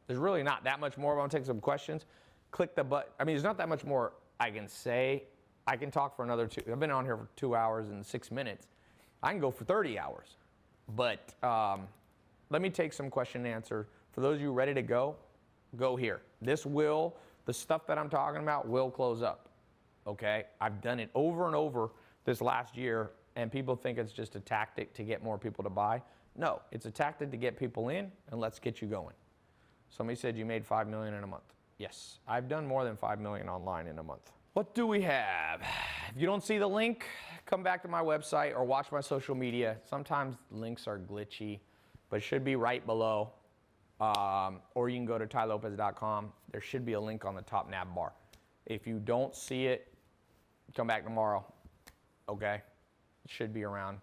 There's really not that much more. I'm gonna take some questions. Click the button. I mean, there's not that much more I can say. I can talk for another I've been on here for 2 hours and 6 minutes. I can go for 30 hours. But let me take some question and answer. For those of you ready to go here. The stuff that I'm talking about will close up, okay? I've done it over and over this last year, and people think it's just a tactic to get more people to buy. No, it's a tactic to get people in, and let's get you going. Somebody said you made $5 million in a month. Yes, I've done more than $5 million online in a month. What do we have? If you don't see the link, come back to my website or watch my social media. Sometimes links are glitchy, but it should be right below. Or you can go to tailopez.com. There should be a link on the top nav bar. If you don't see it, come back tomorrow, okay? It should be around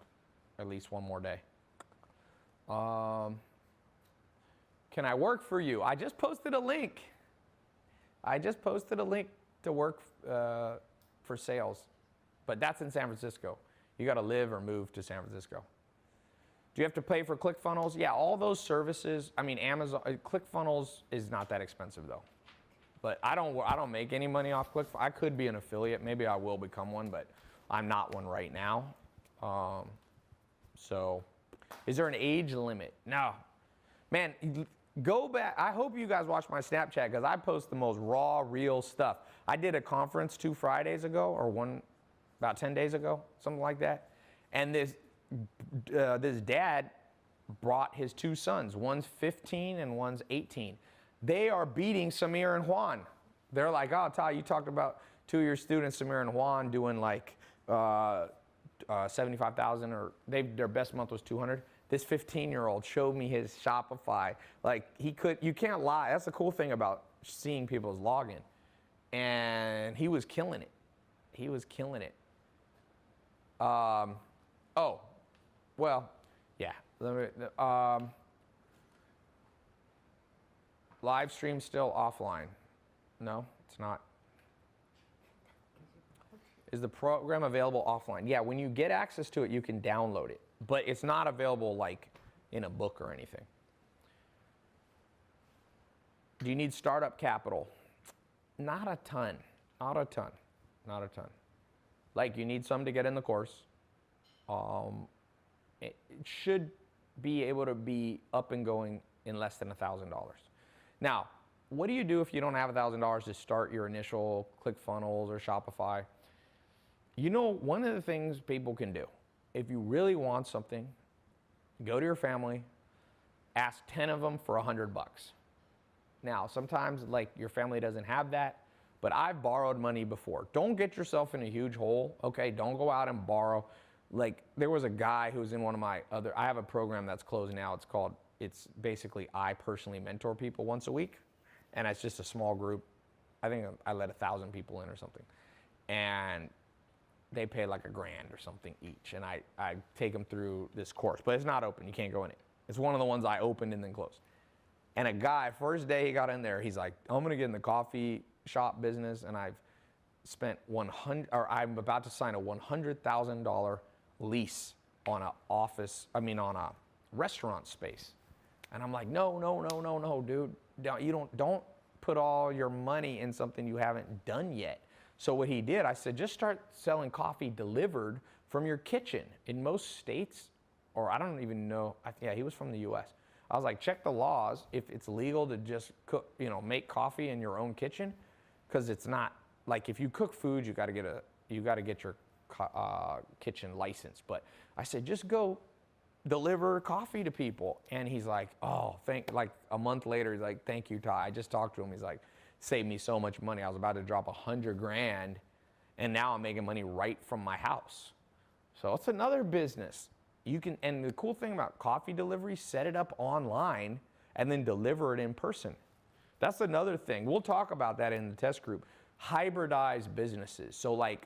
at least one more day. Can I work for you? I just posted a link. To work for sales, but that's in San Francisco. You got to live or move to San Francisco. Do you have to pay for ClickFunnels? Yeah, all those services. I mean, Amazon, ClickFunnels is not that expensive though. But I don't make any money off ClickFunnels. I could be an affiliate. Maybe I will become one, but I'm not one right now. So, is there an age limit? No, man. Go back. I hope you guys watch my Snapchat because I post the most raw, real stuff. I did a conference 2 Fridays ago, or about 10 days ago, something like that. And this dad brought his 2 sons. One's 15 and one's 18. They are beating Samir and Juan. They're like, oh, Ty, you talked about 2 of your students, Samir and Juan, doing like 75,000, or their best month was 200. This 15-year-old showed me his Shopify. Like you can't lie. That's the cool thing about seeing people's login. And he was killing it. Oh, well, yeah. Live stream still offline. No, it's not. Is the program available offline? Yeah, when you get access to it, you can download it. But it's not available like in a book or anything. Do you need startup capital? Not a ton. Like you need some to get in the course. It should be able to be up and going in less than $1,000. Now, what do you do if you don't have $1,000 to start your initial ClickFunnels or Shopify? You know, one of the things people can do, if you really want something, go to your family, ask 10 of them for $100. Now, sometimes like your family doesn't have that, but I've borrowed money before. Don't get yourself in a huge hole, okay? Don't go out and borrow. Like there was a guy who was in one of my I have a program that's closing now. It's basically I personally mentor people once a week, and it's just a small group. I think I let 1,000 people in or something. And they pay like $1,000 or something each, and I take them through this course, but it's not open. You can't go in it. It's one of the ones I opened and then closed. And a guy, first day he got in there, he's like, I'm gonna get in the coffee shop business, and I'm about to sign a $100,000 lease on a restaurant space. And I'm like, no, dude, don't put all your money in something you haven't done yet. So what he did, I said, just start selling coffee delivered from your kitchen. In most states, or I don't even know, yeah, he was from the US. I was like, check the laws if it's legal to just cook, make coffee in your own kitchen, because it's not like if you cook food, you got to get your kitchen license. But I said, just go deliver coffee to people. And he's like, like a month later, he's like, thank you, Ty. I just talked to him. He's like, saved me so much money. I was about to drop $100,000, and now I'm making money right from my house. So it's another business. And the cool thing about coffee delivery, set it up online and then deliver it in person. That's another thing. We'll talk about that in the test group. Hybridize businesses. So like,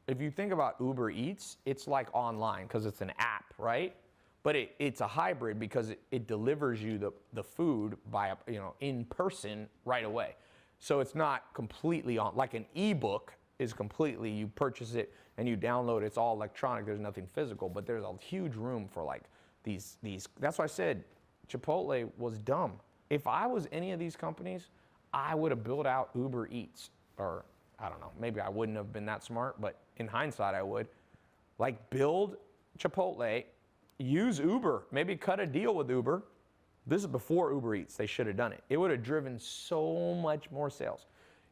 if you think about Uber Eats, it's like online because it's an app, right? But it's a hybrid because it delivers you the food by in person right away. So it's not completely like an ebook is completely, you purchase it and you download it, it's all electronic, there's nothing physical, but there's a huge room for like these. That's why I said Chipotle was dumb. If I was any of these companies, I would have built out Uber Eats, or I don't know, maybe I wouldn't have been that smart, but in hindsight I would. Like build Chipotle, use Uber, maybe cut a deal with Uber. This is before Uber Eats, they should have done it. It would have driven so much more sales.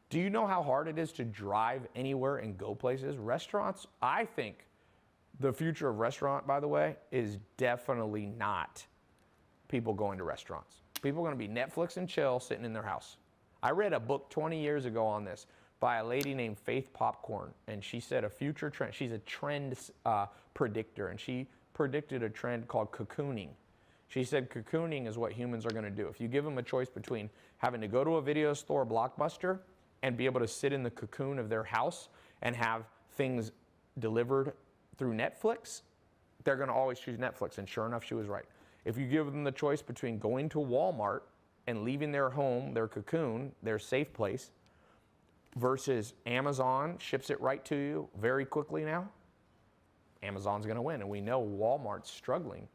Do you know how hard it is to drive anywhere and go places? Restaurants, I think the future of restaurant, by the way, is definitely not people going to restaurants. People are gonna be Netflix and chill, sitting in their house. I read a book 20 years ago on this by a lady named Faith Popcorn, and she said a future trend, she's a trend predictor, and she predicted a trend called cocooning. She said cocooning is what humans are gonna do. If you give them a choice between having to go to a video store, Blockbuster, and be able to sit in the cocoon of their house and have things delivered through Netflix, they're gonna always choose Netflix, and sure enough, she was right. If you give them the choice between going to Walmart and leaving their home, their cocoon, their safe place, versus Amazon ships it right to you very quickly now, Amazon's gonna win. And we know Walmart's struggling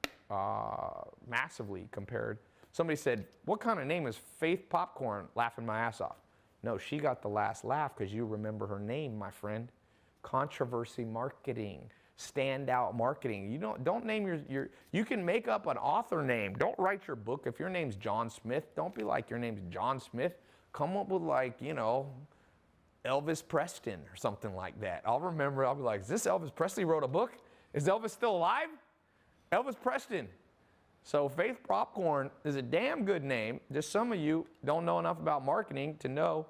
massively compared. Somebody said, what kind of name is Faith Popcorn? Laughing my ass off. No, she got the last laugh because you remember her name, my friend. Controversy marketing. Standout marketing. You don't name your, you can make up an author name. Don't write your book. If your name's John Smith, don't be like your name's John Smith. Come up with like, you know, Elvis Preston or something like that. I'll remember, I'll be like, is this Elvis Presley wrote a book? Is Elvis still alive? Elvis Preston. So Faith Popcorn is a damn good name. Just some of you don't know enough about marketing to know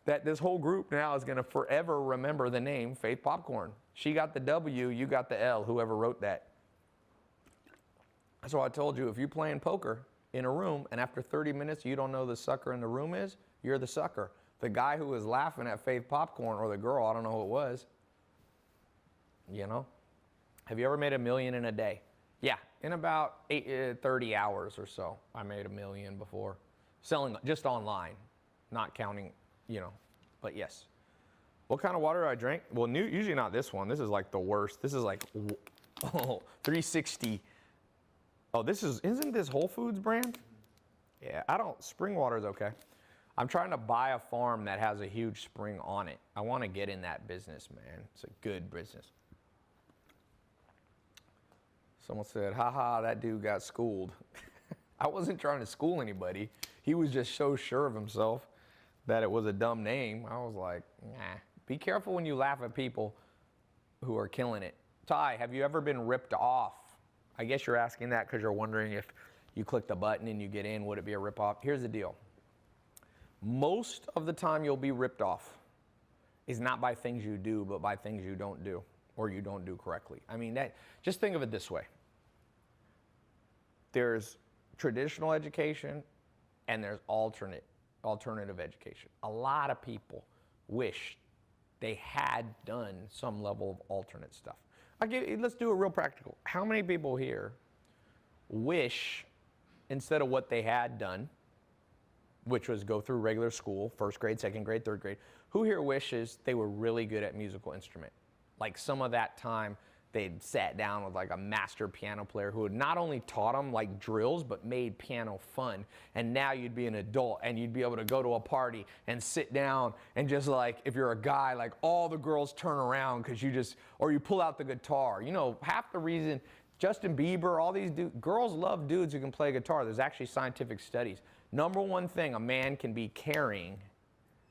that this whole group now is gonna forever remember the name Faith Popcorn. She got the W, you got the L, whoever wrote that. That's why I told you, if you're playing poker in a room and after 30 minutes you don't know who the sucker in the room is, you're the sucker. The guy who was laughing at Faith Popcorn, or the girl, I don't know who it was, you know? Have you ever made $1 million in a day? Yeah, in about 30 hours or so, I made $1 million before. Selling just online, not counting, you know, but yes. What kind of water do I drink? Well, usually not this one. This is like the worst. This is like 360. Oh, isn't this Whole Foods brand? Yeah, spring water is okay. I'm trying to buy a farm that has a huge spring on it. I want to get in that business, man. It's a good business. Someone said, haha, that dude got schooled. I wasn't trying to school anybody. He was just so sure of himself that it was a dumb name. I was like, nah. Be careful when you laugh at people who are killing it. Ty, have you ever been ripped off? I guess you're asking that because you're wondering if you click the button and you get in, would it be a rip off? Here's the deal. Most of the time you'll be ripped off is not by things you do, but by things you don't do or you don't do correctly. I mean, just think of it this way. There's traditional education and there's alternative education. A lot of people wish they had done some level of alternate stuff. Let's do it real practical. How many people here wish, instead of what they had done, which was go through regular school, first grade, second grade, third grade, who here wishes they were really good at musical instrument? Like some of that time they'd sat down with like a master piano player who had not only taught them like drills, but made piano fun. And now you'd be an adult and you'd be able to go to a party and sit down and just like, if you're a guy, like all the girls turn around because or you pull out the guitar. You know, half the reason Justin Bieber, all these girls love dudes who can play guitar. There's actually scientific studies. Number one thing a man can be carrying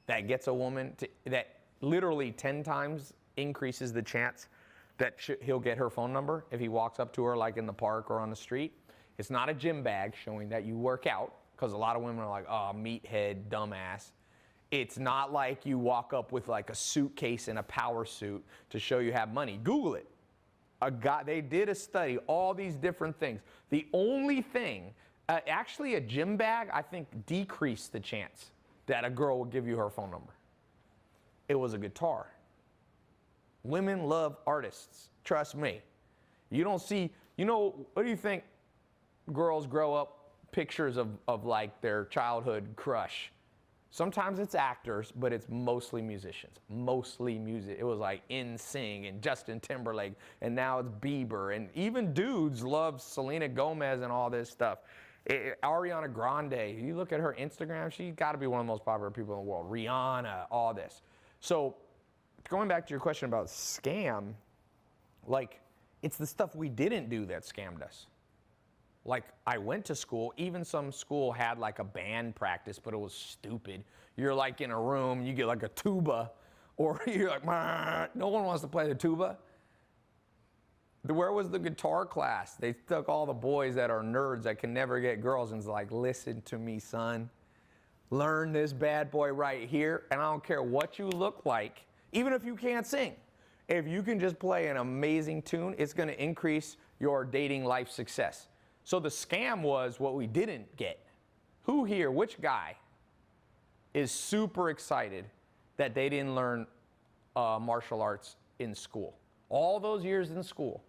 that gets a woman that literally 10 times increases the chance that he'll get her phone number if he walks up to her like in the park or on the street. It's not a gym bag showing that you work out, because a lot of women are like, oh, meathead, dumbass. It's not like you walk up with like a suitcase and a power suit to show you have money. Google it. They did a study, all these different things. The only thing, actually a gym bag, I think decreased the chance that a girl would give you her phone number. It was a guitar. Women love artists, trust me. You don't see, what do you think girls grow up pictures of like their childhood crush? Sometimes it's actors, but it's mostly musicians, mostly music. It was like NSYNC and Justin Timberlake, and now it's Bieber, and even dudes love Selena Gomez and all this stuff. Ariana Grande, you look at her Instagram, she's got to be one of the most popular people in the world. Rihanna, all this. So going back to your question about scam, like, it's the stuff we didn't do that scammed us. Like, I went to school, even some school had like a band practice, but it was stupid. You're like in a room, you get like a tuba, or you're like, no one wants to play the tuba. Where was the guitar class? They took all the boys that are nerds that can never get girls and was like, listen to me, son. Learn this bad boy right here, and I don't care what you look like, even if you can't sing. If you can just play an amazing tune, it's going to increase your dating life success. So the scam was what we didn't get. Who here, which guy, is super excited that they didn't learn martial arts in school? All those years in school.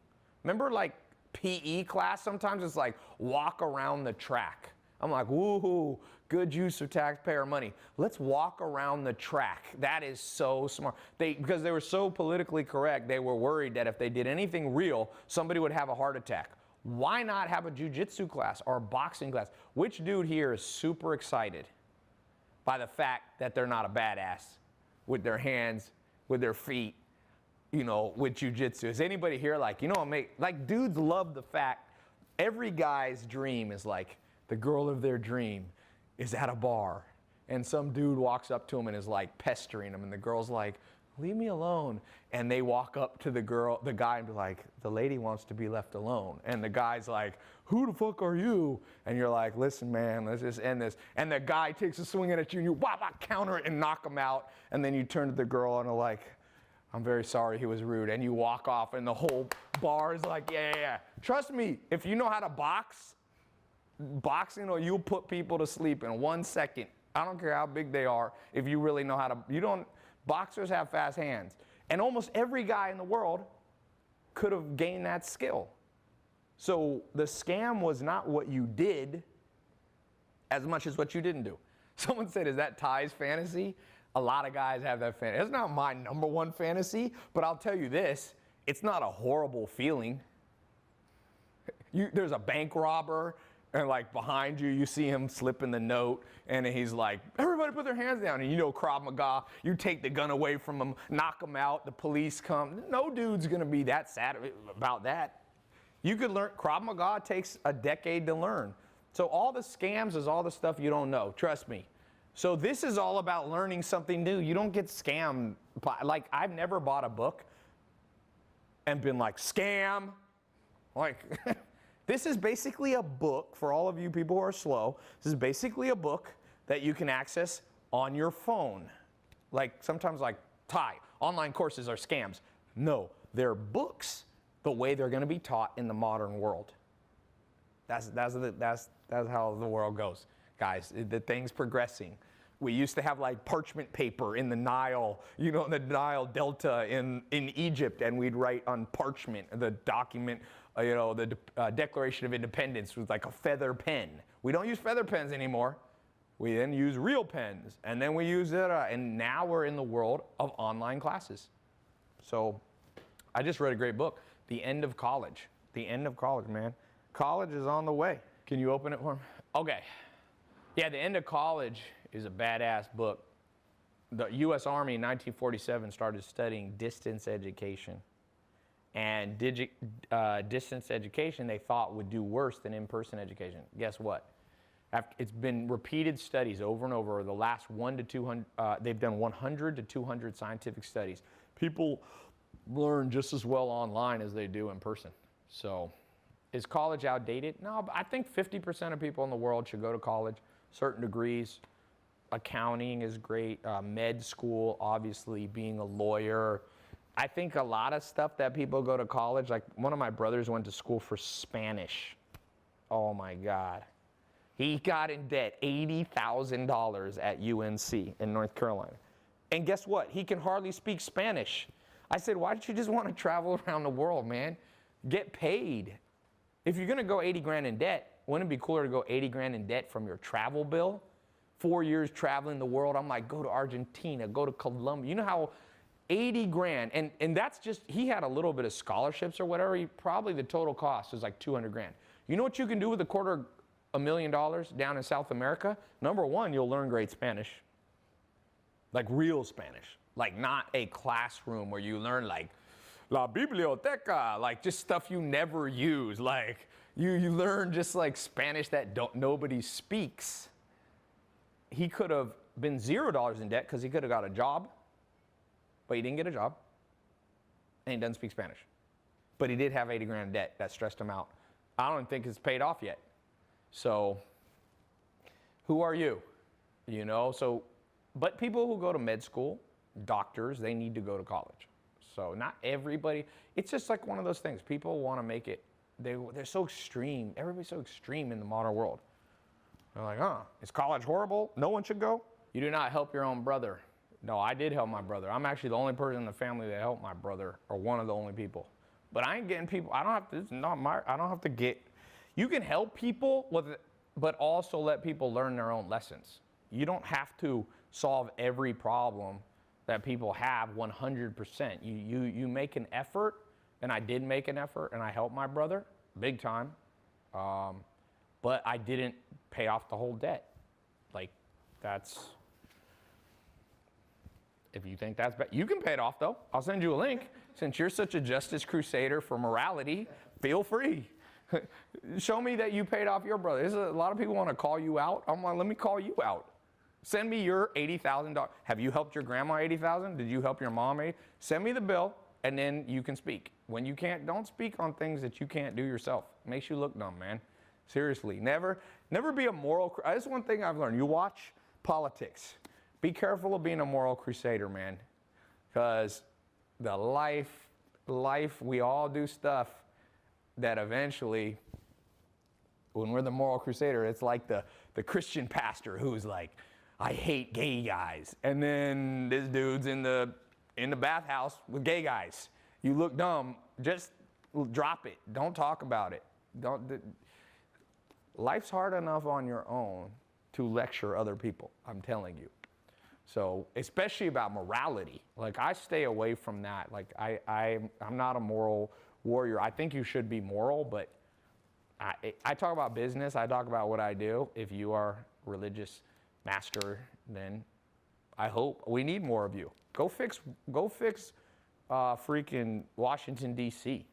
Remember, like, PE class? Sometimes it's like walk around the track. I'm like, woohoo, good use of taxpayer money. Let's walk around the track. That is so smart. Because they were so politically correct, they were worried that if they did anything real, somebody would have a heart attack. Why not have a jiu-jitsu class or a boxing class? Which dude here is super excited by the fact that they're not a badass with their hands, with their feet, you know, with jiu-jitsu? Is anybody here like, you know, like, dudes love the fact, every guy's dream is like, the girl of their dream is at a bar, and some dude walks up to him and is like pestering him, and the girl's like, leave me alone. And they walk up to the guy and be like, the lady wants to be left alone. And the guy's like, who the fuck are you? And you're like, listen, man, let's just end this. And the guy takes a swing at you, and you counter it and knock him out. And then you turn to the girl and are like, I'm very sorry, he was rude. And you walk off, and the whole bar is like, yeah. Trust me, if you know how to box, boxing, or you'll put people to sleep in 1 second. I don't care how big they are. If you really know how to, boxers have fast hands. And almost every guy in the world could have gained that skill. So the scam was not what you did as much as what you didn't do. Someone said, is that Ty's fantasy? A lot of guys have that fantasy. It's not my number one fantasy, but I'll tell you this, it's not a horrible feeling. There's a bank robber, and like behind you see him slipping the note, and he's like, everybody put their hands down. And you know Krav Maga, you take the gun away from him, knock him out, the police come. No dude's gonna be that sad about that. You could learn, Krav Maga takes a decade to learn. So all the scams is all the stuff you don't know, trust me. So this is all about learning something new. You don't get scammed. Like, I've never bought a book and been like, scam. Like, this is basically a book for all of you people who are slow. This is basically a book that you can access on your phone. Like, sometimes like, Ty, online courses are scams. No, they're books the way they're going to be taught in the modern world. That's how the world goes, guys. The thing's progressing. We used to have like parchment paper in the Nile, you know, in the Nile Delta in Egypt, and we'd write on parchment the document, you know, the Declaration of Independence with like a feather pen. We don't use feather pens anymore. We then use real pens, and then we use it, and now we're in the world of online classes. So I just read a great book, The End of College. The End of College, man. College is on the way. Can you open it for me? Okay. Yeah, The End of College is a badass book. The U.S. Army in 1947 started studying distance education. And distance education they thought would do worse than in-person education. Guess what? It's been repeated studies over and over. The last 1 to 200, they've done 100 to 200 scientific studies. People learn just as well online as they do in person. So is college outdated? No, but I think 50% of people in the world should go to college, certain degrees. Accounting is great, med school, obviously being a lawyer. I think a lot of stuff that people go to college, like one of my brothers went to school for Spanish. Oh my God. He got in debt $80,000 at UNC in North Carolina. And guess what? He can hardly speak Spanish. I said, why don't you just want to travel around the world, man? Get paid. If you're gonna go 80 grand in debt, wouldn't it be cooler to go 80 grand in debt from your travel bill? 4 years traveling the world, I'm like, go to Argentina, go to Colombia. You know how 80 grand, and that's just, he had a little bit of scholarships or whatever, probably the total cost was like 200 grand. You know what you can do with a quarter $1 million down in South America, number one, you'll learn great Spanish. Like real Spanish. Like not a classroom where you learn like La Biblioteca, like just stuff you never use. Like you learn just like Spanish that nobody speaks. He could have been $0 in debt because he could have got a job, but he didn't get a job, and he doesn't speak Spanish. But he did have 80 grand in debt. That stressed him out. I don't think it's paid off yet. So who are you? You know, so, but people who go to med school, doctors, they need to go to college. So not everybody, it's just like one of those things. People want to make it, they're so extreme. Everybody's so extreme in the modern world. They're like, is college horrible? No one should go? You do not help your own brother. No, I did help my brother. I'm actually the only person in the family that helped my brother, or one of the only people. But I ain't getting people, I don't have to, this is not my, I don't have to get, you can help people, but also let people learn their own lessons. You don't have to solve every problem that people have 100%. You make an effort, and I did make an effort, and I helped my brother, big time. But I didn't pay off the whole debt. Like, that's, if you think that's bad, you can pay it off though. I'll send you a link. Since you're such a justice crusader for morality, feel free. Show me that you paid off your brother. A lot of people want to call you out. I'm like, let me call you out. Send me your $80,000. Have you helped your grandma $80,000? Did you help your mom Send me the bill, and then you can speak. When you can't, don't speak on things that you can't do yourself. It makes you look dumb, man. Seriously, never be a moral. That's one thing I've learned. You watch politics. Be careful of being a moral crusader, man, because the life, we all do stuff that eventually, when we're the moral crusader, it's like the Christian pastor who's like, I hate gay guys, and then this dude's in the bathhouse with gay guys. You look dumb. Just drop it. Don't talk about it. Life's hard enough on your own to lecture other people, I'm telling you. So, especially about morality. Like, I stay away from that. Like, I'm not a moral warrior. I think you should be moral, but I talk about business. I talk about what I do. If you are religious master, then I hope we need more of you. Go fix freaking Washington, D.C.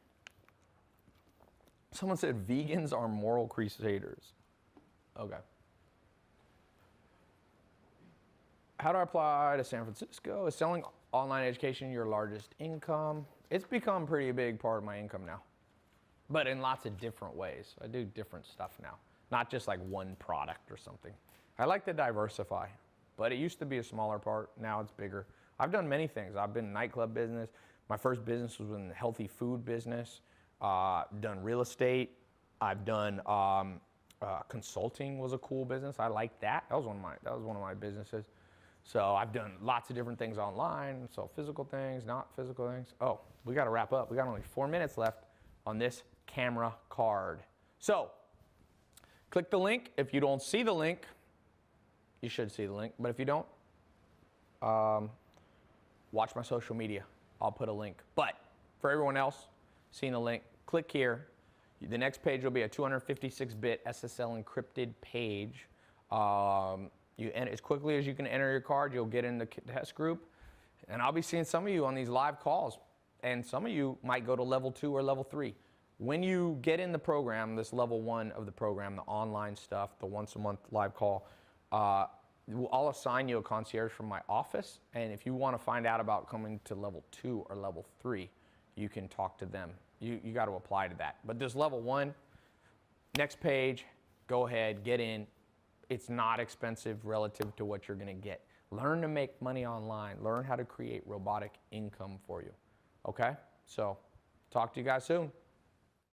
Someone said vegans are moral crusaders. Okay. How do I apply to San Francisco? Is selling online education your largest income? It's become a pretty big part of my income now, but in lots of different ways. I do different stuff now, not just like one product or something. I like to diversify, but it used to be a smaller part. Now it's bigger. I've done many things. I've been in nightclub business. My first business was in the healthy food business. Done real estate. I've done consulting was a cool business. I liked that. That was one of my businesses. So I've done lots of different things online. So physical things, not physical things. Oh, we got to wrap up. We got only 4 minutes left on this camera card. So click the link. If you don't see the link, you should see the link. But if you don't, watch my social media. I'll put a link. But for everyone else, seeing the link, click here. The next page will be a 256-bit SSL encrypted page. You enter as quickly as you can enter your card, you'll get in the test group. And I'll be seeing some of you on these live calls. And some of you might go to level 2 or level 3. When you get in the program, this level 1 of the program, the online stuff, the once a month live call, I'll assign you a concierge from my office. And if you want to find out about coming to level 2 or level 3, you can talk to them. You got to apply to that. But this level 1, next page, go ahead, get in. It's not expensive relative to what you're going to get. Learn to make money online. Learn how to create robotic income for you. Okay? So, talk to you guys soon.